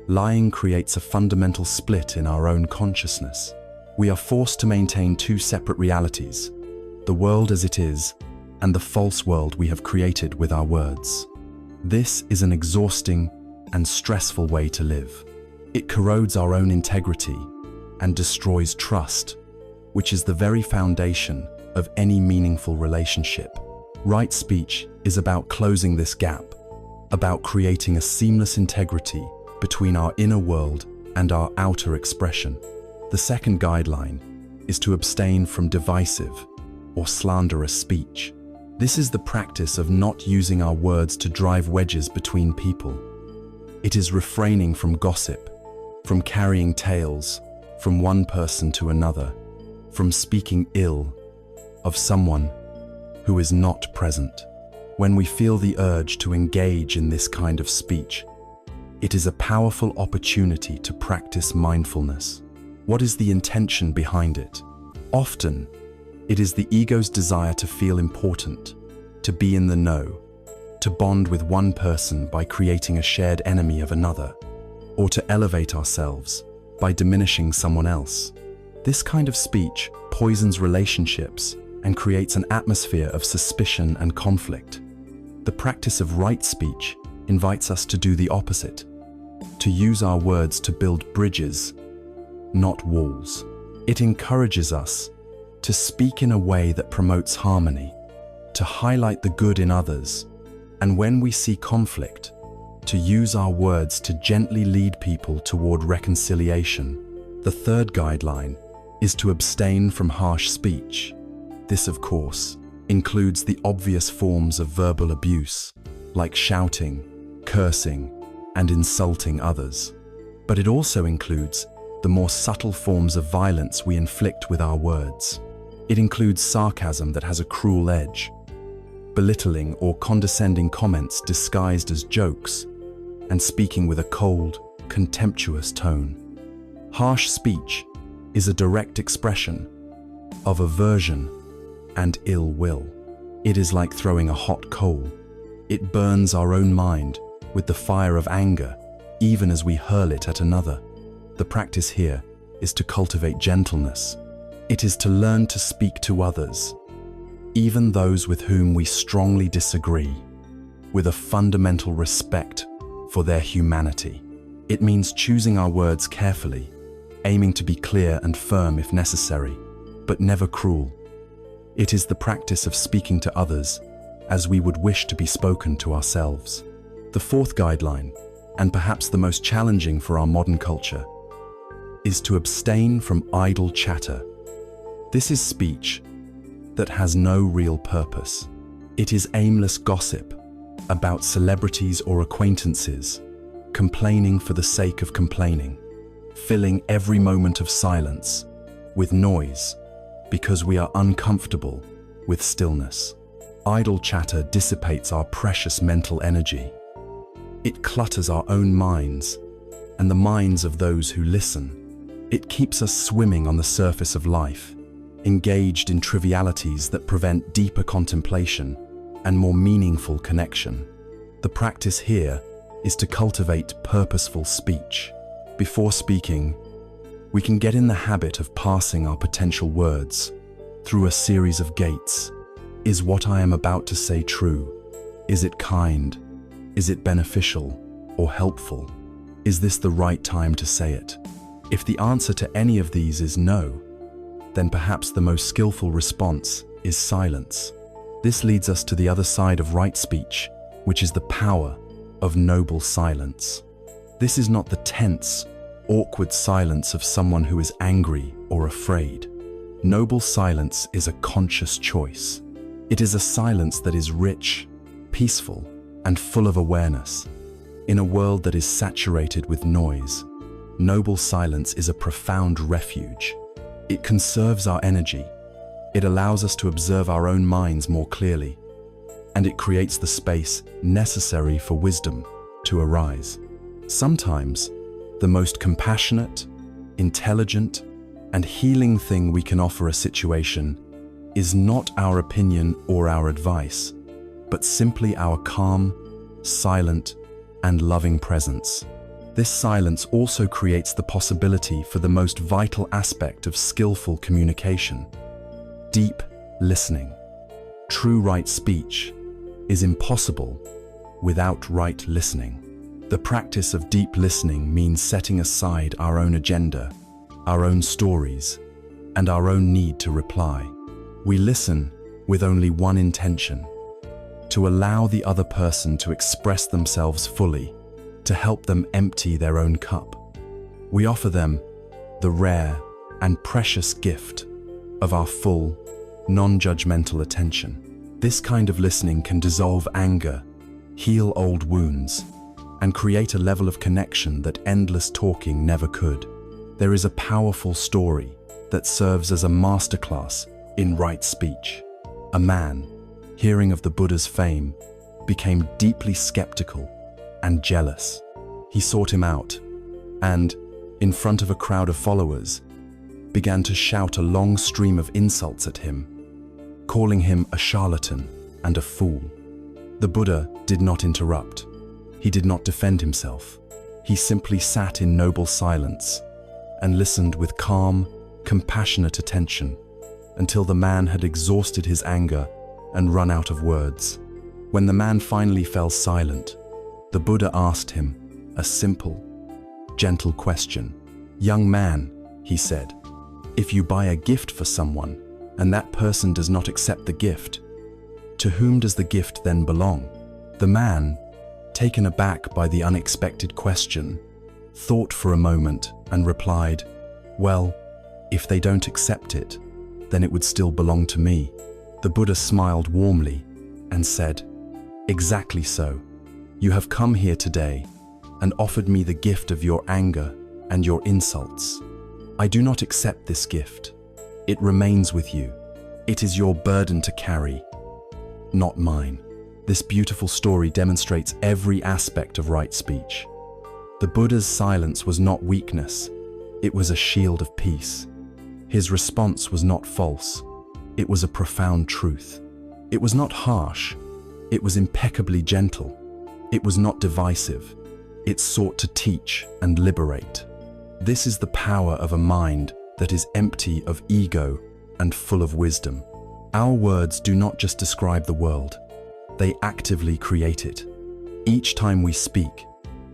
Lying creates a fundamental split in our own consciousness. We are forced to maintain 2 separate realities, the world as it is, and the false world we have created with our words. This is an exhausting and stressful way to live. It corrodes our own integrity and destroys trust, which is the very foundation of any meaningful relationship. Right speech is about closing this gap, about creating a seamless integrity between our inner world and our outer expression. The second guideline is to abstain from divisive or slanderous speech. This is the practice of not using our words to drive wedges between people. It is refraining from gossip, from carrying tales from one person to another, from speaking ill of someone who is not present. When we feel the urge to engage in this kind of speech, it is a powerful opportunity to practice mindfulness. What is the intention behind it? Often, it is the ego's desire to feel important, to be in the know, to bond with one person by creating a shared enemy of another, or to elevate ourselves by diminishing someone else. This kind of speech poisons relationships and creates an atmosphere of suspicion and conflict. The practice of right speech invites us to do the opposite, to use our words to build bridges, not walls. It encourages us to speak in a way that promotes harmony, to highlight the good in others, and when we see conflict, to use our words to gently lead people toward reconciliation. The third guideline is to abstain from harsh speech. This, of course, includes the obvious forms of verbal abuse, like shouting, cursing, and insulting others. But it also includes the more subtle forms of violence we inflict with our words. It includes sarcasm that has a cruel edge, belittling or condescending comments disguised as jokes, and speaking with a cold, contemptuous tone. Harsh speech is a direct expression of aversion and ill will. It is like throwing a hot coal. It burns our own mind with the fire of anger, even as we hurl it at another. The practice here is to cultivate gentleness. It is to learn to speak to others, even those with whom we strongly disagree, with a fundamental respect for their humanity. It means choosing our words carefully, aiming to be clear and firm if necessary, but never cruel. It is the practice of speaking to others as we would wish to be spoken to ourselves. The fourth guideline, and perhaps the most challenging for our modern culture, is to abstain from idle chatter. This is speech that has no real purpose. It is aimless gossip about celebrities or acquaintances, complaining for the sake of complaining, filling every moment of silence with noise because we are uncomfortable with stillness. Idle chatter dissipates our precious mental energy. It clutters our own minds and the minds of those who listen. It keeps us swimming on the surface of life, engaged in trivialities that prevent deeper contemplation and more meaningful connection. The practice here is to cultivate purposeful speech. Before speaking, we can get in the habit of passing our potential words through a series of gates. Is what I am about to say true? Is it kind? Is it beneficial or helpful? Is this the right time to say it? If the answer to any of these is no, then perhaps the most skillful response is silence. This leads us to the other side of right speech, which is the power of noble silence. This is not the tense, awkward silence of someone who is angry or afraid. Noble silence is a conscious choice. It is a silence that is rich, peaceful, and full of awareness. In a world that is saturated with noise, noble silence is a profound refuge. It conserves our energy. It allows us to observe our own minds more clearly, and it creates the space necessary for wisdom to arise. Sometimes, the most compassionate, intelligent, and healing thing we can offer a situation is not our opinion or our advice, but simply our calm, silent, and loving presence. This silence also creates the possibility for the most vital aspect of skillful communication: deep listening. True right speech is impossible without right listening. The practice of deep listening means setting aside our own agenda, our own stories, and our own need to reply. We listen with only one intention: to allow the other person to express themselves fully, to help them empty their own cup. We offer them the rare and precious gift of our full, non-judgmental attention. This kind of listening can dissolve anger, heal old wounds, and create a level of connection that endless talking never could. There is a powerful story that serves as a masterclass in right speech. A man, hearing of the Buddha's fame, became deeply skeptical and jealous. He sought him out and, in front of a crowd of followers, began to shout a long stream of insults at him, calling him a charlatan and a fool. The Buddha did not interrupt. He did not defend himself. He simply sat in noble silence and listened with calm, compassionate attention until the man had exhausted his anger and run out of words. When the man finally fell silent, the Buddha asked him a simple, gentle question. "Young man," he said, "if you buy a gift for someone and that person does not accept the gift, to whom does the gift then belong?" The man, taken aback by the unexpected question, thought for a moment and replied, "Well, if they don't accept it, then it would still belong to me." The Buddha smiled warmly and said, "Exactly so. You have come here today and offered me the gift of your anger and your insults. I do not accept this gift. It remains with you. It is your burden to carry, not mine." This beautiful story demonstrates every aspect of right speech. The Buddha's silence was not weakness, it was a shield of peace. His response was not false, it was a profound truth. It was not harsh, it was impeccably gentle. It was not divisive, it sought to teach and liberate. This is the power of a mind that is empty of ego and full of wisdom. Our words do not just describe the world, they actively create it. Each time we speak,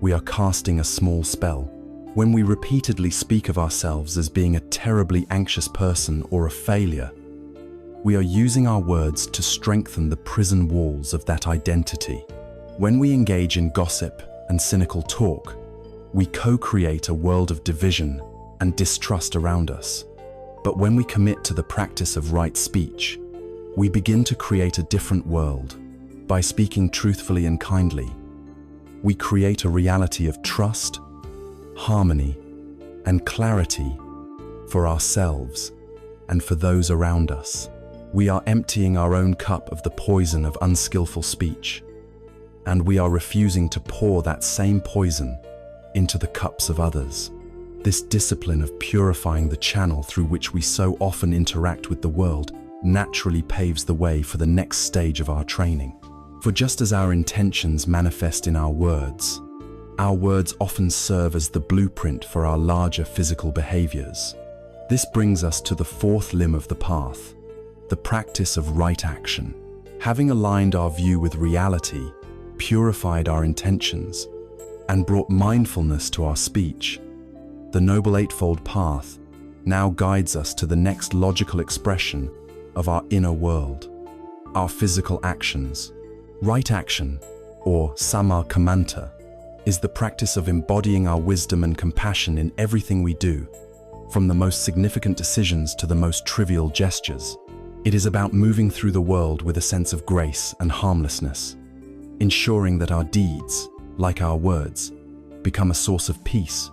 we are casting a small spell. When we repeatedly speak of ourselves as being a terribly anxious person or a failure, we are using our words to strengthen the prison walls of that identity. When we engage in gossip and cynical talk, we co-create a world of division and distrust around us. But when we commit to the practice of right speech, we begin to create a different world. By speaking truthfully and kindly, we create a reality of trust, harmony, and clarity for ourselves and for those around us. We are emptying our own cup of the poison of unskillful speech, and we are refusing to pour that same poison into the cups of others. This discipline of purifying the channel through which we so often interact with the world naturally paves the way for the next stage of our training. For just as our intentions manifest in our words often serve as the blueprint for our larger physical behaviors. This brings us to the fourth limb of the path, the practice of right action. Having aligned our view with reality, purified our intentions, and brought mindfulness to our speech, the Noble Eightfold Path now guides us to the next logical expression of our inner world, our physical actions. Right action, or samma kammanta, is the practice of embodying our wisdom and compassion in everything we do, from the most significant decisions to the most trivial gestures. It is about moving through the world with a sense of grace and harmlessness, ensuring that our deeds, like our words, become a source of peace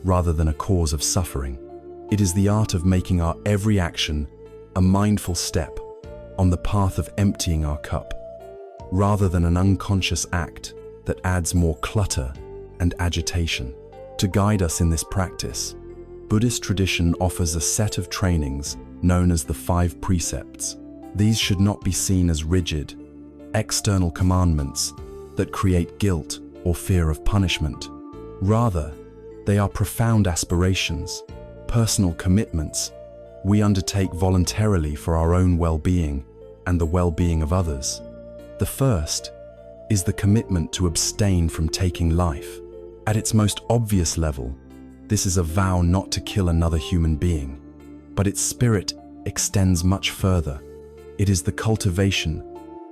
rather than a cause of suffering. It is the art of making our every action a mindful step on the path of emptying our cup, rather than an unconscious act that adds more clutter and agitation. To guide us in this practice, Buddhist tradition offers a set of trainings known as the 5 precepts. These should not be seen as rigid, external commandments that create guilt or fear of punishment. Rather, they are profound aspirations, personal commitments we undertake voluntarily for our own well-being and the well-being of others. The first is the commitment to abstain from taking life. At its most obvious level, this is a vow not to kill another human being, but its spirit extends much further. It is the cultivation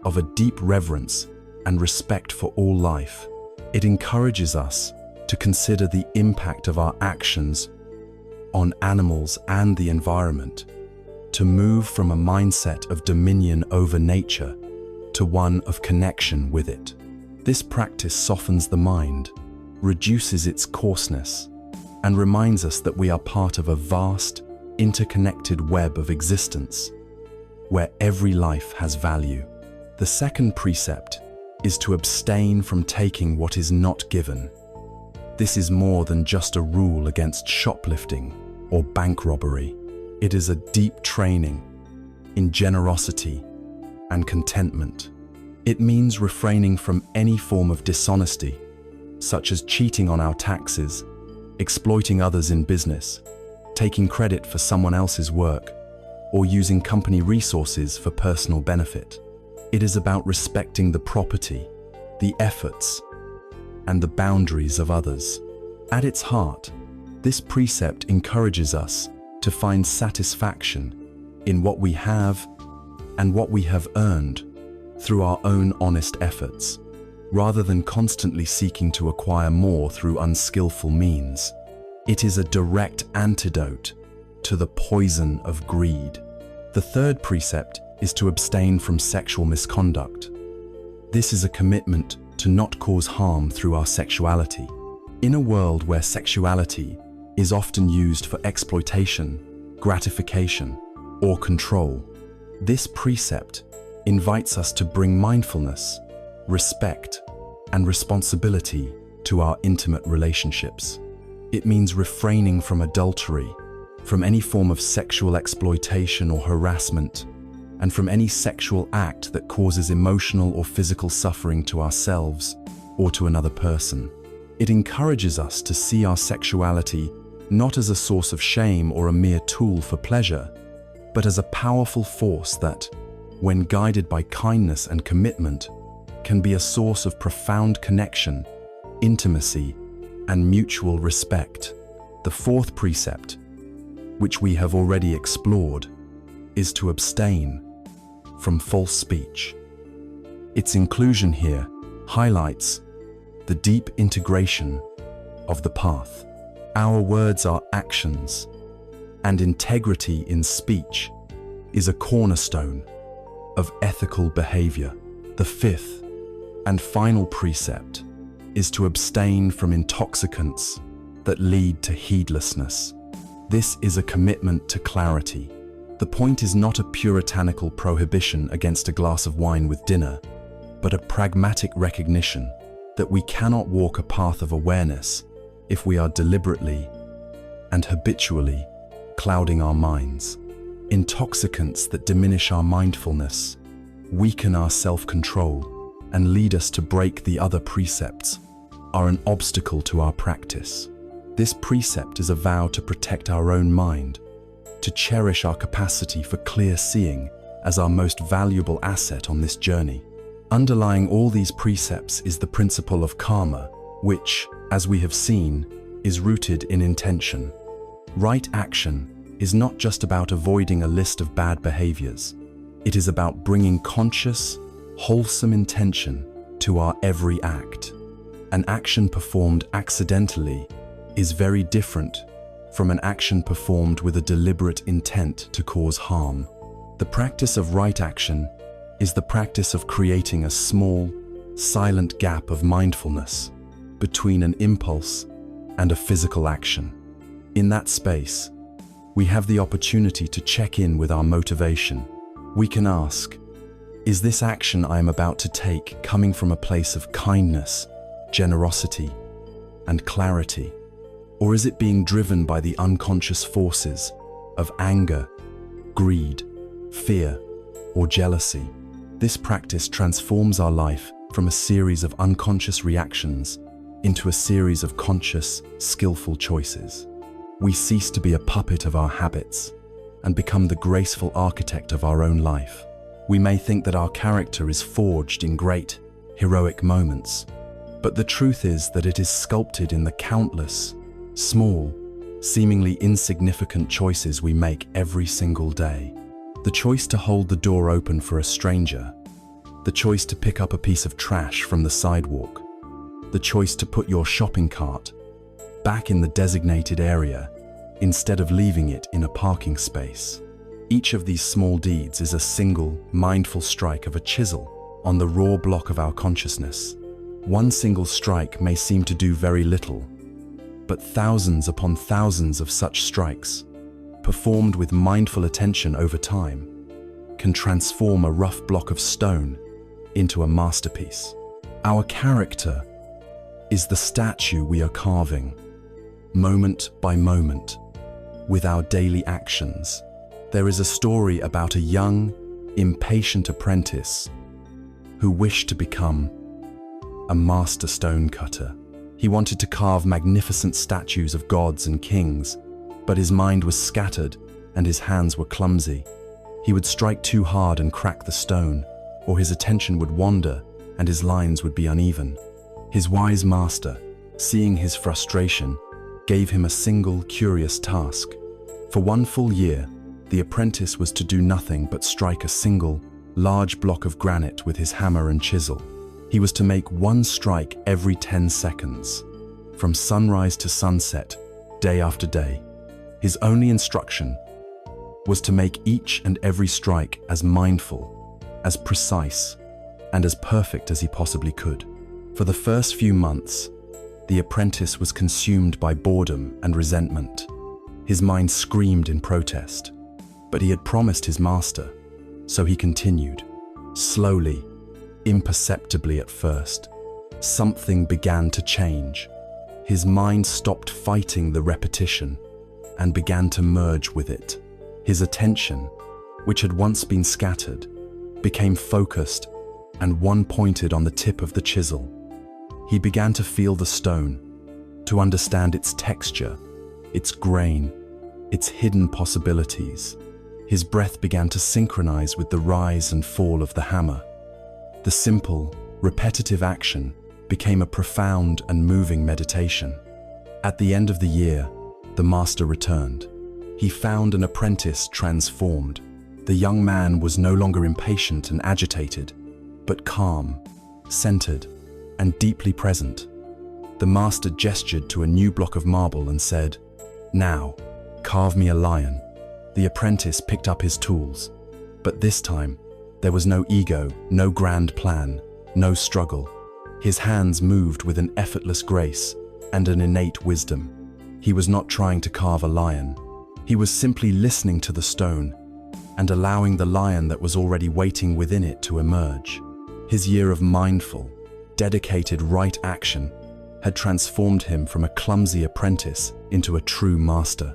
of a deep reverence and respect for all life. It encourages us to consider the impact of our actions on animals and the environment, to move from a mindset of dominion over nature to one of connection with it. This practice softens the mind, reduces its coarseness, and reminds us that we are part of a vast, interconnected web of existence, where every life has value. The second precept is to abstain from taking what is not given. This is more than just a rule against shoplifting or bank robbery. It is a deep training in generosity and contentment. It means refraining from any form of dishonesty, such as cheating on our taxes, exploiting others in business, taking credit for someone else's work, or using company resources for personal benefit. It is about respecting the property, the efforts, and the boundaries of others. At its heart, this precept encourages us to find satisfaction in what we have and what we have earned through our own honest efforts, rather than constantly seeking to acquire more through unskillful means. It is a direct antidote to the poison of greed. The third precept is to abstain from sexual misconduct. This is a commitment to not cause harm through our sexuality. In a world where sexuality is often used for exploitation, gratification, or control, this precept invites us to bring mindfulness, respect, and responsibility to our intimate relationships. It means refraining from adultery, from any form of sexual exploitation or harassment, and from any sexual act that causes emotional or physical suffering to ourselves or to another person. It encourages us to see our sexuality not as a source of shame or a mere tool for pleasure, but as a powerful force that, when guided by kindness and commitment, can be a source of profound connection, intimacy, and mutual respect. The fourth precept, which we have already explored, is to abstain from false speech. Its inclusion here highlights the deep integration of the path. Our words are actions, and integrity in speech is a cornerstone of ethical behavior. The fifth and final precept is to abstain from intoxicants that lead to heedlessness. This is a commitment to clarity. The point is not a puritanical prohibition against a glass of wine with dinner, but a pragmatic recognition that we cannot walk a path of awareness if we are deliberately and habitually clouding our minds. Intoxicants that diminish our mindfulness, weaken our self-control, and lead us to break the other precepts are an obstacle to our practice. This precept is a vow to protect our own mind, to cherish our capacity for clear seeing as our most valuable asset on this journey. Underlying all these precepts is the principle of karma, which, as we have seen, is rooted in intention. Right action is not just about avoiding a list of bad behaviors. It is about bringing conscious, wholesome intention to our every act. An action performed accidentally is very different from an action performed with a deliberate intent to cause harm. The practice of right action is the practice of creating a small, silent gap of mindfulness between an impulse and a physical action. In that space, we have the opportunity to check in with our motivation. We can ask, is this action I am about to take coming from a place of kindness, generosity, and clarity? Or is it being driven by the unconscious forces of anger, greed, fear, or jealousy? This practice transforms our life from a series of unconscious reactions into a series of conscious, skillful choices. We cease to be a puppet of our habits and become the graceful architect of our own life. We may think that our character is forged in great, heroic moments, but the truth is that it is sculpted in the countless, small, seemingly insignificant choices we make every single day. The choice to hold the door open for a stranger, The choice to pick up a piece of trash from the sidewalk. The choice to put your shopping cart back in the designated area instead of leaving it in a parking space. Each of these small deeds is a single, mindful strike of a chisel on the raw block of our consciousness. One single strike may seem to do very little, but thousands upon thousands of such strikes, performed with mindful attention over time, can transform a rough block of stone into a masterpiece. Our character is the statue we are carving, moment by moment, with our daily actions. There is a story about a young, impatient apprentice who wished to become a master stone cutter. He wanted to carve magnificent statues of gods and kings, but his mind was scattered and his hands were clumsy. He would strike too hard and crack the stone, or his attention would wander and his lines would be uneven. His wise master, seeing his frustration, gave him a single curious task. For 1 full year, the apprentice was to do nothing but strike a single, large block of granite with his hammer and chisel. He was to make one strike every 10 seconds, from sunrise to sunset, day after day. His only instruction was to make each and every strike as mindful, as precise, and as perfect as he possibly could. For the first few months, the apprentice was consumed by boredom and resentment. His mind screamed in protest, but he had promised his master, so he continued. Slowly, imperceptibly at first, something began to change. His mind stopped fighting the repetition and began to merge with it. His attention, which had once been scattered, became focused and one-pointed on the tip of the chisel. He began to feel the stone, to understand its texture, its grain, its hidden possibilities. His breath began to synchronize with the rise and fall of the hammer. The simple, repetitive action became a profound and moving meditation. At the end of the year, the master returned. He found an apprentice transformed. The young man was no longer impatient and agitated, but calm, centered, and deeply present. The master gestured to a new block of marble and said, "Now, carve me a lion." The apprentice picked up his tools, but this time, there was no ego, no grand plan, no struggle. His hands moved with an effortless grace and an innate wisdom. He was not trying to carve a lion. He was simply listening to the stone and allowing the lion that was already waiting within it to emerge. His year of mindful, dedicated right action had transformed him from a clumsy apprentice into a true master.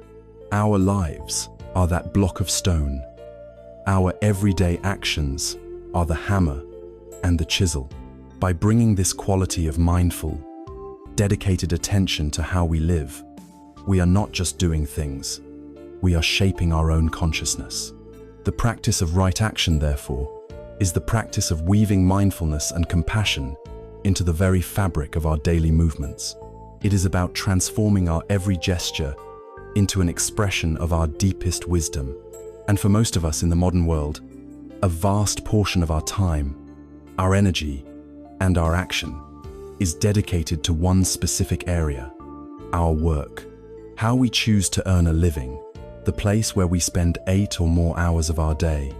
Our lives are that block of stone. Our everyday actions are the hammer and the chisel. By bringing this quality of mindful, dedicated attention to how we live, we are not just doing things, we are shaping our own consciousness. The practice of right action, therefore, is the practice of weaving mindfulness and compassion into the very fabric of our daily movements. It is about transforming our every gesture into an expression of our deepest wisdom. And for most of us in the modern world, a vast portion of our time, our energy, and our action is dedicated to one specific area, our work. How we choose to earn a living, the place where we spend 8 or more hours of our day,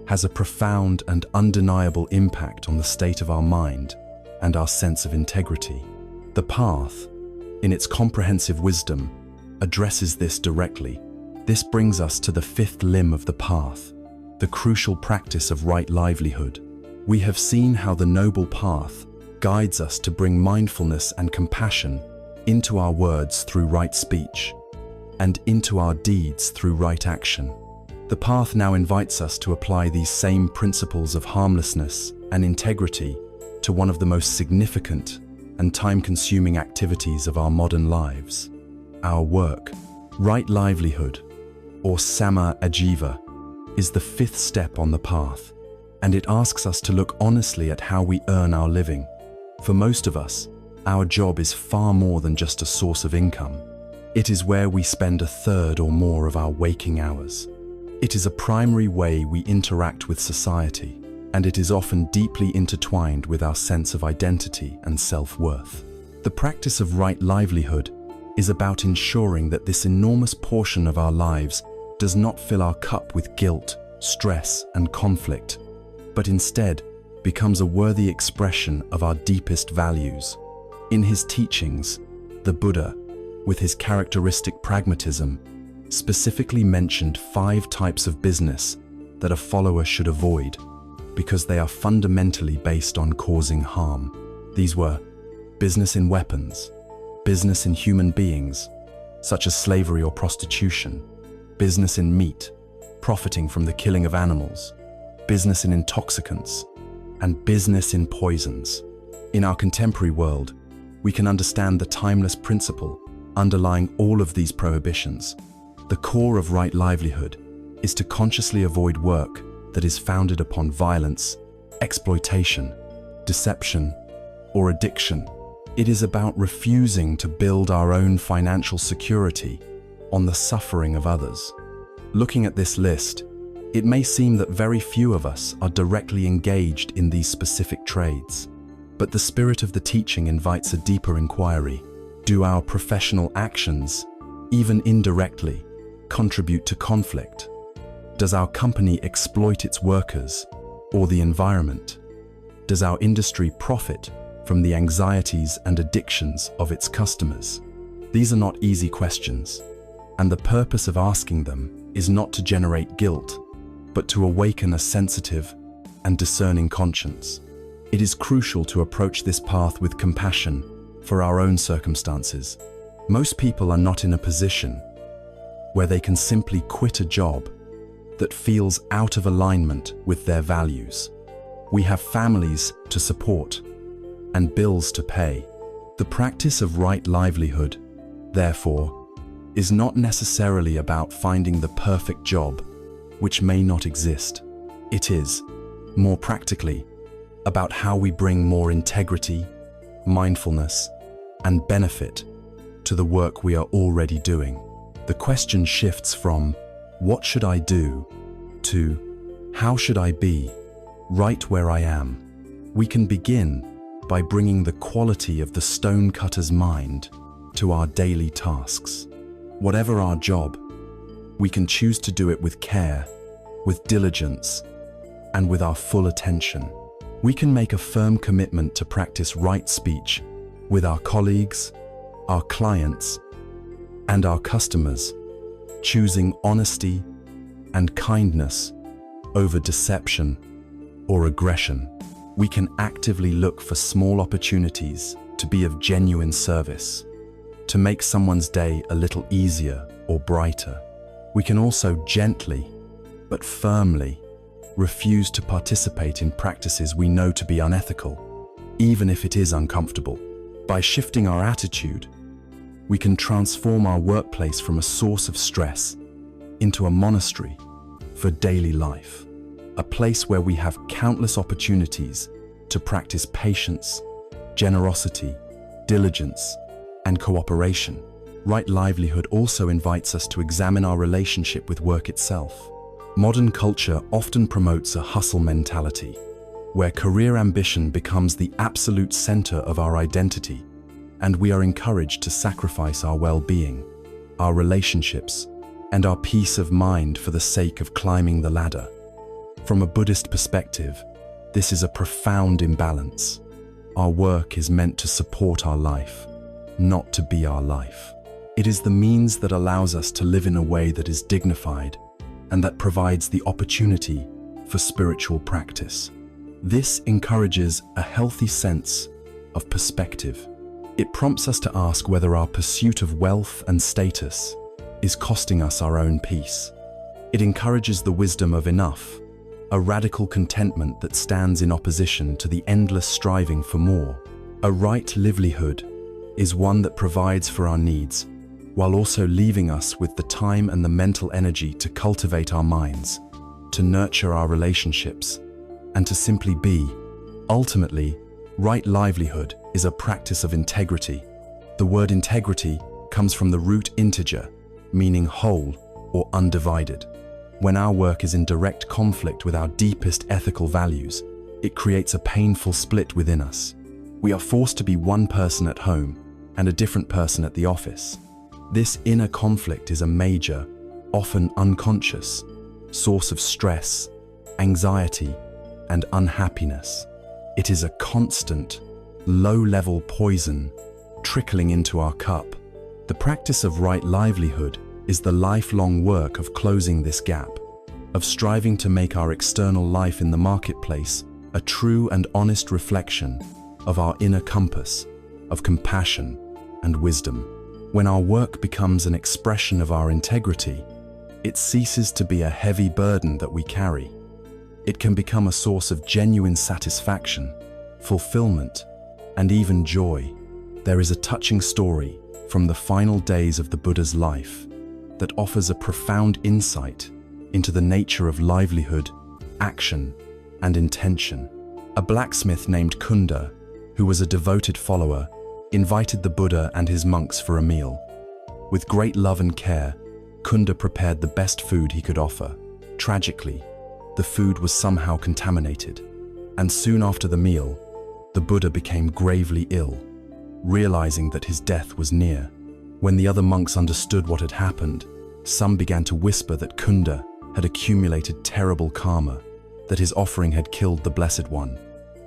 has a profound and undeniable impact on the state of our mind and our sense of integrity. The path, in its comprehensive wisdom, addresses this directly. This brings us to the 5th limb of the path, the crucial practice of right livelihood. We have seen how the Noble Path guides us to bring mindfulness and compassion into our words through right speech and into our deeds through right action. The path now invites us to apply these same principles of harmlessness and integrity to one of the most significant and time-consuming activities of our modern lives, our work. Right livelihood, or Sama Ajiva, is the 5th step on the path, and it asks us to look honestly at how we earn our living. For most of us, our job is far more than just a source of income. It is where we spend 1/3 or more of our waking hours. It is a primary way we interact with society, and it is often deeply intertwined with our sense of identity and self-worth. The practice of right livelihood is about ensuring that this enormous portion of our lives does not fill our cup with guilt, stress, and conflict, but instead becomes a worthy expression of our deepest values. In his teachings, the Buddha, with his characteristic pragmatism, specifically mentioned 5 types of business that a follower should avoid because they are fundamentally based on causing harm. These were business in weapons, business in human beings, such as slavery or prostitution, business in meat, profiting from the killing of animals, business in intoxicants, and business in poisons. In our contemporary world, we can understand the timeless principle underlying all of these prohibitions. The core of right livelihood is to consciously avoid work that is founded upon violence, exploitation, deception, or addiction. It is about refusing to build our own financial security on the suffering of others. Looking at this list, it may seem that very few of us are directly engaged in these specific trades, but the spirit of the teaching invites a deeper inquiry. Do our professional actions, even indirectly, contribute to conflict? Does our company exploit its workers or the environment? Does our industry profit from the anxieties and addictions of its customers? These are not easy questions, and the purpose of asking them is not to generate guilt, but to awaken a sensitive and discerning conscience. It is crucial to approach this path with compassion for our own circumstances. Most people are not in a position where they can simply quit a job that feels out of alignment with their values. We have families to support and bills to pay. The practice of right livelihood, therefore, is not necessarily about finding the perfect job, which may not exist. It is, more practically, about how we bring more integrity, mindfulness, and benefit to the work we are already doing. The question shifts from, what should I do, to how should I be, right where I am? We can begin by bringing the quality of the stonecutter's mind to our daily tasks. Whatever our job, we can choose to do it with care, with diligence, and with our full attention. We can make a firm commitment to practice right speech with our colleagues, our clients, and our customers, choosing honesty and kindness over deception or aggression. We can actively look for small opportunities to be of genuine service, to make someone's day a little easier or brighter. We can also gently but firmly refuse to participate in practices we know to be unethical, even if it is uncomfortable. By shifting our attitude, we can transform our workplace from a source of stress into a monastery for daily life, a place where we have countless opportunities to practice patience, generosity, diligence, and cooperation. Right livelihood also invites us to examine our relationship with work itself. Modern culture often promotes a hustle mentality, where career ambition becomes the absolute center of our identity, and we are encouraged to sacrifice our well-being, our relationships, and our peace of mind for the sake of climbing the ladder. From a Buddhist perspective, this is a profound imbalance. Our work is meant to support our life, not to be our life. It is the means that allows us to live in a way that is dignified and that provides the opportunity for spiritual practice. This encourages a healthy sense of perspective. It prompts us to ask whether our pursuit of wealth and status is costing us our own peace. It encourages the wisdom of enough, a radical contentment that stands in opposition to the endless striving for more. A right livelihood is one that provides for our needs, while also leaving us with the time and the mental energy to cultivate our minds, to nurture our relationships, and to simply be. Ultimately, right livelihood is a practice of integrity. The word integrity comes from the root integer, meaning whole or undivided. When our work is in direct conflict with our deepest ethical values, it creates a painful split within us. We are forced to be one person at home and a different person at the office. This inner conflict is a major, often unconscious, source of stress, anxiety, and unhappiness. It is a constant, low-level poison trickling into our cup. The practice of right livelihood is the lifelong work of closing this gap, of striving to make our external life in the marketplace a true and honest reflection of our inner compass of compassion and wisdom. When our work becomes an expression of our integrity, it ceases to be a heavy burden that we carry. It can become a source of genuine satisfaction, fulfillment, and even joy. There is a touching story from the final days of the Buddha's life that offers a profound insight into the nature of livelihood, action, and intention. A blacksmith named Kunda, who was a devoted follower, invited the Buddha and his monks for a meal. With great love and care, Kunda prepared the best food he could offer. Tragically, the food was somehow contaminated, and soon after the meal, the Buddha became gravely ill, realizing that his death was near. When the other monks understood what had happened, some began to whisper that Kunda had accumulated terrible karma, that his offering had killed the Blessed One.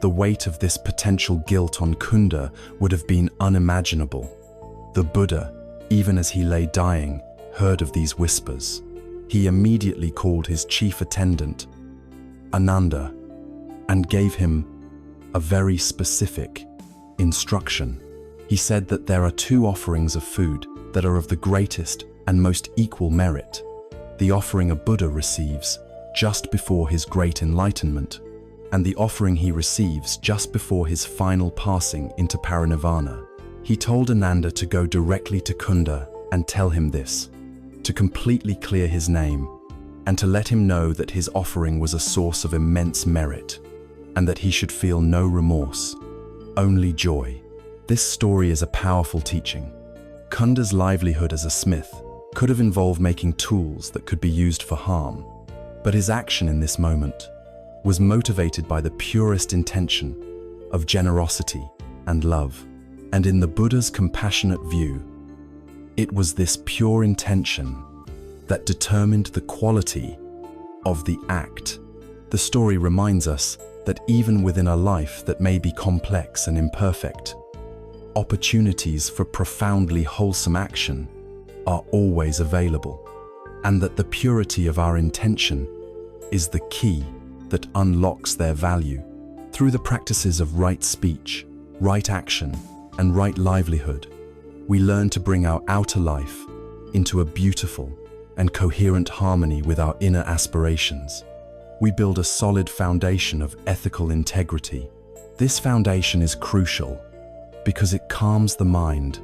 The weight of this potential guilt on Kunda would have been unimaginable. The Buddha, even as he lay dying, heard of these whispers. He immediately called his chief attendant, Ananda, and gave him a very specific instruction. He said that there are two offerings of food that are of the greatest and most equal merit. The offering a Buddha receives just before his great enlightenment, and the offering he receives just before his final passing into parinirvana. He told Ananda to go directly to Kunda and tell him this, to completely clear his name, and to let him know that his offering was a source of immense merit, and that he should feel no remorse, only joy. This story is a powerful teaching. Kunda's livelihood as a smith could have involved making tools that could be used for harm, but his action in this moment was motivated by the purest intention of generosity and love. And in the Buddha's compassionate view, it was this pure intention that determined the quality of the act. The story reminds us that even within a life that may be complex and imperfect, opportunities for profoundly wholesome action are always available, and that the purity of our intention is the key that unlocks their value. Through the practices of right speech, right action, and right livelihood, we learn to bring our outer life into a beautiful and coherent harmony with our inner aspirations. We build a solid foundation of ethical integrity. This foundation is crucial because it calms the mind,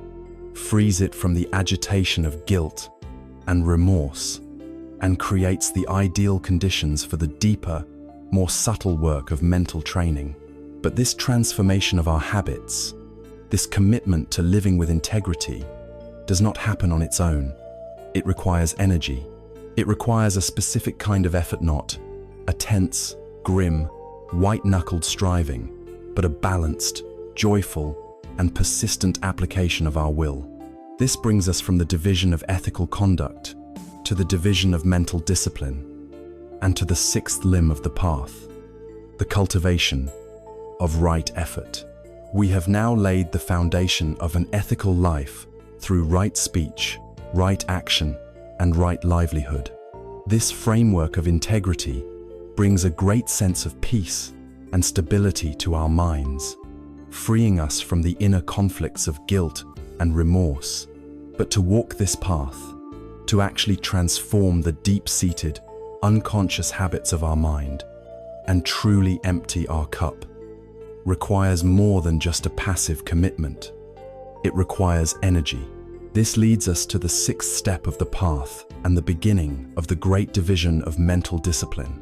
frees it from the agitation of guilt and remorse, and creates the ideal conditions for the deeper, more subtle work of mental training. But this transformation of our habits, this commitment to living with integrity, does not happen on its own. It requires energy. It requires a specific kind of effort, not a tense, grim, white-knuckled striving, but a balanced, joyful, and persistent application of our will. This brings us from the division of ethical conduct to the division of mental discipline, and to the sixth limb of the path, the cultivation of right effort. We have now laid the foundation of an ethical life through right speech, right action, and right livelihood. This framework of integrity brings a great sense of peace and stability to our minds, freeing us from the inner conflicts of guilt and remorse. But to walk this path, to actually transform the deep-seated, unconscious habits of our mind and truly empty our cup, requires more than just a passive commitment. It requires energy. This leads us to the sixth step of the path and the beginning of the great division of mental discipline.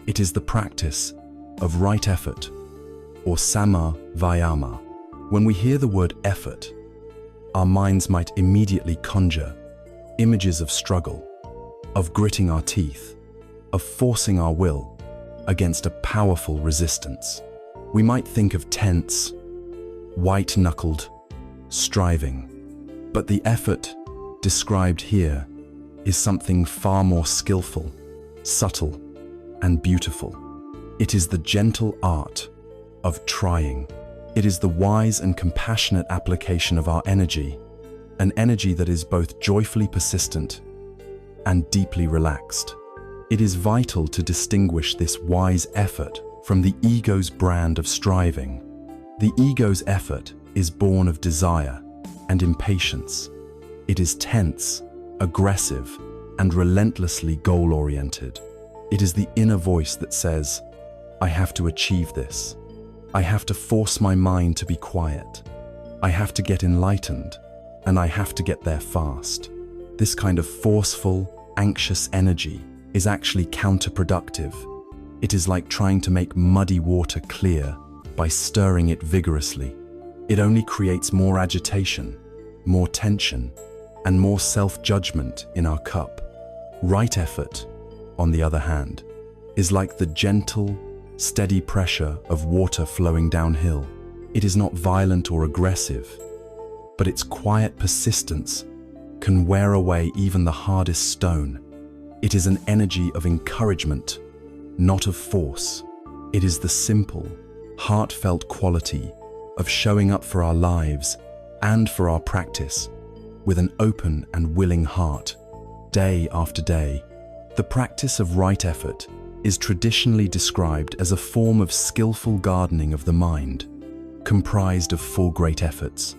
It is the practice of right effort, or samma vayama. When we hear the word effort, our minds might immediately conjure images of struggle, of gritting our teeth, of forcing our will against a powerful resistance. We might think of tense, white-knuckled striving, but the effort described here is something far more skillful, subtle, and beautiful. It is the gentle art of trying. It is the wise and compassionate application of our energy, an energy that is both joyfully persistent and deeply relaxed. It is vital to distinguish this wise effort from the ego's brand of striving. The ego's effort is born of desire and impatience. It is tense, aggressive, and relentlessly goal-oriented. It is the inner voice that says, I have to achieve this. I have to force my mind to be quiet. I have to get enlightened, and I have to get there fast. This kind of forceful, anxious energy is actually counterproductive. It is like trying to make muddy water clear by stirring it vigorously. It only creates more agitation, more tension, and more self-judgment in our cup. Right effort, on the other hand, is like the gentle, steady pressure of water flowing downhill. It is not violent or aggressive, but its quiet persistence can wear away even the hardest stone. It is an energy of encouragement, not of force. It is the simple, heartfelt quality of showing up for our lives and for our practice with an open and willing heart, day after day. The practice of right effort is traditionally described as a form of skillful gardening of the mind, comprised of 4 great efforts.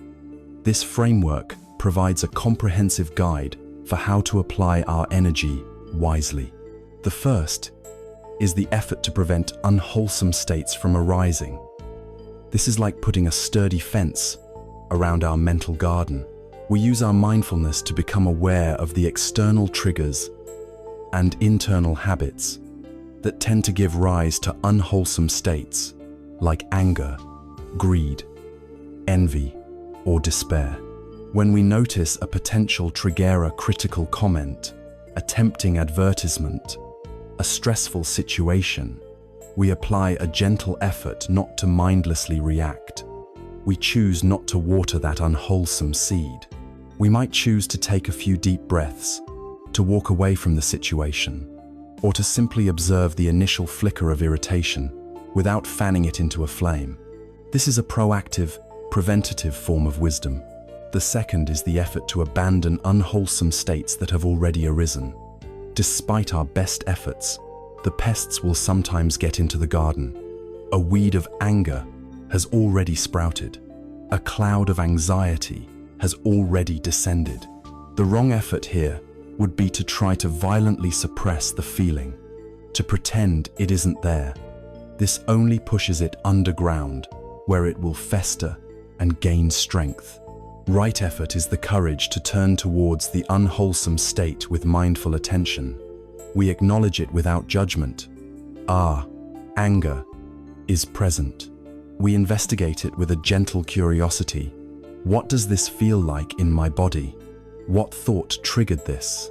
This framework provides a comprehensive guide for how to apply our energy wisely. The first is the effort to prevent unwholesome states from arising. This is like putting a sturdy fence around our mental garden. We use our mindfulness to become aware of the external triggers and internal habits that tend to give rise to unwholesome states like anger, greed, envy, or despair. When we notice a potential trigger, critical comment, a tempting advertisement, a stressful situation, we apply a gentle effort not to mindlessly react. We choose not to water that unwholesome seed. We might choose to take a few deep breaths, to walk away from the situation, or to simply observe the initial flicker of irritation without fanning it into a flame. This is a proactive, preventative form of wisdom. The second is the effort to abandon unwholesome states that have already arisen. Despite our best efforts, the pests will sometimes get into the garden. A weed of anger has already sprouted. A cloud of anxiety has already descended. The wrong effort here would be to try to violently suppress the feeling, to pretend it isn't there. This only pushes it underground, where it will fester and gain strength. Right effort is the courage to turn towards the unwholesome state with mindful attention. We acknowledge it without judgment. Anger is present. We investigate it with a gentle curiosity. What does this feel like in my body? What thought triggered this?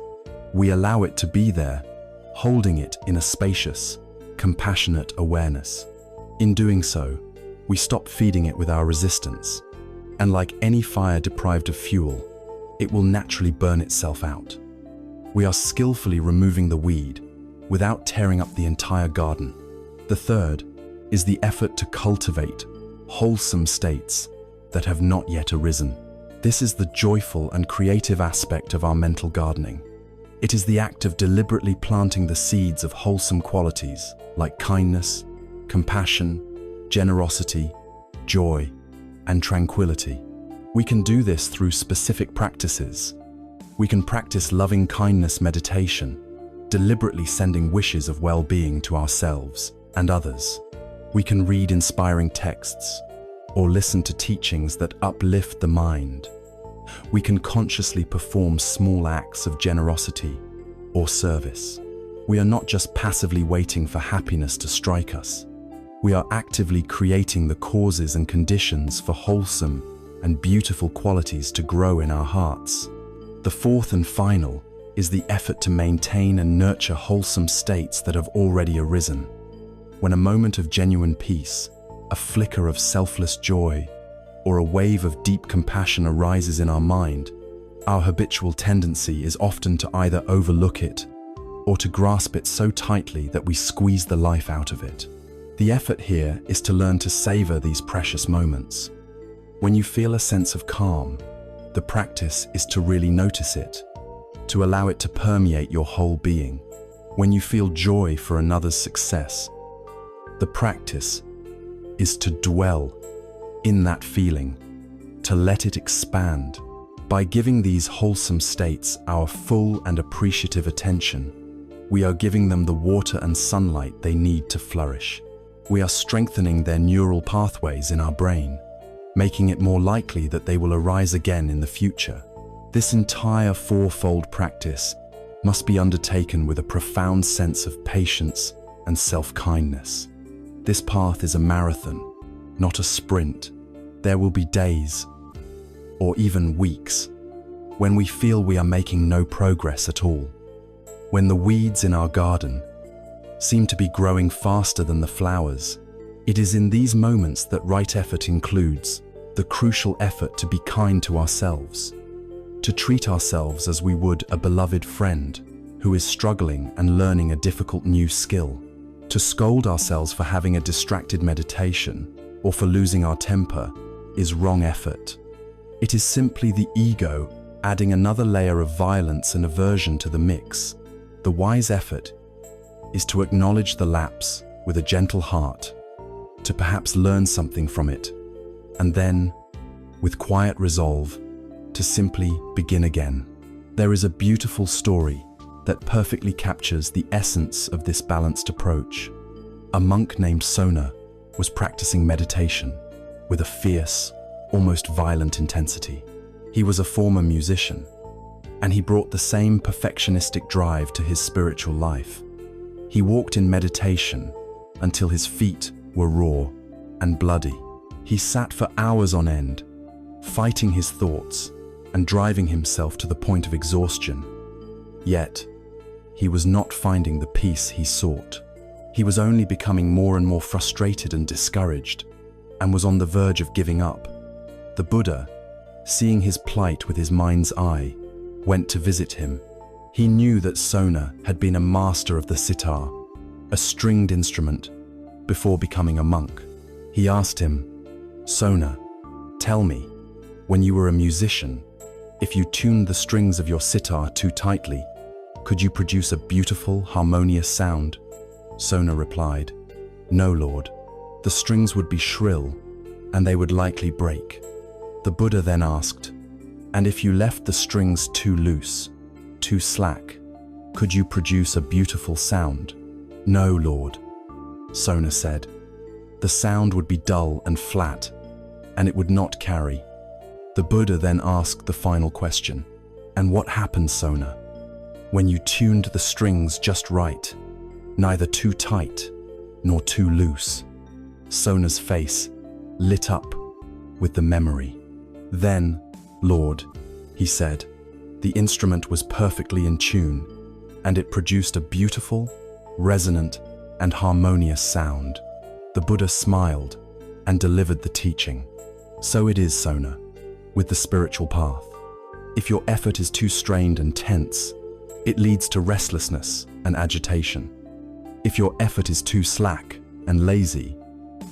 We allow it to be there, holding it in a spacious, compassionate awareness. In doing so, we stop feeding it with our resistance, and like any fire deprived of fuel, it will naturally burn itself out. We are skillfully removing the weed without tearing up the entire garden. The third is the effort to cultivate wholesome states that have not yet arisen. This is the joyful and creative aspect of our mental gardening. It is the act of deliberately planting the seeds of wholesome qualities like kindness, compassion, generosity, joy, and tranquility. We can do this through specific practices. We can practice loving kindness meditation, deliberately sending wishes of well-being to ourselves and others. We can read inspiring texts or listen to teachings that uplift the mind. We can consciously perform small acts of generosity or service. We are not just passively waiting for happiness to strike us. We are actively creating the causes and conditions for wholesome and beautiful qualities to grow in our hearts. The fourth and final is the effort to maintain and nurture wholesome states that have already arisen. When a moment of genuine peace, a flicker of selfless joy, or a wave of deep compassion arises in our mind, our habitual tendency is often to either overlook it or to grasp it so tightly that we squeeze the life out of it. The effort here is to learn to savor these precious moments. When you feel a sense of calm, the practice is to really notice it, to allow it to permeate your whole being. When you feel joy for another's success, the practice is to dwell in that feeling, to let it expand. By giving these wholesome states our full and appreciative attention, we are giving them the water and sunlight they need to flourish. We are strengthening their neural pathways in our brain, making it more likely that they will arise again in the future. This entire fourfold practice must be undertaken with a profound sense of patience and self-kindness. This path is a marathon, not a sprint. There will be days, or even weeks, when we feel we are making no progress at all. When the weeds in our garden seem to be growing faster than the flowers, it is in these moments that right effort includes the crucial effort to be kind to ourselves, to treat ourselves as we would a beloved friend who is struggling and learning a difficult new skill. To scold ourselves for having a distracted meditation or for losing our temper is wrong effort. It is simply the ego adding another layer of violence and aversion to the mix. The wise effort is to acknowledge the lapse with a gentle heart, to perhaps learn something from it, and then, with quiet resolve, to simply begin again. There is a beautiful story that perfectly captures the essence of this balanced approach. A monk named Sona was practicing meditation with a fierce, almost violent intensity. He was a former musician, and he brought the same perfectionistic drive to his spiritual life. He walked in meditation until his feet were raw and bloody. He sat for hours on end, fighting his thoughts and driving himself to the point of exhaustion. Yet, he was not finding the peace he sought. He was only becoming more and more frustrated and discouraged, and was on the verge of giving up. The Buddha, seeing his plight with his mind's eye, went to visit him. He knew that Sona had been a master of the sitar, a stringed instrument, before becoming a monk. He asked him, "Sona, tell me, when you were a musician, if you tuned the strings of your sitar too tightly, could you produce a beautiful, harmonious sound?" Sona replied, "No, Lord. The strings would be shrill, and they would likely break." The Buddha then asked, "And if you left the strings too loose, too slack, could you produce a beautiful sound?" "No, Lord," Sona said. "The sound would be dull and flat, and it would not carry." The Buddha then asked the final question, "And what happened, Sona, when you tuned the strings just right, neither too tight nor too loose?" Sona's face lit up with the memory. "Then, Lord," he said, "the instrument was perfectly in tune, and it produced a beautiful, resonant, and harmonious sound." The Buddha smiled and delivered the teaching. So it is, Sona, with the spiritual path. If your effort is too strained and tense, it leads to restlessness and agitation. If your effort is too slack and lazy,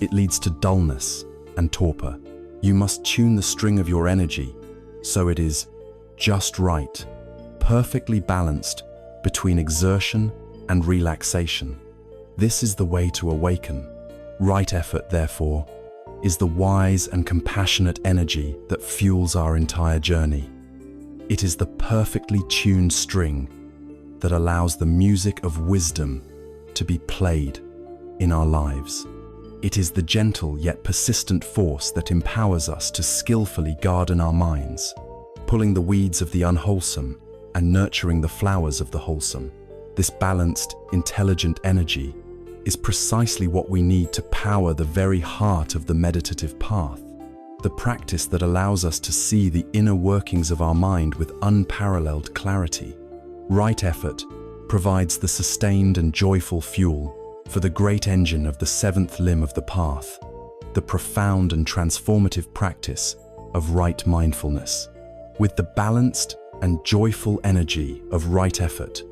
it leads to dullness and torpor. You must tune the string of your energy so it is just right, perfectly balanced between exertion and relaxation. This is the way to awaken. Right effort, therefore, is the wise and compassionate energy that fuels our entire journey. It is the perfectly tuned string that allows the music of wisdom to be played in our lives. It is the gentle yet persistent force that empowers us to skillfully garden our minds, pulling the weeds of the unwholesome and nurturing the flowers of the wholesome. This balanced, intelligent energy is precisely what we need to power the very heart of the meditative path, the practice that allows us to see the inner workings of our mind with unparalleled clarity. Right effort provides the sustained and joyful fuel for the great engine of the seventh limb of the path, the profound and transformative practice of right mindfulness. With the balanced and joyful energy of right effort,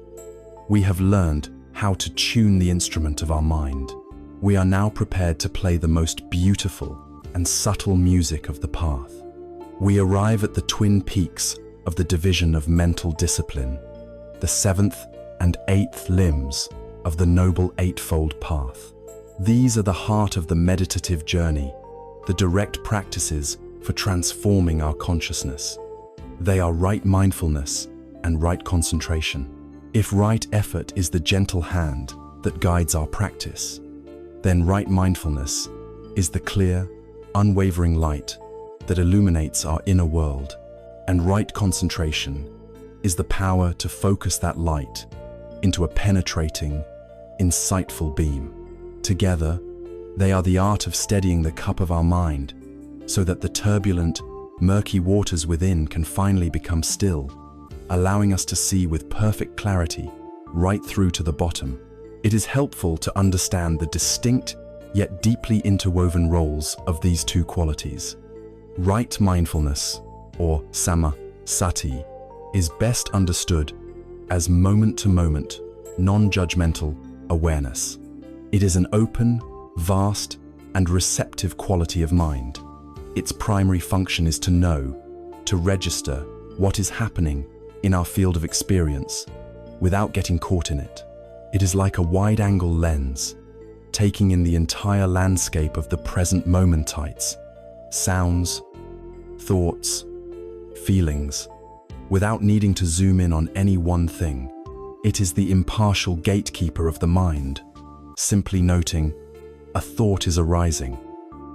we have learned how to tune the instrument of our mind. We are now prepared to play the most beautiful and subtle music of the path. We arrive at the twin peaks of the division of mental discipline, the seventh and eighth limbs of the Noble Eightfold Path. These are the heart of the meditative journey, the direct practices for transforming our consciousness. They are right mindfulness and right concentration. If right effort is the gentle hand that guides our practice, then right mindfulness is the clear, unwavering light that illuminates our inner world, and right concentration is the power to focus that light into a penetrating, insightful beam. Together, they are the art of steadying the cup of our mind so that the turbulent, murky waters within can finally become still, allowing us to see with perfect clarity right through to the bottom. It is helpful to understand the distinct yet deeply interwoven roles of these two qualities. Right mindfulness, or samma sati, is best understood as moment-to-moment, non-judgmental awareness. It is an open, vast, and receptive quality of mind. Its primary function is to know, to register what is happening in our field of experience without getting caught in it. It is like a wide-angle lens, taking in the entire landscape of the present momentites, sounds, thoughts, feelings, without needing to zoom in on any one thing. It is the impartial gatekeeper of the mind, simply noting, a thought is arising,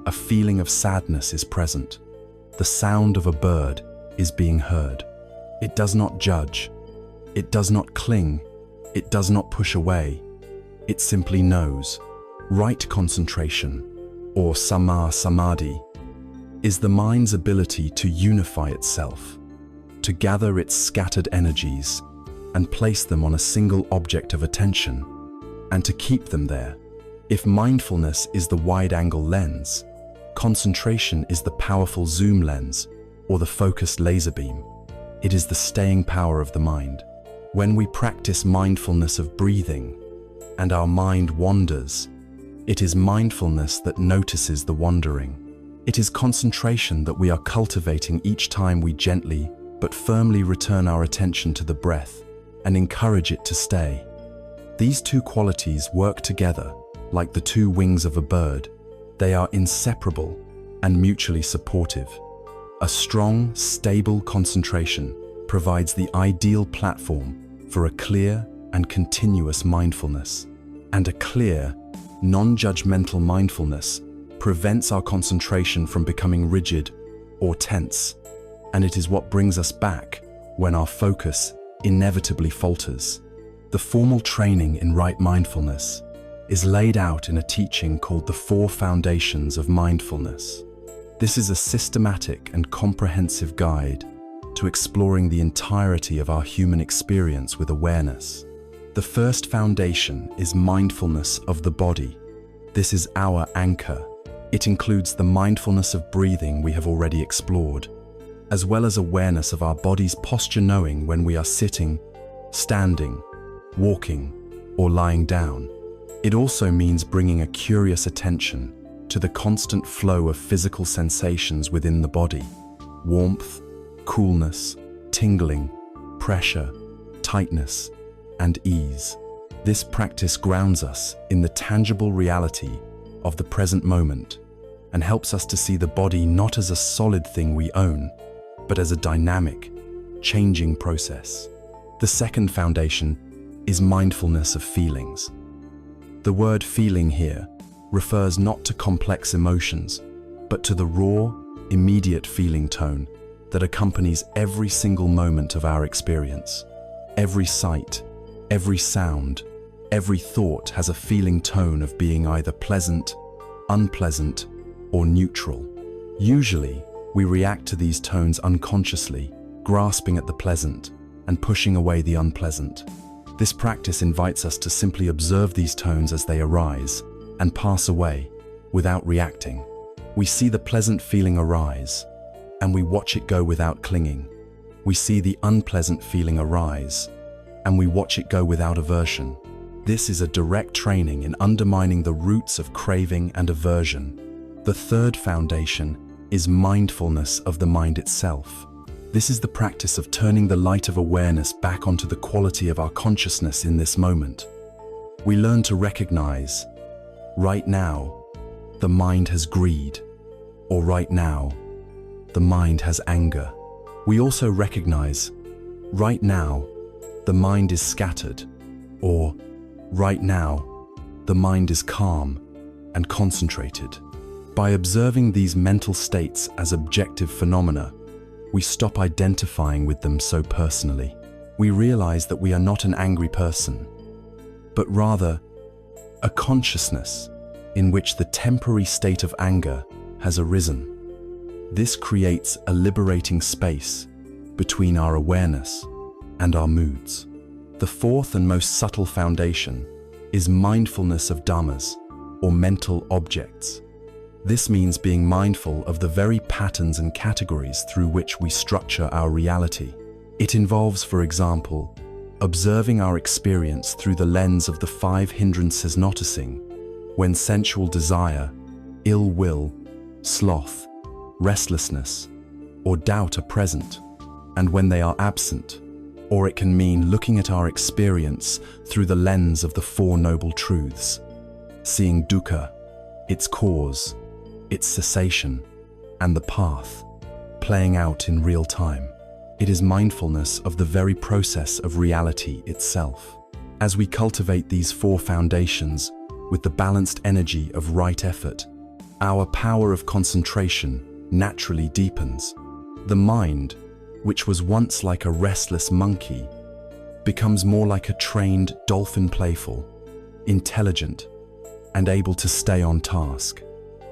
a feeling of sadness is present, the sound of a bird is being heard. It does not judge, it does not cling, it does not push away, it simply knows. Right concentration, or samma samadhi, is the mind's ability to unify itself, to gather its scattered energies and place them on a single object of attention, and to keep them there. If mindfulness is the wide-angle lens, concentration is the powerful zoom lens or the focused laser beam. It is the staying power of the mind. When we practice mindfulness of breathing and our mind wanders, it is mindfulness that notices the wandering. It is concentration that we are cultivating each time we gently but firmly return our attention to the breath and encourage it to stay. These two qualities work together like the two wings of a bird. They are inseparable and mutually supportive. A strong, stable concentration provides the ideal platform for a clear and continuous mindfulness. And a clear, non-judgmental mindfulness prevents our concentration from becoming rigid or tense, and it is what brings us back when our focus inevitably falters. The formal training in right mindfulness is laid out in a teaching called the Four Foundations of Mindfulness. This is a systematic and comprehensive guide to exploring the entirety of our human experience with awareness. The first foundation is mindfulness of the body. This is our anchor. It includes the mindfulness of breathing we have already explored, as well as awareness of our body's posture, knowing when we are sitting, standing, walking, or lying down. It also means bringing a curious attention to the constant flow of physical sensations within the body: warmth, coolness, tingling, pressure, tightness, and ease. This practice grounds us in the tangible reality of the present moment and helps us to see the body not as a solid thing we own, but as a dynamic, changing process. The second foundation is mindfulness of feelings. The word feeling here refers not to complex emotions, but to the raw, immediate feeling tone that accompanies every single moment of our experience. Every sight, every sound, every thought has a feeling tone of being either pleasant, unpleasant, or neutral. Usually, we react to these tones unconsciously, grasping at the pleasant, and pushing away the unpleasant. This practice invites us to simply observe these tones as they arise and pass away without reacting. We see the pleasant feeling arise, and we watch it go without clinging. We see the unpleasant feeling arise, and we watch it go without aversion. This is a direct training in undermining the roots of craving and aversion. The third foundation is mindfulness of the mind itself. This is the practice of turning the light of awareness back onto the quality of our consciousness in this moment. We learn to recognize, right now, the mind has greed, or right now, the mind has anger. We also recognize, right now, the mind is scattered, or right now, the mind is calm and concentrated. By observing these mental states as objective phenomena, we stop identifying with them so personally. We realize that we are not an angry person, but rather a consciousness in which the temporary state of anger has arisen. This creates a liberating space between our awareness and our moods. The fourth and most subtle foundation is mindfulness of dhammas, or mental objects. This means being mindful of the very patterns and categories through which we structure our reality. It involves, for example, observing our experience through the lens of the 5 hindrances noticing when sensual desire, ill will, sloth, restlessness, or doubt are present, and when they are absent. Or it can mean looking at our experience through the lens of the 4 noble truths, seeing dukkha, its cause, its cessation, and the path, playing out in real time. It is mindfulness of the very process of reality itself. As we cultivate these 4 foundations with the balanced energy of right effort, our power of concentration naturally deepens. The mind, which was once like a restless monkey, becomes more like a trained dolphin, playful, intelligent, and able to stay on task.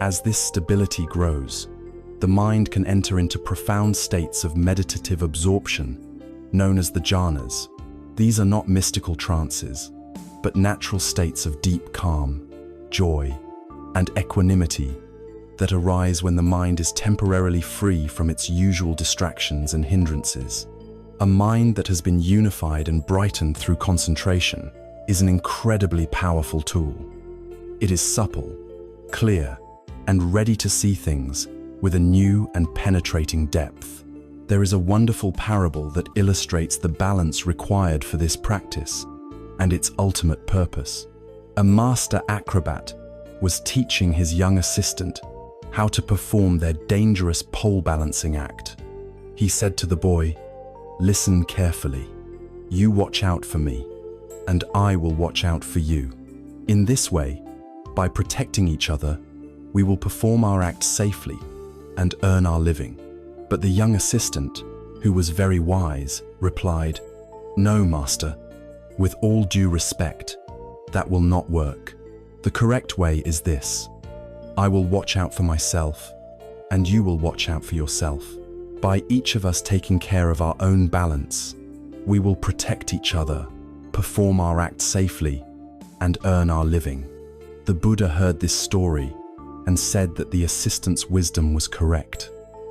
As this stability grows, the mind can enter into profound states of meditative absorption, known as the jhanas. These are not mystical trances, but natural states of deep calm, joy, and equanimity that arise when the mind is temporarily free from its usual distractions and hindrances. A mind that has been unified and brightened through concentration is an incredibly powerful tool. It is supple, clear, and ready to see things with a new and penetrating depth. There is a wonderful parable that illustrates the balance required for this practice and its ultimate purpose. A master acrobat was teaching his young assistant how to perform their dangerous pole balancing act. He said to the boy, "Listen carefully. You watch out for me, and I will watch out for you. In this way, by protecting each other, we will perform our act safely and earn our living." But the young assistant, who was very wise, replied, "No, master, with all due respect, that will not work. The correct way is this. I will watch out for myself, and you will watch out for yourself. By each of us taking care of our own balance, we will protect each other, perform our act safely, and earn our living." The Buddha heard this story and said that the assistant's wisdom was correct.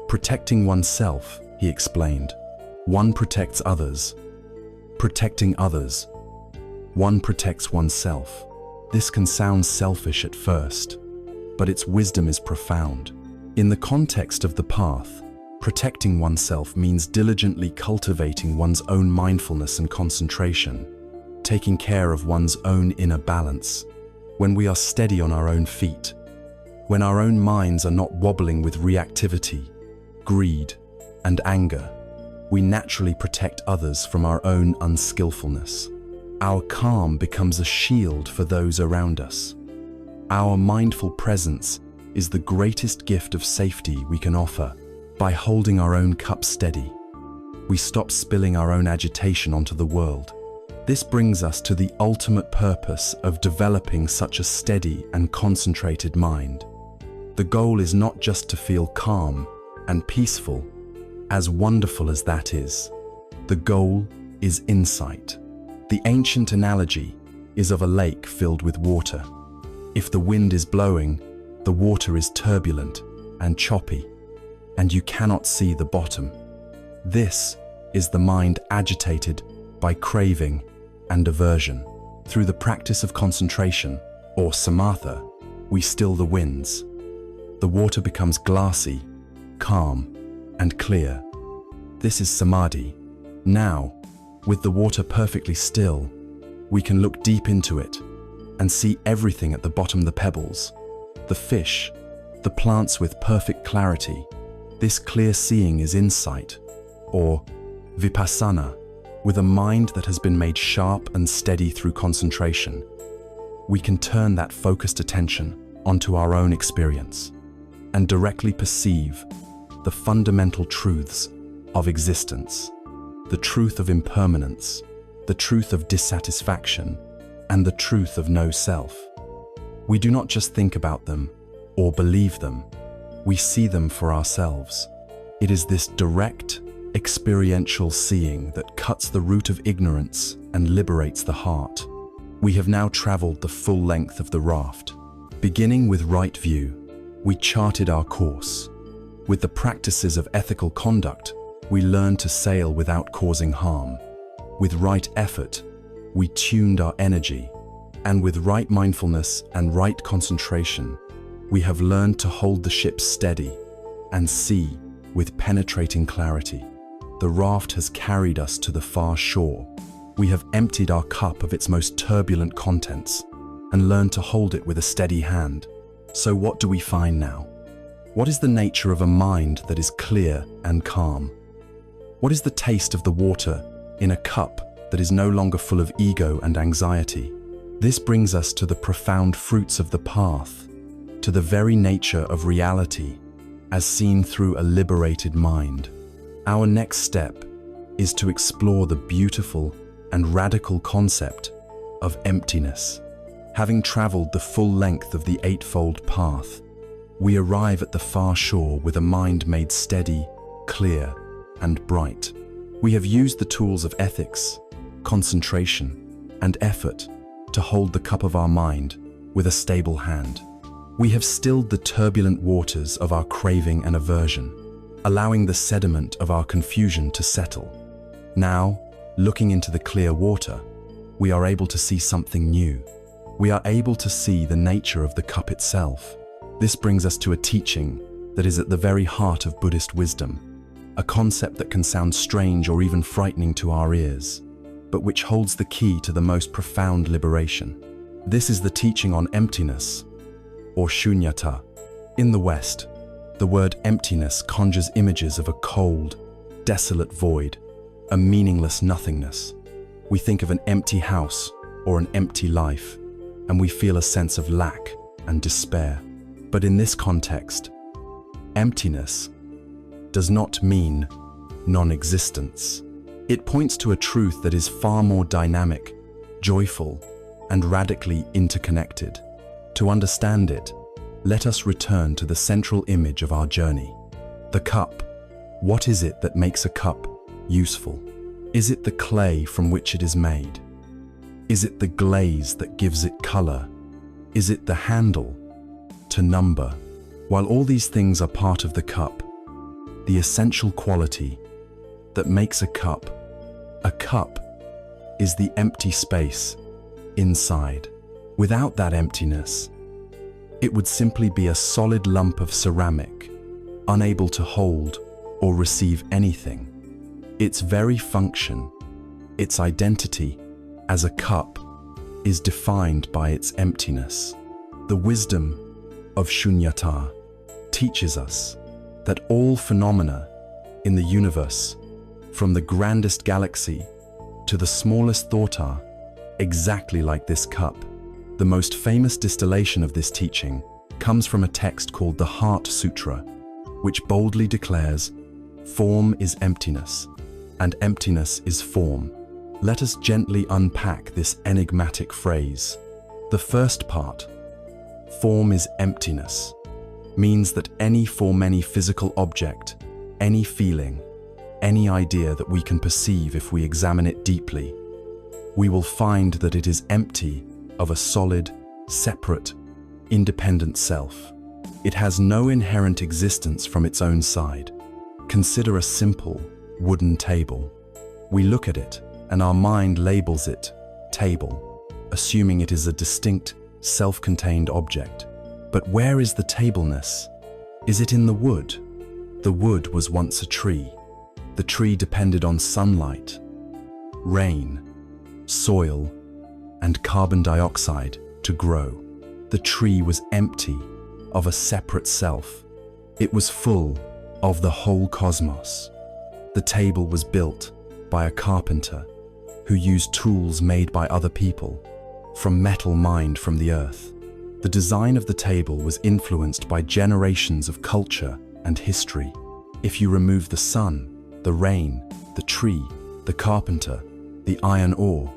Protecting oneself, he explained, one protects others. Protecting others, one protects oneself. This can sound selfish at first, but its wisdom is profound. In the context of the path, protecting oneself means diligently cultivating one's own mindfulness and concentration, taking care of one's own inner balance. When we are steady on our own feet, when our own minds are not wobbling with reactivity, greed, and anger, we naturally protect others from our own unskillfulness. Our calm becomes a shield for those around us. Our mindful presence is the greatest gift of safety we can offer. By holding our own cup steady, we stop spilling our own agitation onto the world. This brings us to the ultimate purpose of developing such a steady and concentrated mind. The goal is not just to feel calm and peaceful, as wonderful as that is. The goal is insight. The ancient analogy is of a lake filled with water. If the wind is blowing, the water is turbulent and choppy, and you cannot see the bottom. This is the mind agitated by craving and aversion. Through the practice of concentration, or samatha, we still the winds. The water becomes glassy, calm, and clear. This is samadhi. Now, with the water perfectly still, we can look deep into it and see everything at the bottom: the pebbles, the fish, the plants with perfect clarity. This clear seeing is insight, or vipassana, with a mind that has been made sharp and steady through concentration. We can turn that focused attention onto our own experience and directly perceive the fundamental truths of existence, the truth of impermanence, the truth of dissatisfaction, and the truth of no self. We do not just think about them or believe them, we see them for ourselves. It is this direct, experiential seeing that cuts the root of ignorance and liberates the heart. We have now traveled the full length of the raft. Beginning with right view, we charted our course. With the practices of ethical conduct, we learned to sail without causing harm. With right effort, we tuned our energy. And with right mindfulness and right concentration, we have learned to hold the ship steady and see with penetrating clarity. The raft has carried us to the far shore. We have emptied our cup of its most turbulent contents and learned to hold it with a steady hand. So what do we find now? What is the nature of a mind that is clear and calm? What is the taste of the water in a cup that is no longer full of ego and anxiety? This brings us to the profound fruits of the path, to the very nature of reality, as seen through a liberated mind. Our next step is to explore the beautiful and radical concept of emptiness. Having traveled the full length of the Eightfold Path, we arrive at the far shore with a mind made steady, clear, and bright. We have used the tools of ethics, concentration, and effort to hold the cup of our mind with a stable hand. We have stilled the turbulent waters of our craving and aversion, allowing the sediment of our confusion to settle. Now, looking into the clear water, we are able to see something new. We are able to see the nature of the cup itself. This brings us to a teaching that is at the very heart of Buddhist wisdom, a concept that can sound strange or even frightening to our ears, but which holds the key to the most profound liberation. This is the teaching on emptiness, or shunyata. In the West, the word emptiness conjures images of a cold, desolate void, a meaningless nothingness. We think of an empty house or an empty life, and we feel a sense of lack and despair. But in this context, emptiness does not mean non-existence. It points to a truth that is far more dynamic, joyful, and radically interconnected. To understand it, let us return to the central image of our journey. The cup. What is it that makes a cup useful? Is it the clay from which it is made? Is it the glaze that gives it color? Is it the handle to number? While all these things are part of the cup, the essential quality that makes a cup is the empty space inside. Without that emptiness, it would simply be a solid lump of ceramic, unable to hold or receive anything. Its very function, its identity as a cup, is defined by its emptiness. The wisdom of shunyata teaches us that all phenomena in the universe, from the grandest galaxy to the smallest thought, are exactly like this cup. The most famous distillation of this teaching comes from a text called the Heart Sutra, which boldly declares, "Form is emptiness, and emptiness is form." Let us gently unpack this enigmatic phrase. The first part, "Form is emptiness," means that any physical object, any feeling, any idea that we can perceive if we examine it deeply, we will find that it is empty of a solid, separate, independent self. It has no inherent existence from its own side. Consider a simple, wooden table. We look at it, and our mind labels it table, assuming it is a distinct, self-contained object. But where is the tableness? Is it in the wood? The wood was once a tree. The tree depended on sunlight, rain, soil, and carbon dioxide to grow. The tree was empty of a separate self. It was full of the whole cosmos. The table was built by a carpenter who used tools made by other people, from metal mined from the earth. The design of the table was influenced by generations of culture and history. If you remove the sun, the rain, the tree, the carpenter, the iron ore,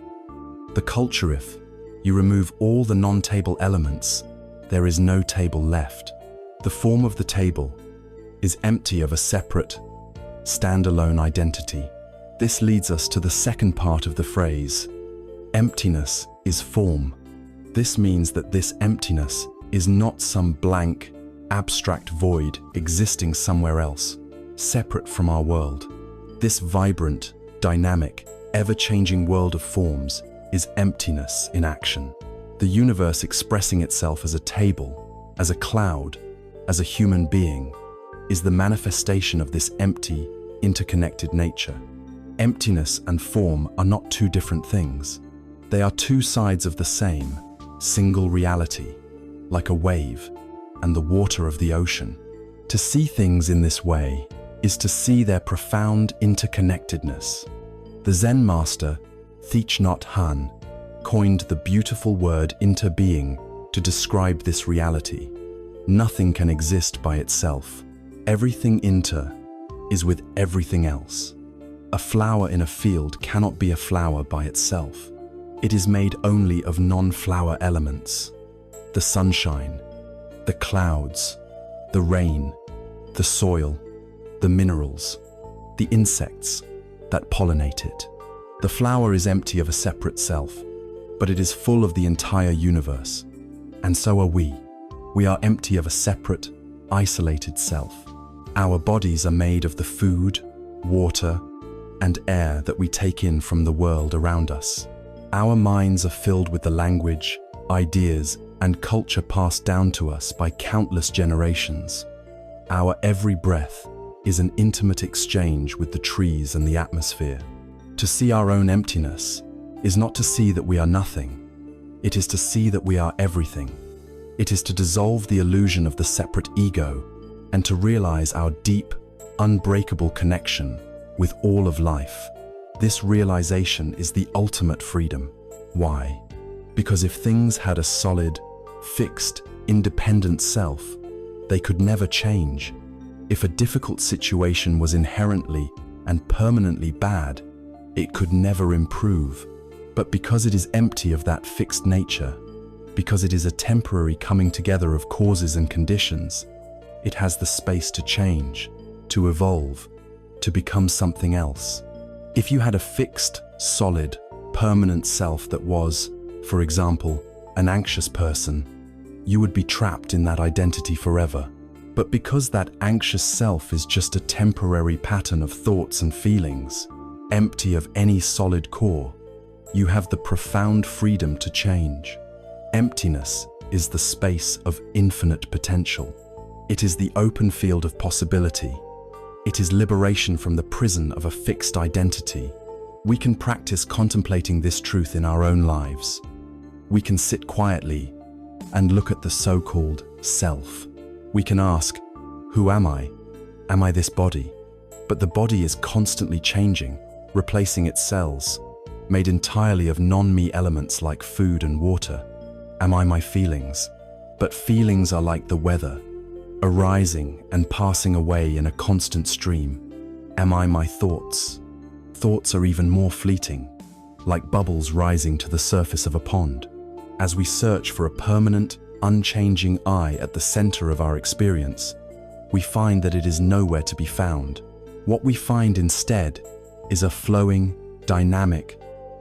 the culture, if you remove all the non-table elements, there is no table left. The form of the table is empty of a separate, standalone identity. This leads us to the second part of the phrase, emptiness is form. This means that this emptiness is not some blank, abstract void existing somewhere else, separate from our world. This vibrant, dynamic, ever-changing world of forms is emptiness in action. The universe expressing itself as a table, as a cloud, as a human being, is the manifestation of this empty, interconnected nature. Emptiness and form are not two different things. They are two sides of the same, single reality, like a wave and the water of the ocean. To see things in this way is to see their profound interconnectedness. The Zen master, Thich Nhat Hanh, coined the beautiful word interbeing to describe this reality. Nothing can exist by itself. Everything inter is with everything else. A flower in a field cannot be a flower by itself. It is made only of non-flower elements. The sunshine, the clouds, the rain, the soil, the minerals, the insects that pollinate it. The flower is empty of a separate self, but it is full of the entire universe. And so are we. We are empty of a separate, isolated self. Our bodies are made of the food, water, and air that we take in from the world around us. Our minds are filled with the language, ideas, and culture passed down to us by countless generations. Our every breath is an intimate exchange with the trees and the atmosphere. To see our own emptiness is not to see that we are nothing. It is to see that we are everything. It is to dissolve the illusion of the separate ego and to realize our deep, unbreakable connection with all of life. This realization is the ultimate freedom. Why? Because if things had a solid, fixed, independent self, they could never change. If a difficult situation was inherently and permanently bad, it could never improve. But because it is empty of that fixed nature, because it is a temporary coming together of causes and conditions, it has the space to change, to evolve, to become something else. If you had a fixed, solid, permanent self that was, for example, an anxious person, you would be trapped in that identity forever. But because that anxious self is just a temporary pattern of thoughts and feelings, empty of any solid core, you have the profound freedom to change. Emptiness is the space of infinite potential. It is the open field of possibility. It is liberation from the prison of a fixed identity. We can practice contemplating this truth in our own lives. We can sit quietly and look at the so-called self. We can ask, who am I? Am I this body? But the body is constantly changing, replacing its cells, made entirely of non-me elements like food and water. Am I my feelings? But feelings are like the weather, arising and passing away in a constant stream. Am I my thoughts? Thoughts are even more fleeting, like bubbles rising to the surface of a pond. As we search for a permanent, unchanging I at the center of our experience, we find that it is nowhere to be found. What we find instead is a flowing, dynamic,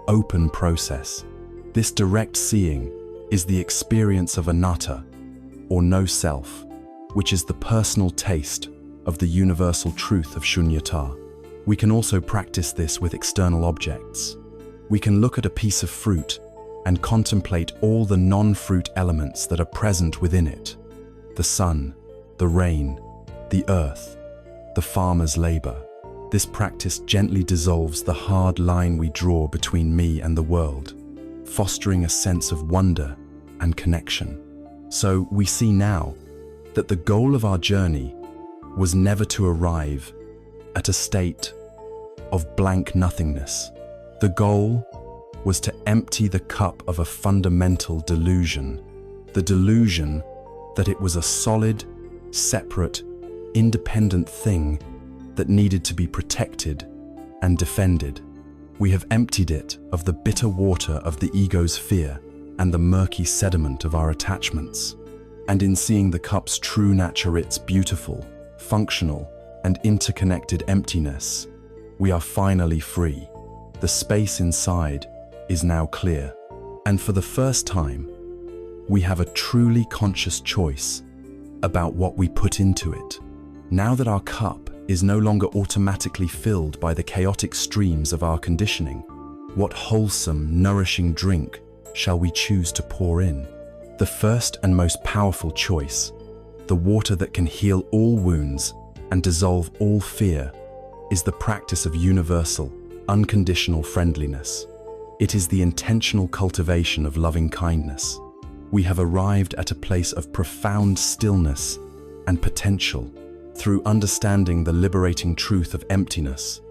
open process. This direct seeing is the experience of anatta, or no self, which is the personal taste of the universal truth of shunyata. We can also practice this with external objects. We can look at a piece of fruit and contemplate all the non-fruit elements that are present within it: the sun, the rain, the earth, the farmer's labor. This practice gently dissolves the hard line we draw between me and the world, fostering a sense of wonder and connection. So we see now that the goal of our journey was never to arrive at a state of blank nothingness. The goal was to empty the cup of a fundamental delusion, the delusion that it was a solid, separate, independent thing that needed to be protected and defended. We have emptied it of the bitter water of the ego's fear and the murky sediment of our attachments. And in seeing the cup's true nature, its beautiful, functional, and interconnected emptiness, we are finally free. The space inside is now clear, and for the first time, we have a truly conscious choice about what we put into it. Now that our cup is no longer automatically filled by the chaotic streams of our conditioning, what wholesome, nourishing drink shall we choose to pour in? The first and most powerful choice, the water that can heal all wounds and dissolve all fear, is the practice of universal, unconditional friendliness. It is the intentional cultivation of loving kindness. We have arrived at a place of profound stillness and potential. Through understanding the liberating truth of emptiness,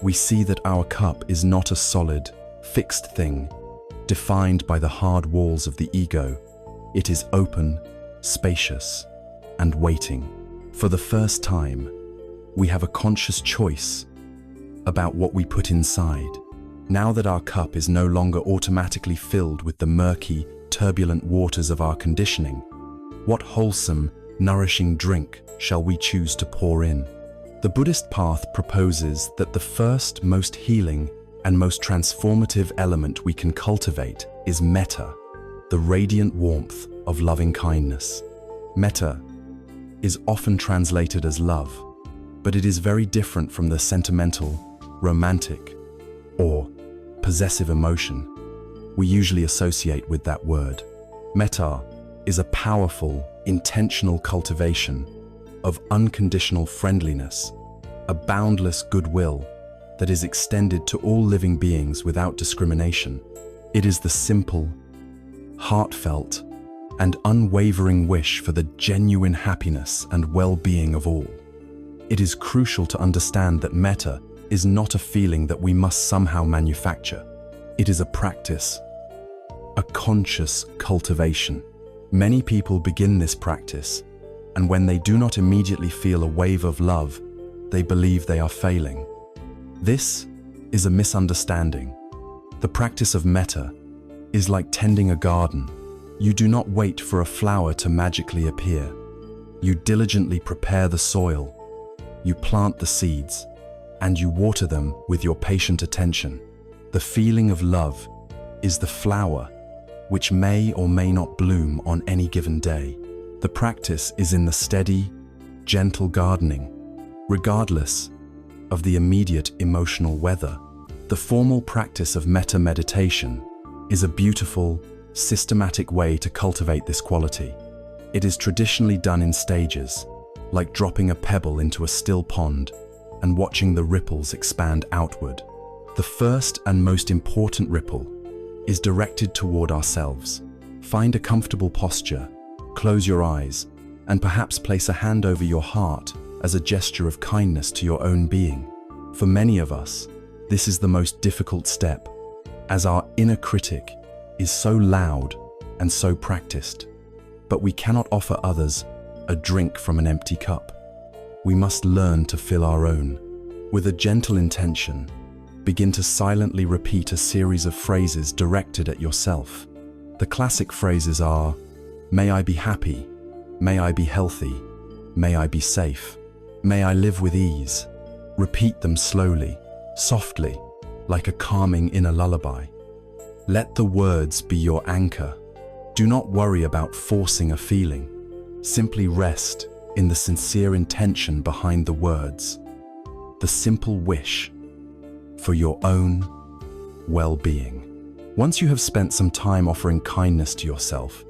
we see that our cup is not a solid, fixed thing, defined by the hard walls of the ego. It is open, spacious, and waiting. For the first time, we have a conscious choice about what we put inside. Now that our cup is no longer automatically filled with the murky, turbulent waters of our conditioning, what wholesome, nourishing drink shall we choose to pour in? The Buddhist path proposes that the first, most healing, and most transformative element we can cultivate is metta, the radiant warmth of loving kindness. Metta is often translated as love, but it is very different from the sentimental, romantic, or possessive emotion we usually associate with that word. Metta is a powerful, intentional cultivation of unconditional friendliness, a boundless goodwill that is extended to all living beings without discrimination. It is the simple, heartfelt, and unwavering wish for the genuine happiness and well-being of all. It is crucial to understand that metta is not a feeling that we must somehow manufacture. It is a practice, a conscious cultivation. Many people begin this practice, and when they do not immediately feel a wave of love, they believe they are failing. This is a misunderstanding. The practice of metta is like tending a garden. You do not wait for a flower to magically appear. You diligently prepare the soil, you plant the seeds, and you water them with your patient attention. The feeling of love is the flower which may or may not bloom on any given day. The practice is in the steady, gentle gardening, regardless of the immediate emotional weather. The formal practice of metta meditation is a beautiful, systematic way to cultivate this quality. It is traditionally done in stages, like dropping a pebble into a still pond and watching the ripples expand outward. The first and most important ripple is directed toward ourselves. Find a comfortable posture, close your eyes, and perhaps place a hand over your heart as a gesture of kindness to your own being. For many of us, this is the most difficult step, as our inner critic is so loud and so practiced. But we cannot offer others a drink from an empty cup. We must learn to fill our own. With a gentle intention, begin to silently repeat a series of phrases directed at yourself. The classic phrases are, "May I be happy, may I be healthy, may I be safe, may I live with ease, Repeat them slowly, softly, like a calming inner lullaby. Let the words be your anchor. Do not worry about forcing a feeling. Simply rest in the sincere intention behind the words, the simple wish for your own well-being. Once you have spent some time offering kindness to yourself,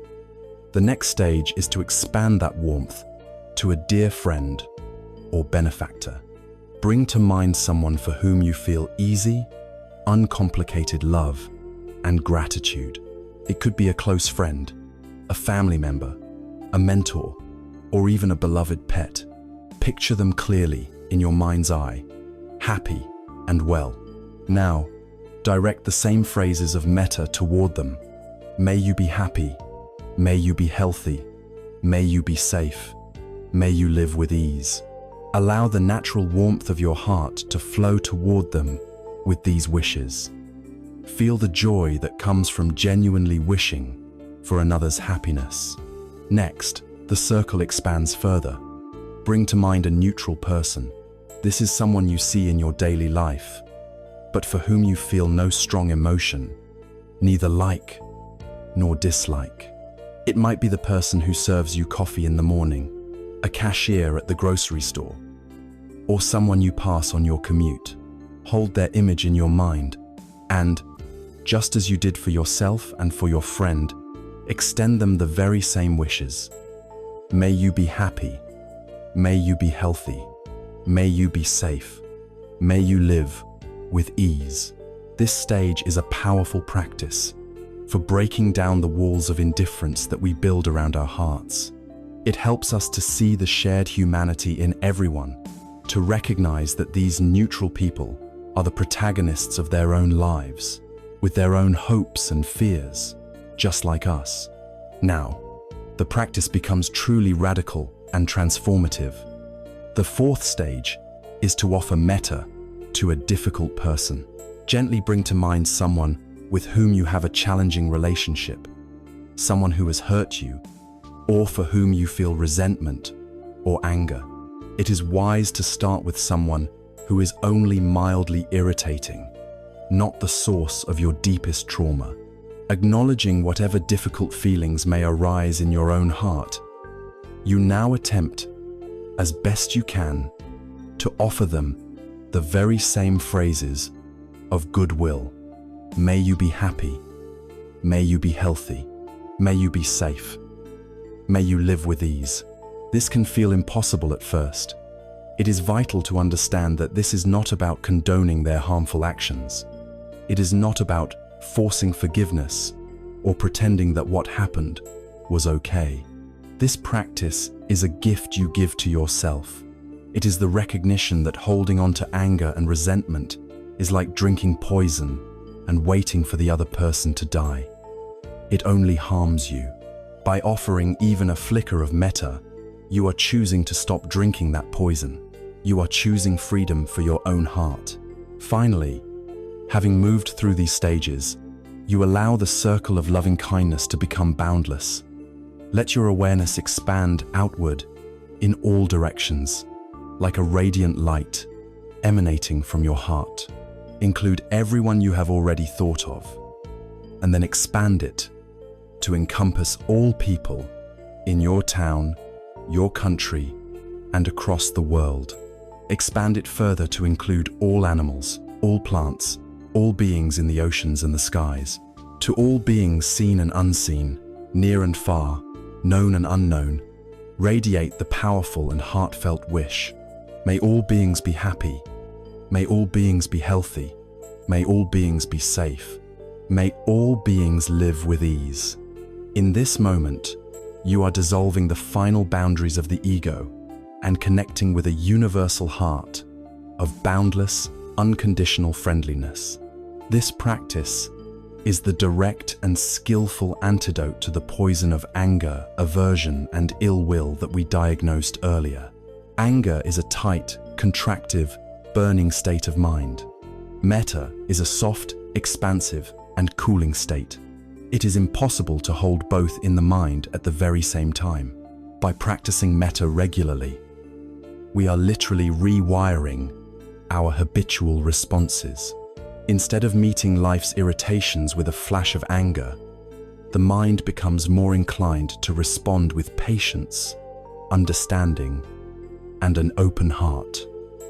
the next stage is to expand that warmth to a dear friend or benefactor. Bring to mind someone for whom you feel easy, uncomplicated love and gratitude. It could be a close friend, a family member, a mentor, or even a beloved pet. Picture them clearly in your mind's eye, happy and well. Now, direct the same phrases of metta toward them. May you be happy. May you be healthy. May you be safe. May you live with ease. Allow the natural warmth of your heart to flow toward them with these wishes. Feel the joy that comes from genuinely wishing for another's happiness. Next, the circle expands further. Bring to mind a neutral person. This is someone you see in your daily life, but for whom you feel no strong emotion, neither like nor dislike. It might be the person who serves you coffee in the morning, a cashier at the grocery store, or someone you pass on your commute. Hold their image in your mind, and, just as you did for yourself and for your friend, extend them the very same wishes. May you be happy. May you be healthy. May you be safe. May you live with ease. This stage is a powerful practice for breaking down the walls of indifference that we build around our hearts. It helps us to see the shared humanity in everyone, to recognize that these neutral people are the protagonists of their own lives, with their own hopes and fears, just like us. Now, the practice becomes truly radical and transformative. The fourth stage is to offer metta to a difficult person. Gently bring to mind someone with whom you have a challenging relationship, someone who has hurt you, or for whom you feel resentment or anger. It is wise to start with someone who is only mildly irritating, not the source of your deepest trauma. Acknowledging whatever difficult feelings may arise in your own heart, you now attempt, as best you can, to offer them the very same phrases of goodwill. May you be happy. May you be healthy. May you be safe. May you live with ease. This can feel impossible at first. It is vital to understand that this is not about condoning their harmful actions. It is not about forcing forgiveness or pretending that what happened was okay. This practice is a gift you give to yourself. It is the recognition that holding on to anger and resentment is like drinking poison and waiting for the other person to die. It only harms you. By offering even a flicker of metta, you are choosing to stop drinking that poison. You are choosing freedom for your own heart. Finally, having moved through these stages, you allow the circle of loving kindness to become boundless. Let your awareness expand outward in all directions, like a radiant light emanating from your heart. Include everyone you have already thought of, and then expand it to encompass all people in your town, your country, and across the world. Expand it further to include all animals, all plants, all beings in the oceans and the skies. To all beings seen and unseen, near and far, known and unknown, radiate the powerful and heartfelt wish. May all beings be happy. May all beings be healthy. May all beings be safe. May all beings live with ease. In this moment, you are dissolving the final boundaries of the ego and connecting with a universal heart of boundless, unconditional friendliness. This practice is the direct and skillful antidote to the poison of anger, aversion, and ill will that we diagnosed earlier. Anger is a tight, contractive, burning state of mind. Metta is a soft, expansive, and cooling state. It is impossible to hold both in the mind at the very same time. By practicing metta regularly, we are literally rewiring our habitual responses. Instead of meeting life's irritations with a flash of anger, the mind becomes more inclined to respond with patience, understanding, and an open heart.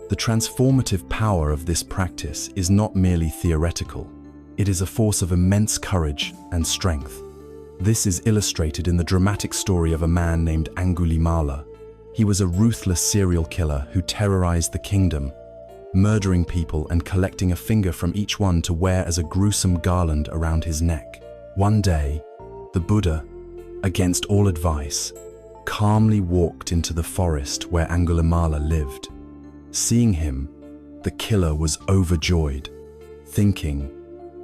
The transformative power of this practice is not merely theoretical. It is a force of immense courage and strength. This is illustrated in the dramatic story of a man named Angulimala. He was a ruthless serial killer who terrorized the kingdom, murdering people and collecting a finger from each one to wear as a gruesome garland around his neck. One day, the Buddha, against all advice, calmly walked into the forest where Angulimala lived. Seeing him, the killer was overjoyed, thinking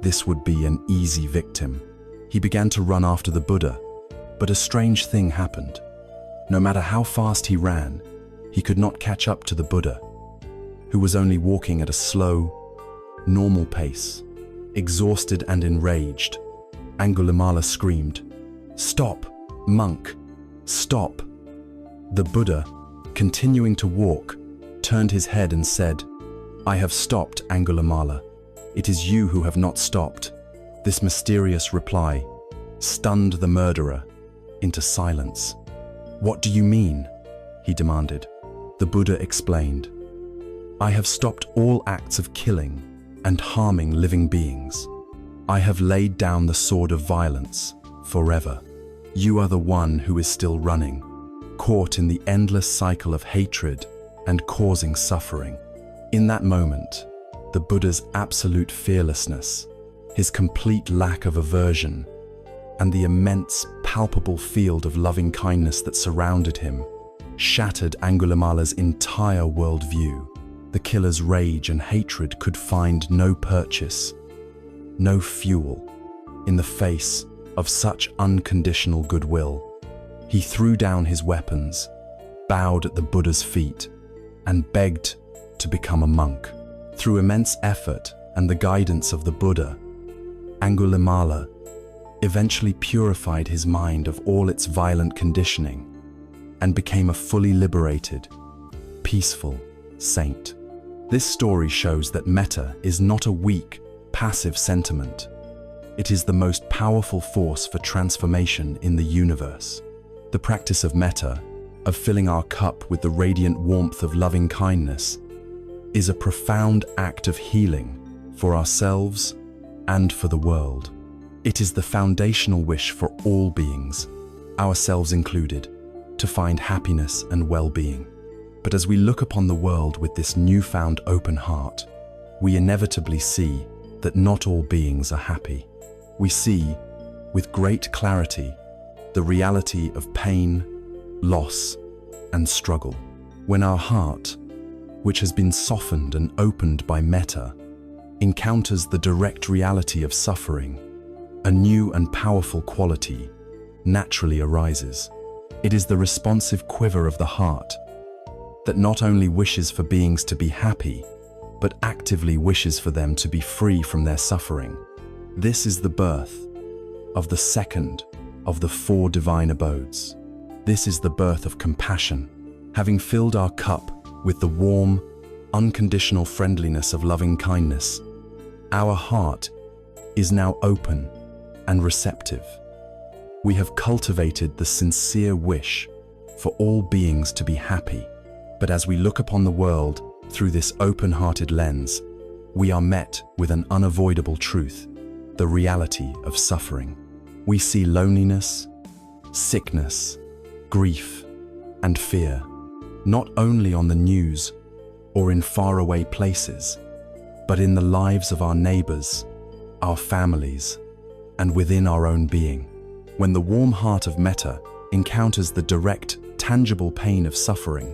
this would be an easy victim. He began to run after the Buddha, but a strange thing happened. No matter how fast he ran, he could not catch up to the Buddha, who was only walking at a slow, normal pace. Exhausted and enraged, Angulimala screamed, "Stop, monk, stop!" The Buddha, continuing to walk, turned his head and said, "I have stopped, Angulimala. It is you who have not stopped." This mysterious reply stunned the murderer into silence. "What do you mean?" he demanded. The Buddha explained, "I have stopped all acts of killing and harming living beings. I have laid down the sword of violence forever. You are the one who is still running, caught in the endless cycle of hatred and causing suffering." In that moment, the Buddha's absolute fearlessness, his complete lack of aversion, and the immense, palpable field of loving kindness that surrounded him shattered Angulimala's entire worldview. The killer's rage and hatred could find no purchase, no fuel, in the face of such unconditional goodwill. He threw down his weapons, bowed at the Buddha's feet, and begged to become a monk. Through immense effort and the guidance of the Buddha, Angulimala eventually purified his mind of all its violent conditioning and became a fully liberated, peaceful saint. This story shows that metta is not a weak, passive sentiment. It is the most powerful force for transformation in the universe. The practice of metta, of filling our cup with the radiant warmth of loving kindness, is a profound act of healing for ourselves and for the world. It is the foundational wish for all beings, ourselves included, to find happiness and well-being. But as we look upon the world with this newfound open heart, we inevitably see that not all beings are happy. We see, with great clarity, the reality of pain, loss, and struggle. When our heart, which has been softened and opened by metta, encounters the direct reality of suffering, a new and powerful quality naturally arises. It is the responsive quiver of the heart that not only wishes for beings to be happy, but actively wishes for them to be free from their suffering. This is the birth of the second of the 4 divine abodes. This is the birth of compassion. Having filled our cup with the warm, unconditional friendliness of loving kindness, our heart is now open and receptive. We have cultivated the sincere wish for all beings to be happy. But as we look upon the world through this open-hearted lens, we are met with an unavoidable truth, the reality of suffering. We see loneliness, sickness, grief, and fear, not only on the news or in faraway places, but in the lives of our neighbors, our families, and within our own being. When the warm heart of metta encounters the direct, tangible pain of suffering,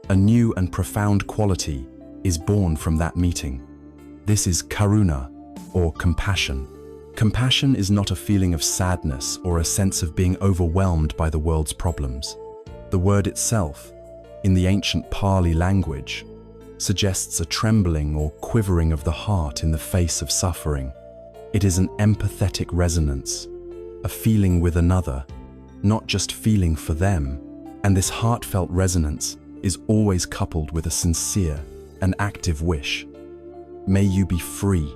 a new and profound quality is born from that meeting. This is karuna, or compassion. Compassion is not a feeling of sadness or a sense of being overwhelmed by the world's problems. The word itself, in the ancient Pali language, suggests a trembling or quivering of the heart in the face of suffering. It is an empathetic resonance, a feeling with another, not just feeling for them. And this heartfelt resonance is always coupled with a sincere, an active wish. May you be free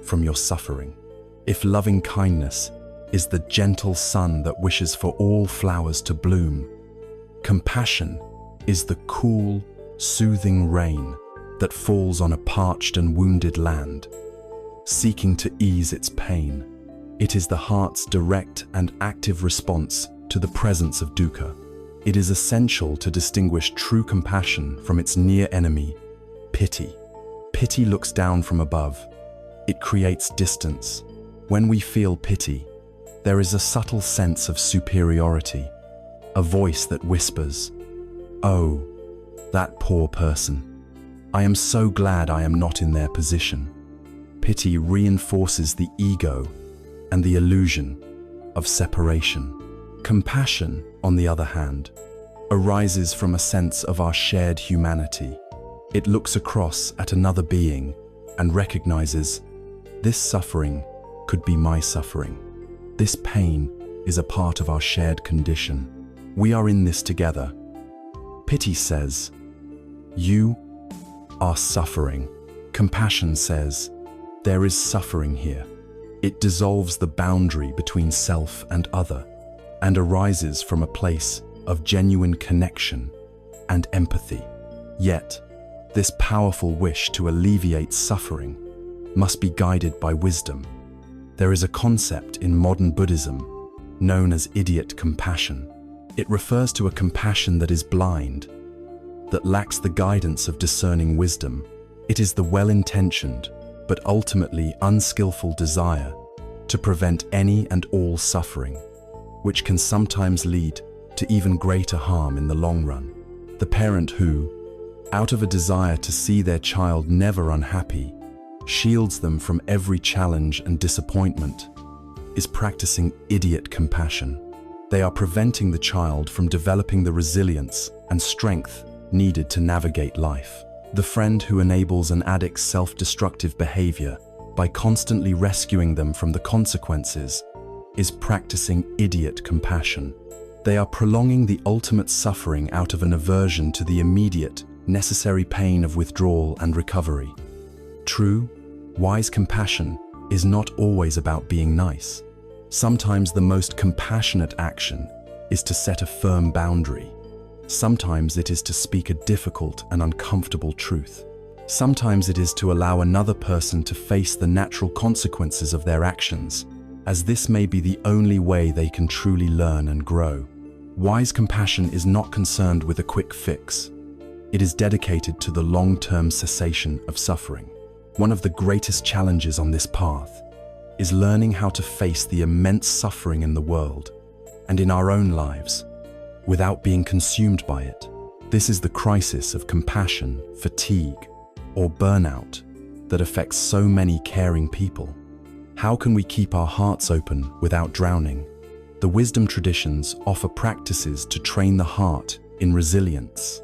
from your suffering. If loving kindness is the gentle sun that wishes for all flowers to bloom, compassion is the cool, soothing rain that falls on a parched and wounded land, seeking to ease its pain. It is the heart's direct and active response to the presence of dukkha. It is essential to distinguish true compassion from its near enemy, pity. Pity looks down from above. It creates distance. When we feel pity, there is a subtle sense of superiority, a voice that whispers, "Oh, that poor person. I am so glad I am not in their position." Pity reinforces the ego and the illusion of separation. Compassion, on the other hand, arises from a sense of our shared humanity. It looks across at another being and recognizes, this suffering could be my suffering. This pain is a part of our shared condition. We are in this together. Pity says, you are suffering. Compassion says, there is suffering here. It dissolves the boundary between self and other and arises from a place of genuine connection and empathy. Yet, this powerful wish to alleviate suffering must be guided by wisdom. There is a concept in modern Buddhism known as idiot compassion. It refers to a compassion that is blind, that lacks the guidance of discerning wisdom. It is the well-intentioned, but ultimately unskillful desire to prevent any and all suffering, which can sometimes lead to even greater harm in the long run. The parent who, out of a desire to see their child never unhappy, shields them from every challenge and disappointment, is practicing idiot compassion. They are preventing the child from developing the resilience and strength needed to navigate life. The friend who enables an addict's self-destructive behavior by constantly rescuing them from the consequences is practicing idiot compassion. They are prolonging the ultimate suffering out of an aversion to the immediate, necessary pain of withdrawal and recovery. True, wise compassion is not always about being nice. Sometimes the most compassionate action is to set a firm boundary. Sometimes it is to speak a difficult and uncomfortable truth. Sometimes it is to allow another person to face the natural consequences of their actions, as this may be the only way they can truly learn and grow. Wise compassion is not concerned with a quick fix. It is dedicated to the long-term cessation of suffering. One of the greatest challenges on this path is learning how to face the immense suffering in the world and in our own lives without being consumed by it. This is the crisis of compassion, fatigue, or burnout that affects so many caring people. How can we keep our hearts open without drowning? The wisdom traditions offer practices to train the heart in resilience.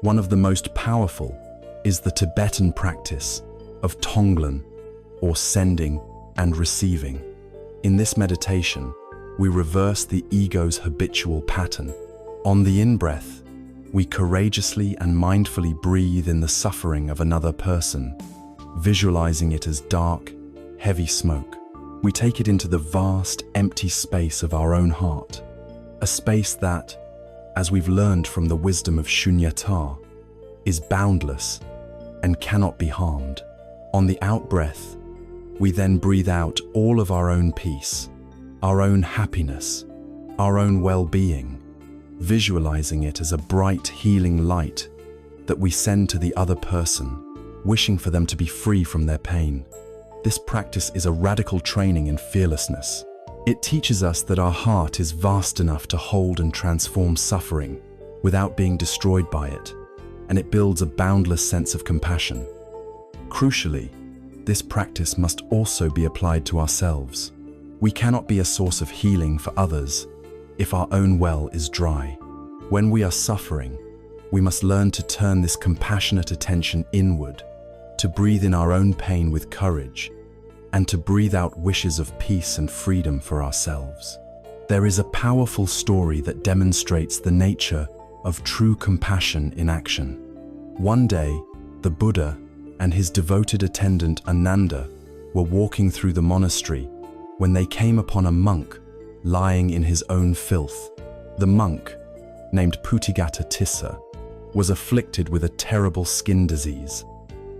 One of the most powerful is the Tibetan practice of Tonglen, or sending and receiving. In this meditation, we reverse the ego's habitual pattern. On the in-breath, we courageously and mindfully breathe in the suffering of another person, visualizing it as dark, heavy smoke. We take it into the vast, empty space of our own heart, a space that, as we've learned from the wisdom of Shunyata, is boundless and cannot be harmed. On the out-breath, we then breathe out all of our own peace, our own happiness, our own well-being, visualizing it as a bright, healing light that we send to the other person, wishing for them to be free from their pain. This practice is a radical training in fearlessness. It teaches us that our heart is vast enough to hold and transform suffering without being destroyed by it, and it builds a boundless sense of compassion. Crucially, this practice must also be applied to ourselves. We cannot be a source of healing for others if our own well is dry. When we are suffering, we must learn to turn this compassionate attention inward, to breathe in our own pain with courage, and to breathe out wishes of peace and freedom for ourselves. There is a powerful story that demonstrates the nature of true compassion in action. One day, The Buddha and his devoted attendant Ananda were walking through the monastery when they came upon a monk lying in his own filth. The monk, named Putigata Tissa, was afflicted with a terrible skin disease.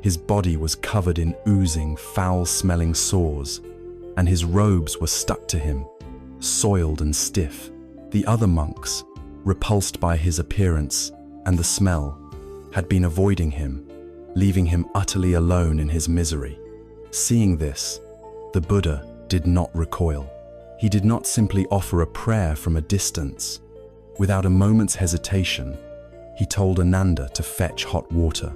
His body was covered in oozing, foul-smelling sores, and his robes were stuck to him, soiled and stiff. The other monks, repulsed by his appearance and the smell, had been avoiding him, leaving him utterly alone in his misery. Seeing this, the Buddha did not recoil. He did not simply offer a prayer from a distance. Without a moment's hesitation, he told Ananda to fetch hot water.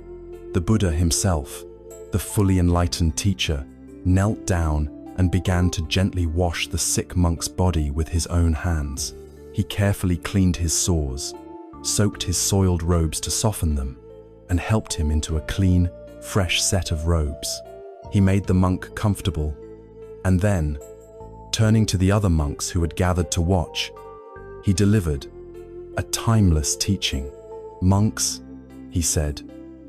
The Buddha himself, the fully enlightened teacher, knelt down and began to gently wash the sick monk's body with his own hands. He carefully cleaned his sores, soaked his soiled robes to soften them, and helped him into a clean, fresh set of robes. He made the monk comfortable, and then, turning to the other monks who had gathered to watch, he delivered a timeless teaching. "Monks," he said,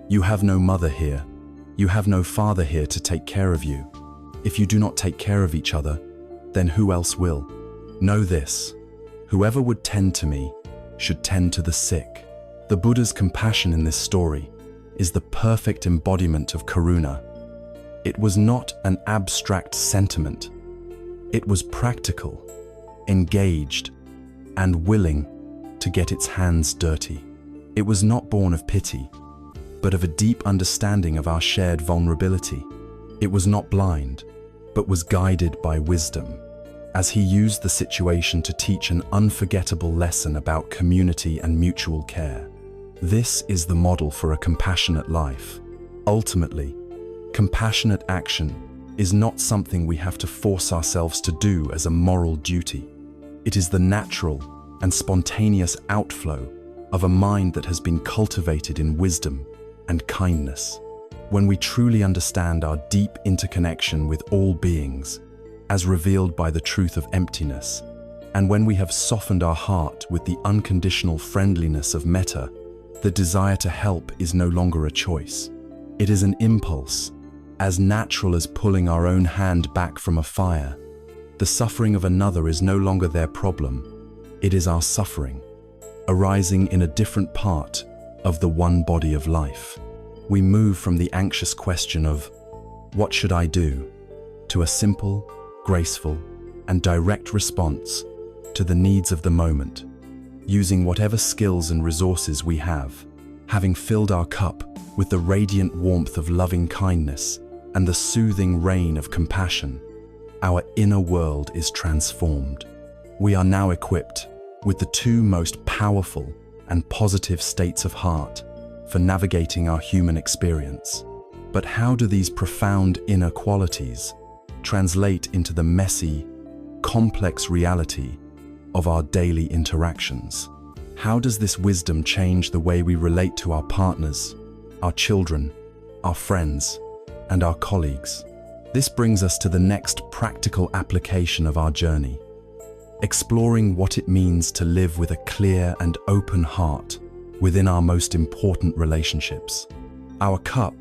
"you have no mother here. You have no father here to take care of you. If you do not take care of each other, then who else will? Know this: whoever would tend to me should tend to the sick." The Buddha's compassion in this story is the perfect embodiment of karuna. It was not an abstract sentiment. It was practical, engaged, and willing to get its hands dirty. It was not born of pity, but of a deep understanding of our shared vulnerability. It was not blind, but was guided by wisdom, as he used the situation to teach an unforgettable lesson about community and mutual care. This is the model for a compassionate life. Ultimately, compassionate action is not something we have to force ourselves to do as a moral duty. It is the natural and spontaneous outflow of a mind that has been cultivated in wisdom and kindness. When we truly understand our deep interconnection with all beings, as revealed by the truth of emptiness, and when we have softened our heart with the unconditional friendliness of metta, the desire to help is no longer a choice. It is an impulse, as natural as pulling our own hand back from a fire. The suffering of another is no longer their problem. It is our suffering, arising in a different part of the one body of life. We move from the anxious question of, "What should I do?" to a simple, graceful, and direct response to the needs of the moment, using whatever skills and resources we have. Having filled our cup with the radiant warmth of loving kindness and the soothing rain of compassion, our inner world is transformed. We are now equipped with the two most powerful and positive states of heart for navigating our human experience. But how do these profound inner qualities translate into the messy, complex reality of our daily interactions? How does this wisdom change the way we relate to our partners, our children, our friends, and our colleagues? This brings us to the next practical application of our journey, exploring what it means to live with a clear and open heart within our most important relationships. Our cup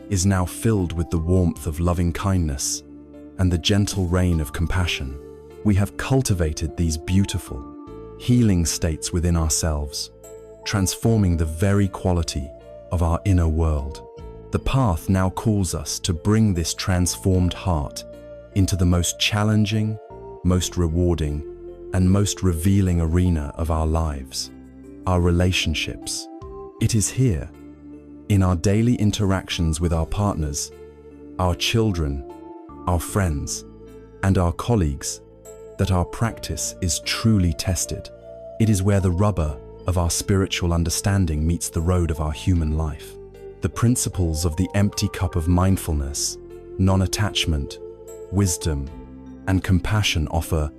is now filled with the warmth of loving kindness and the gentle rain of compassion. We have cultivated these beautiful, healing states within ourselves, transforming the very quality of our inner world. The path now calls us to bring this transformed heart into the most challenging, most rewarding, and most revealing arena of our lives, our relationships. It is here, in our daily interactions with our partners, our children, our friends, and our colleagues, that our practice is truly tested. It is where the rubber of our spiritual understanding meets the road of our human life. The principles of the empty cup of mindfulness, non-attachment, wisdom, and compassion offer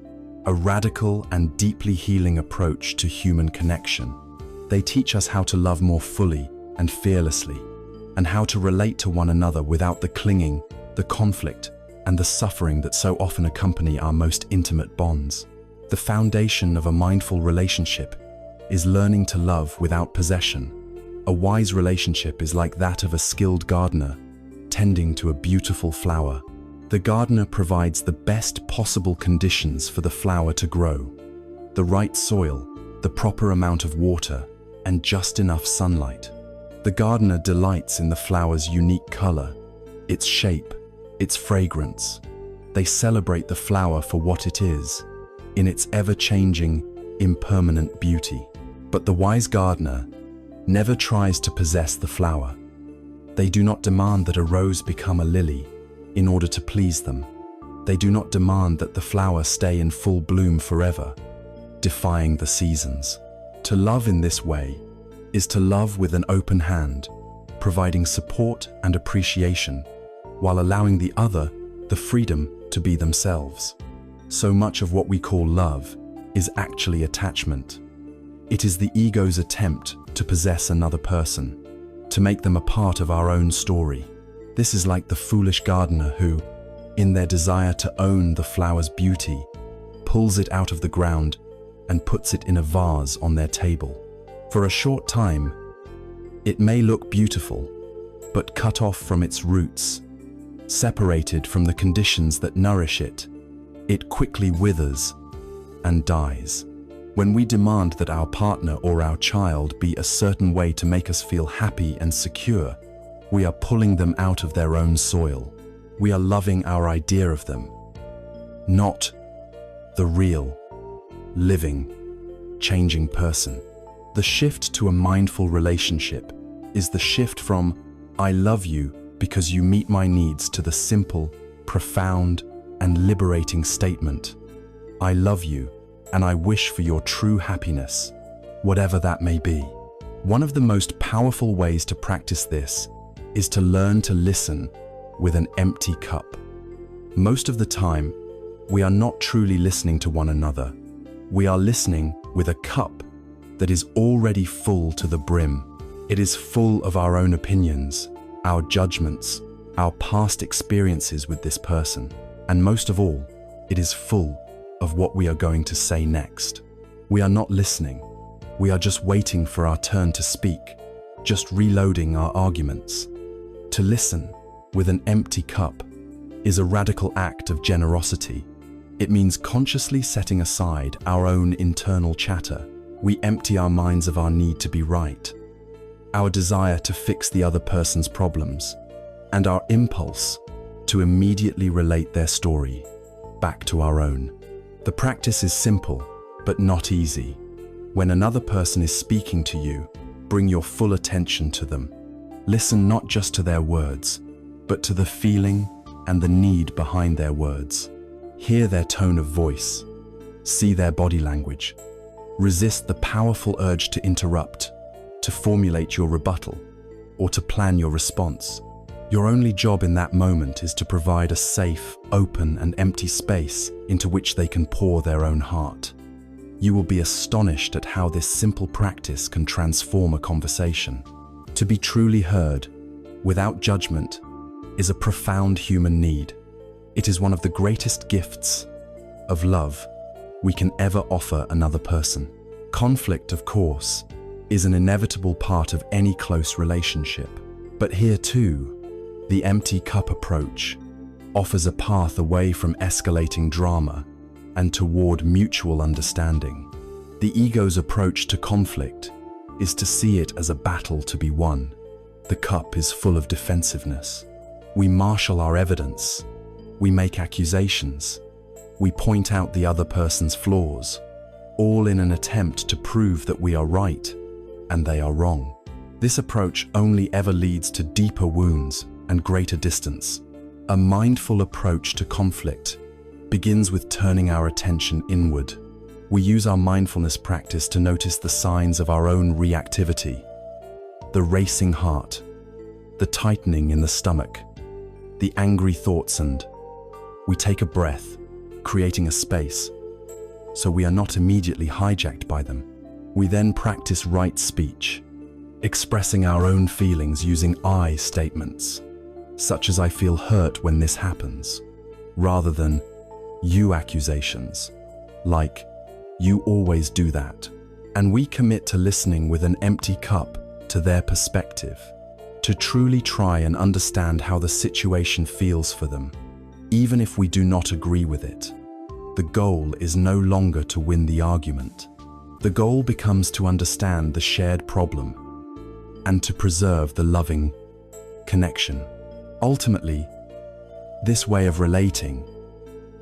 a radical and deeply healing approach to human connection. They teach us how to love more fully and fearlessly, and how to relate to one another without the clinging, the conflict, and the suffering that so often accompany our most intimate bonds. The foundation of a mindful relationship is learning to love without possession, A wise relationship is like that of a skilled gardener tending to a beautiful flower. The gardener provides the best possible conditions for the flower to grow. The right soil, the proper amount of water, and just enough sunlight. The gardener delights in the flower's unique color, its shape, its fragrance. They celebrate the flower for what it is, in its ever-changing, impermanent beauty. But the wise gardener never tries to possess the flower. They do not demand that a rose become a lily in order to please them. They do not demand that the flower stay in full bloom forever, defying the seasons. To love in this way is to love with an open hand, providing support and appreciation, while allowing the other the freedom to be themselves. So much of what we call love is actually attachment. It is the ego's attempt to possess another person, to make them a part of our own story. This is like the foolish gardener who, in their desire to own the flower's beauty, pulls it out of the ground and puts it in a vase on their table. For a short time, it may look beautiful, but cut off from its roots, separated from the conditions that nourish it, it quickly withers and dies. When we demand that our partner or our child be a certain way to make us feel happy and secure, we are pulling them out of their own soil. We are loving our idea of them, not the real, living, changing person. The shift to a mindful relationship is the shift from "I love you because you meet my needs" to the simple, profound, and liberating statement, "I love you and I wish for your true happiness," whatever that may be. One of the most powerful ways to practice this is to learn to listen with an empty cup. Most of the time, we are not truly listening to one another. We are listening with a cup that is already full to the brim. It is full of our own opinions, our judgments, our past experiences with this person, and most of all, it is full of what we are going to say next. We are not listening. We are just waiting for our turn to speak, just reloading our arguments. To listen with an empty cup is a radical act of generosity. It means consciously setting aside our own internal chatter. We empty our minds of our need to be right, our desire to fix the other person's problems, and our impulse to immediately relate their story back to our own. The practice is simple, but not easy. When another person is speaking to you, bring your full attention to them. Listen not just to their words, but to the feeling and the need behind their words. Hear their tone of voice. See their body language. Resist the powerful urge to interrupt, to formulate your rebuttal, or to plan your response. Your only job in that moment is to provide a safe, open, and empty space into which they can pour their own heart. You will be astonished at how this simple practice can transform a conversation. To be truly heard, without judgment, is a profound human need. It is one of the greatest gifts of love we can ever offer another person. Conflict, of course, is an inevitable part of any close relationship. But here too, the empty cup approach offers a path away from escalating drama and toward mutual understanding. The ego's approach to conflict is to see it as a battle to be won. The cup is full of defensiveness. We marshal our evidence. We make accusations. We point out the other person's flaws, all in an attempt to prove that we are right and they are wrong. This approach only ever leads to deeper wounds and greater distance. A mindful approach to conflict begins with turning our attention inward. We use our mindfulness practice to notice the signs of our own reactivity, the racing heart, the tightening in the stomach, the angry thoughts, and we take a breath, creating a space, so we are not immediately hijacked by them. We then practice right speech, expressing our own feelings using I statements, such as "I feel hurt when this happens," rather than you accusations, like "you always do that." And we commit to listening with an empty cup to their perspective, to truly try and understand how the situation feels for them, even if we do not agree with it. The goal is no longer to win the argument. The goal becomes to understand the shared problem and to preserve the loving connection. Ultimately, this way of relating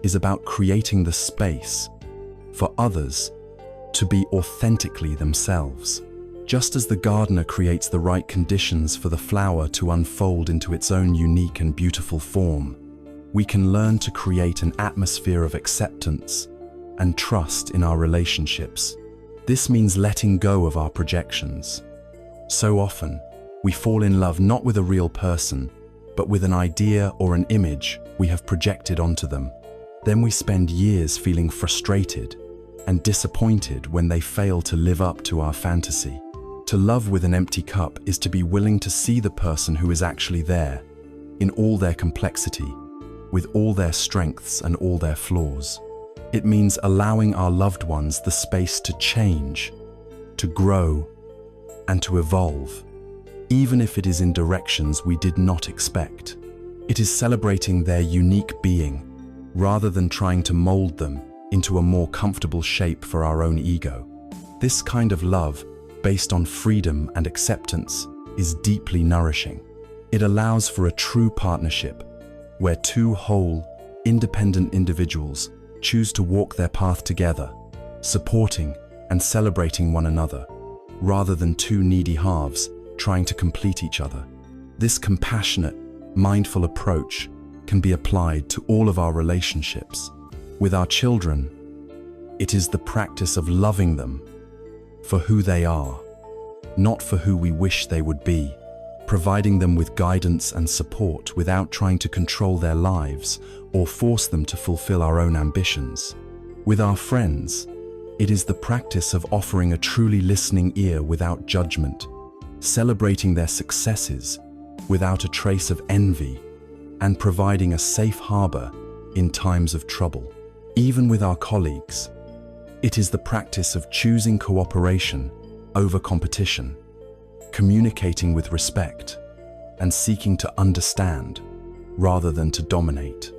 is about creating the space for others to be authentically themselves. Just as the gardener creates the right conditions for the flower to unfold into its own unique and beautiful form, we can learn to create an atmosphere of acceptance and trust in our relationships. This means letting go of our projections. So often, we fall in love not with a real person, but with an idea or an image we have projected onto them. Then we spend years feeling frustrated and disappointed when they fail to live up to our fantasy. To love with an empty cup is to be willing to see the person who is actually there, in all their complexity, with all their strengths and all their flaws. It means allowing our loved ones the space to change, to grow, and to evolve, even if it is in directions we did not expect. It is celebrating their unique being, rather than trying to mold them into a more comfortable shape for our own ego. This kind of love, based on freedom and acceptance, is deeply nourishing. It allows for a true partnership, where two whole, independent individuals choose to walk their path together, supporting and celebrating one another, rather than two needy halves trying to complete each other. This compassionate, mindful approach can be applied to all of our relationships. With our children, it is the practice of loving them for who they are, not for who we wish they would be, providing them with guidance and support without trying to control their lives or force them to fulfill our own ambitions. With our friends, it is the practice of offering a truly listening ear without judgment, celebrating their successes without a trace of envy, and providing a safe harbor in times of trouble. Even with our colleagues, it is the practice of choosing cooperation over competition, communicating with respect, and seeking to understand rather than to dominate.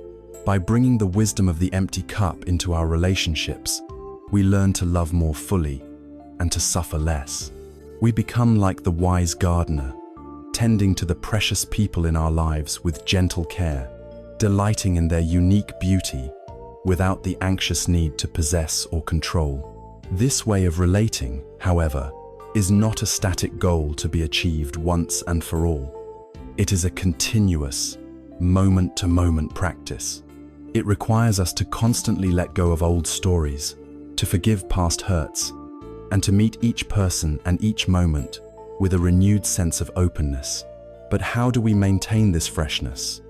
By bringing the wisdom of the empty cup into our relationships, we learn to love more fully and to suffer less. We become like the wise gardener, tending to the precious people in our lives with gentle care, delighting in their unique beauty without the anxious need to possess or control. This way of relating, however, is not a static goal to be achieved once and for all. It is a continuous, moment-to-moment practice. It requires us to constantly let go of old stories, to forgive past hurts, and to meet each person and each moment with a renewed sense of openness. But how do we maintain this freshness?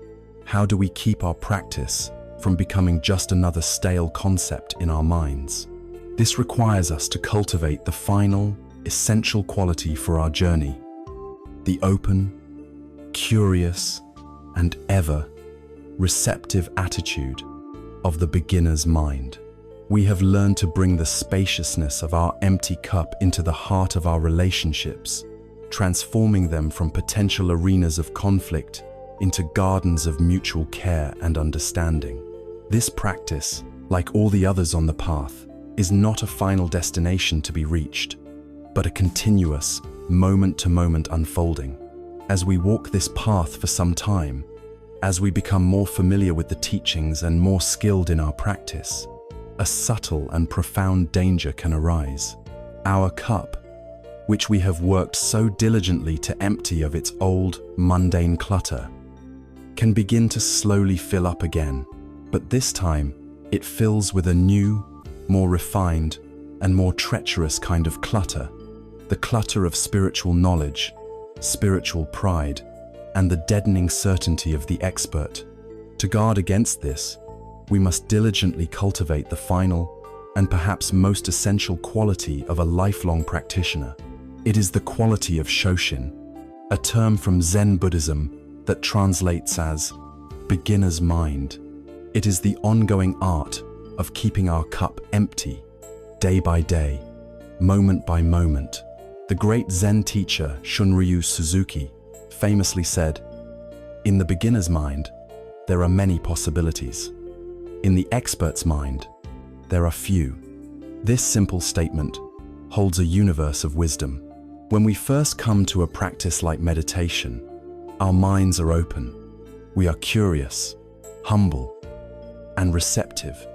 How do we keep our practice from becoming just another stale concept in our minds? This requires us to cultivate the final, essential quality for our journey: the open, curious, and ever receptive attitude of the beginner's mind. We have learned to bring the spaciousness of our empty cup into the heart of our relationships, transforming them from potential arenas of conflict into gardens of mutual care and understanding. This practice, like all the others on the path, is not a final destination to be reached, but a continuous, moment-to-moment unfolding. As we walk this path for some time, as we become more familiar with the teachings and more skilled in our practice, a subtle and profound danger can arise. Our cup, which we have worked so diligently to empty of its old, mundane clutter, can begin to slowly fill up again. But this time, it fills with a new, more refined, and more treacherous kind of clutter, the clutter of spiritual knowledge, spiritual pride, and the deadening certainty of the expert. To guard against this, we must diligently cultivate the final and perhaps most essential quality of a lifelong practitioner. It is the quality of Shoshin, a term from Zen Buddhism that translates as beginner's mind. It is the ongoing art of keeping our cup empty, day by day, moment by moment, The great Zen teacher Shunryu Suzuki famously said, "In the beginner's mind, there are many possibilities. In the expert's mind, there are few." This simple statement holds a universe of wisdom. When we first come to a practice like meditation, our minds are open. We are curious, humble, and receptive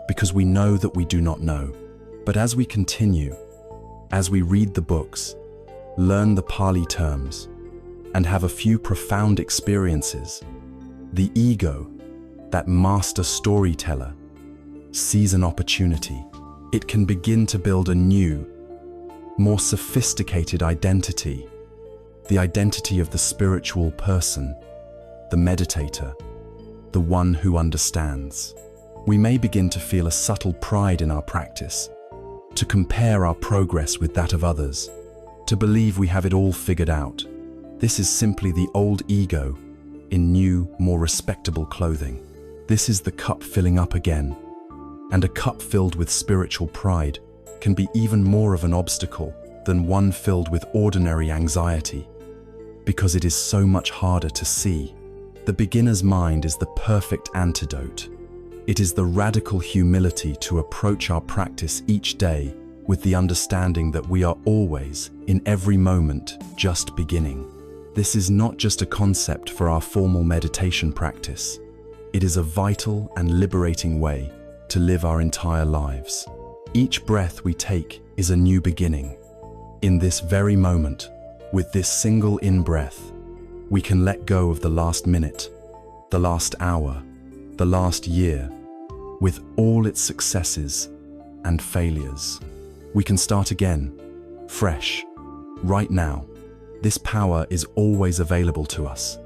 because we know that we do not know. But as we continue, as we read the books, learn the Pali terms, and have a few profound experiences, the ego, that master storyteller, sees an opportunity. It can begin to build a new, more sophisticated identity, the identity of the spiritual person, the meditator, the one who understands. We may begin to feel a subtle pride in our practice, to compare our progress with that of others, to believe we have it all figured out. This is simply the old ego in new, more respectable clothing. This is the cup filling up again, and a cup filled with spiritual pride can be even more of an obstacle than one filled with ordinary anxiety, because it is so much harder to see. The beginner's mind is the perfect antidote. It is the radical humility to approach our practice each day with the understanding that we are always, in every moment, just beginning. This is not just a concept for our formal meditation practice. It is a vital and liberating way to live our entire lives. Each breath we take is a new beginning. In this very moment, with this single in-breath, we can let go of the last minute, the last hour, the last year, with all its successes and failures. We can start again, fresh, right now. This power is always available to us.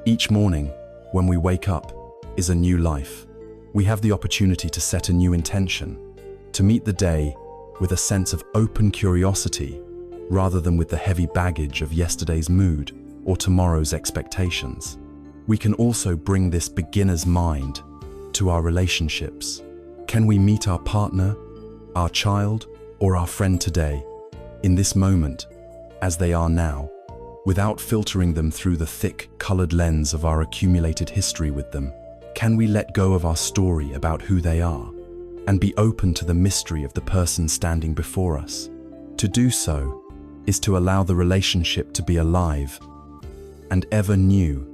Each morning, when we wake up, is a new life. We have the opportunity to set a new intention, to meet the day with a sense of open curiosity, rather than with the heavy baggage of yesterday's mood or tomorrow's expectations. We can also bring this beginner's mind to our relationships. Can we meet our partner, our child, or our friend today, in this moment, as they are now, without filtering them through the thick, colored lens of our accumulated history with them? Can we let go of our story about who they are and be open to the mystery of the person standing before us? To do so is to allow the relationship to be alive and ever new,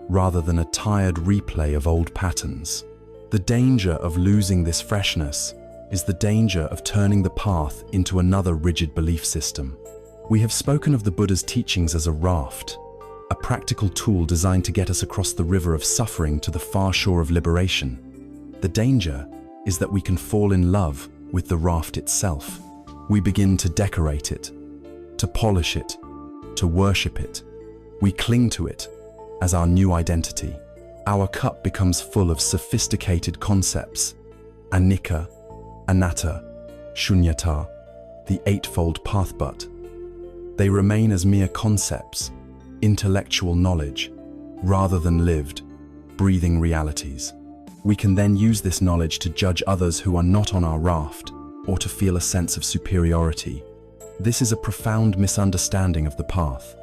rather than a tired replay of old patterns. The danger of losing this freshness is the danger of turning the path into another rigid belief system. We have spoken of the Buddha's teachings as a raft, a practical tool designed to get us across the river of suffering to the far shore of liberation. The danger is that we can fall in love with the raft itself. We begin to decorate it, to polish it, to worship it. We cling to it as our new identity. Our cup becomes full of sophisticated concepts: anicca, anatta, shunyata, the Eightfold Path, but they remain as mere concepts, intellectual knowledge, rather than lived, breathing realities. We can then use this knowledge to judge others who are not on our raft, or to feel a sense of superiority. This is a profound misunderstanding of the path.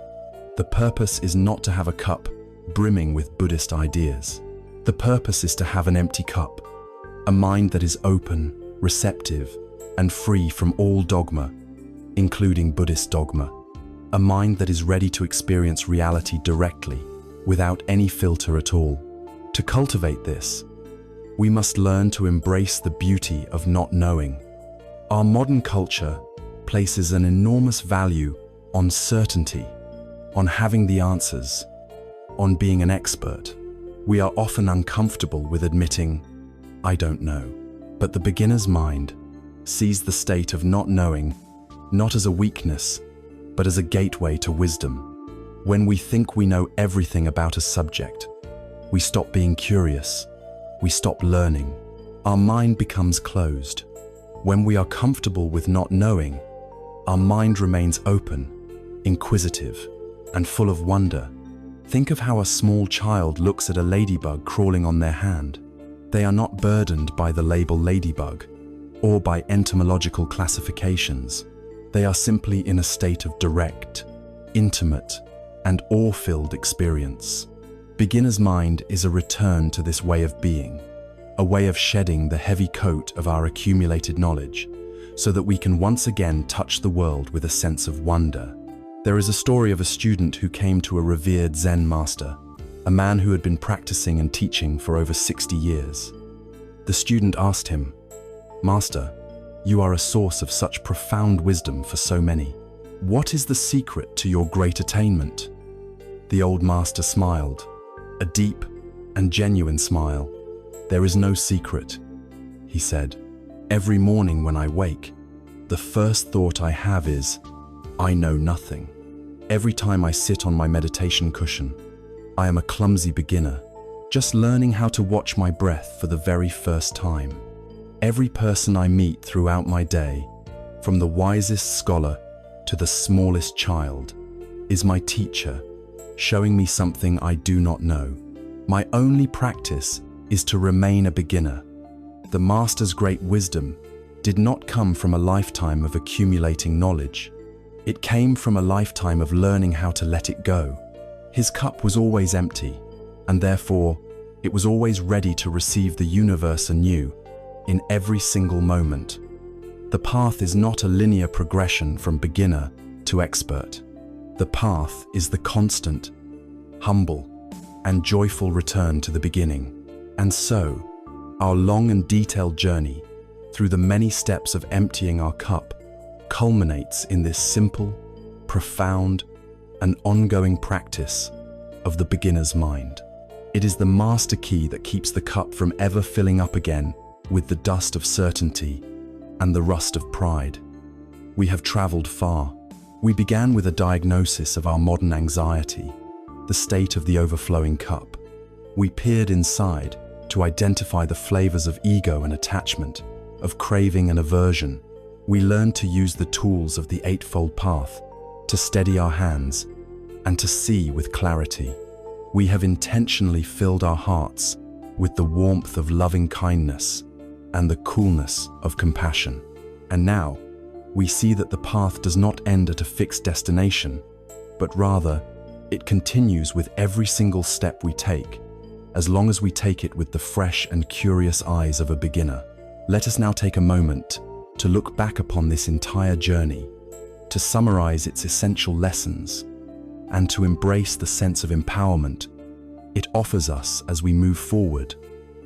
The purpose is not to have a cup brimming with Buddhist ideas. The purpose is to have an empty cup, a mind that is open, receptive, and free from all dogma, including Buddhist dogma. A mind that is ready to experience reality directly, without any filter at all. To cultivate this, we must learn to embrace the beauty of not knowing. Our modern culture places an enormous value on certainty, on having the answers, on being an expert. We are often uncomfortable with admitting, "I don't know." But the beginner's mind sees the state of not knowing not as a weakness, but as a gateway to wisdom. When we think we know everything about a subject, we stop being curious, we stop learning. Our mind becomes closed. When we are comfortable with not knowing, our mind remains open, inquisitive, and full of wonder. Think of how a small child looks at a ladybug crawling on their hand. They are not burdened by the label ladybug or by entomological classifications. They are simply in a state of direct, intimate, and awe-filled experience. Beginner's mind is a return to this way of being, a way of shedding the heavy coat of our accumulated knowledge, so that we can once again touch the world with a sense of wonder. There is a story of a student who came to a revered Zen master, a man who had been practicing and teaching for over 60 years. The student asked him, "Master, you are a source of such profound wisdom for so many. What is the secret to your great attainment?" The old master smiled, a deep and genuine smile. "There is no secret," he said. "Every morning when I wake, the first thought I have is, I know nothing. Every time I sit on my meditation cushion, I am a clumsy beginner, just learning how to watch my breath for the very first time. Every person I meet throughout my day, from the wisest scholar to the smallest child, is my teacher, showing me something I do not know. My only practice is to remain a beginner." The master's great wisdom did not come from a lifetime of accumulating knowledge. It came from a lifetime of learning how to let it go. His cup was always empty, and therefore, it was always ready to receive the universe anew in every single moment. The path is not a linear progression from beginner to expert. The path is the constant, humble, and joyful return to the beginning. And so, our long and detailed journey through the many steps of emptying our cup culminates in this simple, profound, and ongoing practice of the beginner's mind. It is the master key that keeps the cup from ever filling up again with the dust of certainty and the rust of pride. We have traveled far. We began with a diagnosis of our modern anxiety, the state of the overflowing cup. We peered inside to identify the flavors of ego and attachment, of craving and aversion. We learned to use the tools of the Eightfold Path to steady our hands and to see with clarity. We have intentionally filled our hearts with the warmth of loving kindness and the coolness of compassion. And now, we see that the path does not end at a fixed destination, but rather, it continues with every single step we take, as long as we take it with the fresh and curious eyes of a beginner. Let us now take a moment to look back upon this entire journey, to summarize its essential lessons, and to embrace the sense of empowerment it offers us as we move forward,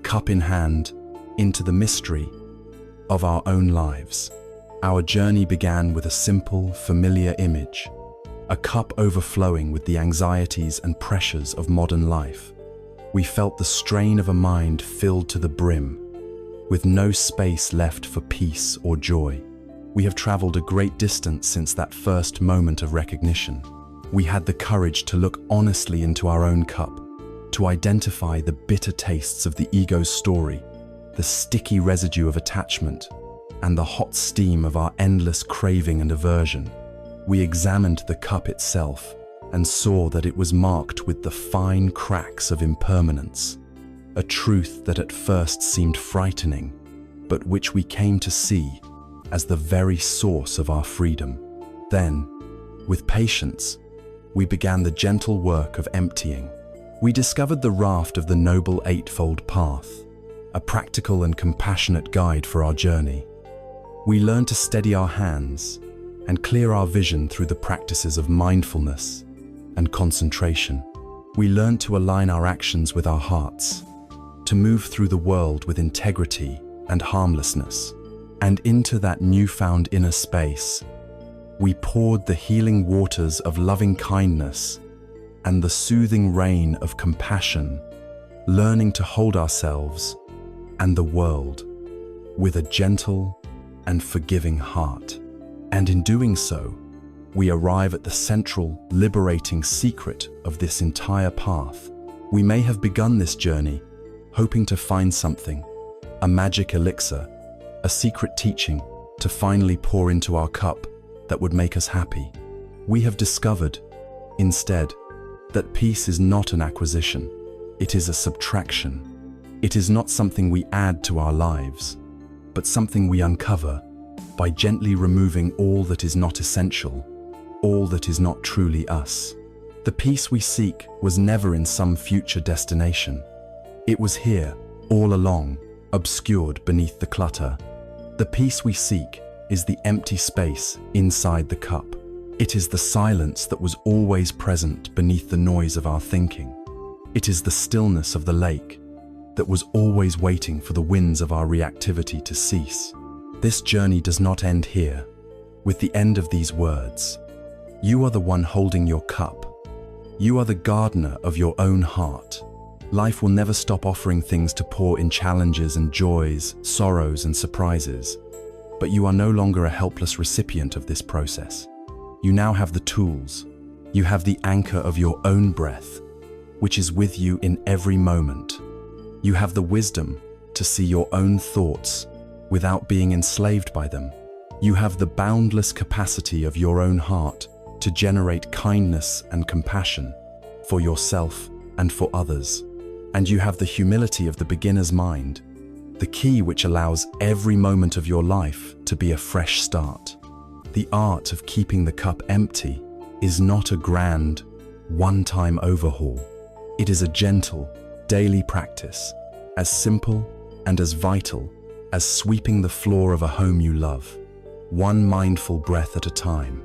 cup in hand, into the mystery of our own lives. Our journey began with a simple, familiar image, a cup overflowing with the anxieties and pressures of modern life. We felt the strain of a mind filled to the brim, with no space left for peace or joy. We have traveled a great distance since that first moment of recognition. We had the courage to look honestly into our own cup, to identify the bitter tastes of the ego's story, the sticky residue of attachment, and the hot steam of our endless craving and aversion. We examined the cup itself and saw that it was marked with the fine cracks of impermanence, a truth that at first seemed frightening, but which we came to see as the very source of our freedom. Then, with patience, we began the gentle work of emptying. We discovered the raft of the Noble Eightfold Path, a practical and compassionate guide for our journey. We learned to steady our hands and clear our vision through the practices of mindfulness and concentration. We learned to align our actions with our hearts, to move through the world with integrity and harmlessness. And into that newfound inner space, we poured the healing waters of loving kindness and the soothing rain of compassion, learning to hold ourselves and the world with a gentle and forgiving heart. And in doing so, we arrive at the central, liberating secret of this entire path. We may have begun this journey hoping to find something, a magic elixir, a secret teaching to finally pour into our cup that would make us happy. We have discovered, instead, that peace is not an acquisition, it is a subtraction. It is not something we add to our lives, but something we uncover by gently removing all that is not essential, all that is not truly us. The peace we seek was never in some future destination. It was here, all along, obscured beneath the clutter. The peace we seek is the empty space inside the cup. It is the silence that was always present beneath the noise of our thinking. It is the stillness of the lake that was always waiting for the winds of our reactivity to cease. This journey does not end here, with the end of these words. You are the one holding your cup. You are the gardener of your own heart. Life will never stop offering things to pour in challenges and joys, sorrows and surprises. But you are no longer a helpless recipient of this process. You now have the tools. You have the anchor of your own breath, which is with you in every moment. You have the wisdom to see your own thoughts without being enslaved by them. You have the boundless capacity of your own heart to generate kindness and compassion for yourself and for others. And you have the humility of the beginner's mind, the key which allows every moment of your life to be a fresh start. The art of keeping the cup empty is not a grand, one-time overhaul. It is a gentle, daily practice, as simple and as vital as sweeping the floor of a home you love, one mindful breath at a time,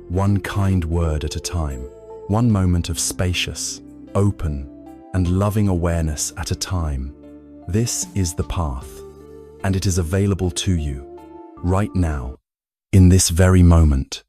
one kind word at a time, one moment of spacious, open, and loving awareness at a time. This is the path, and it is available to you, right now, in this very moment.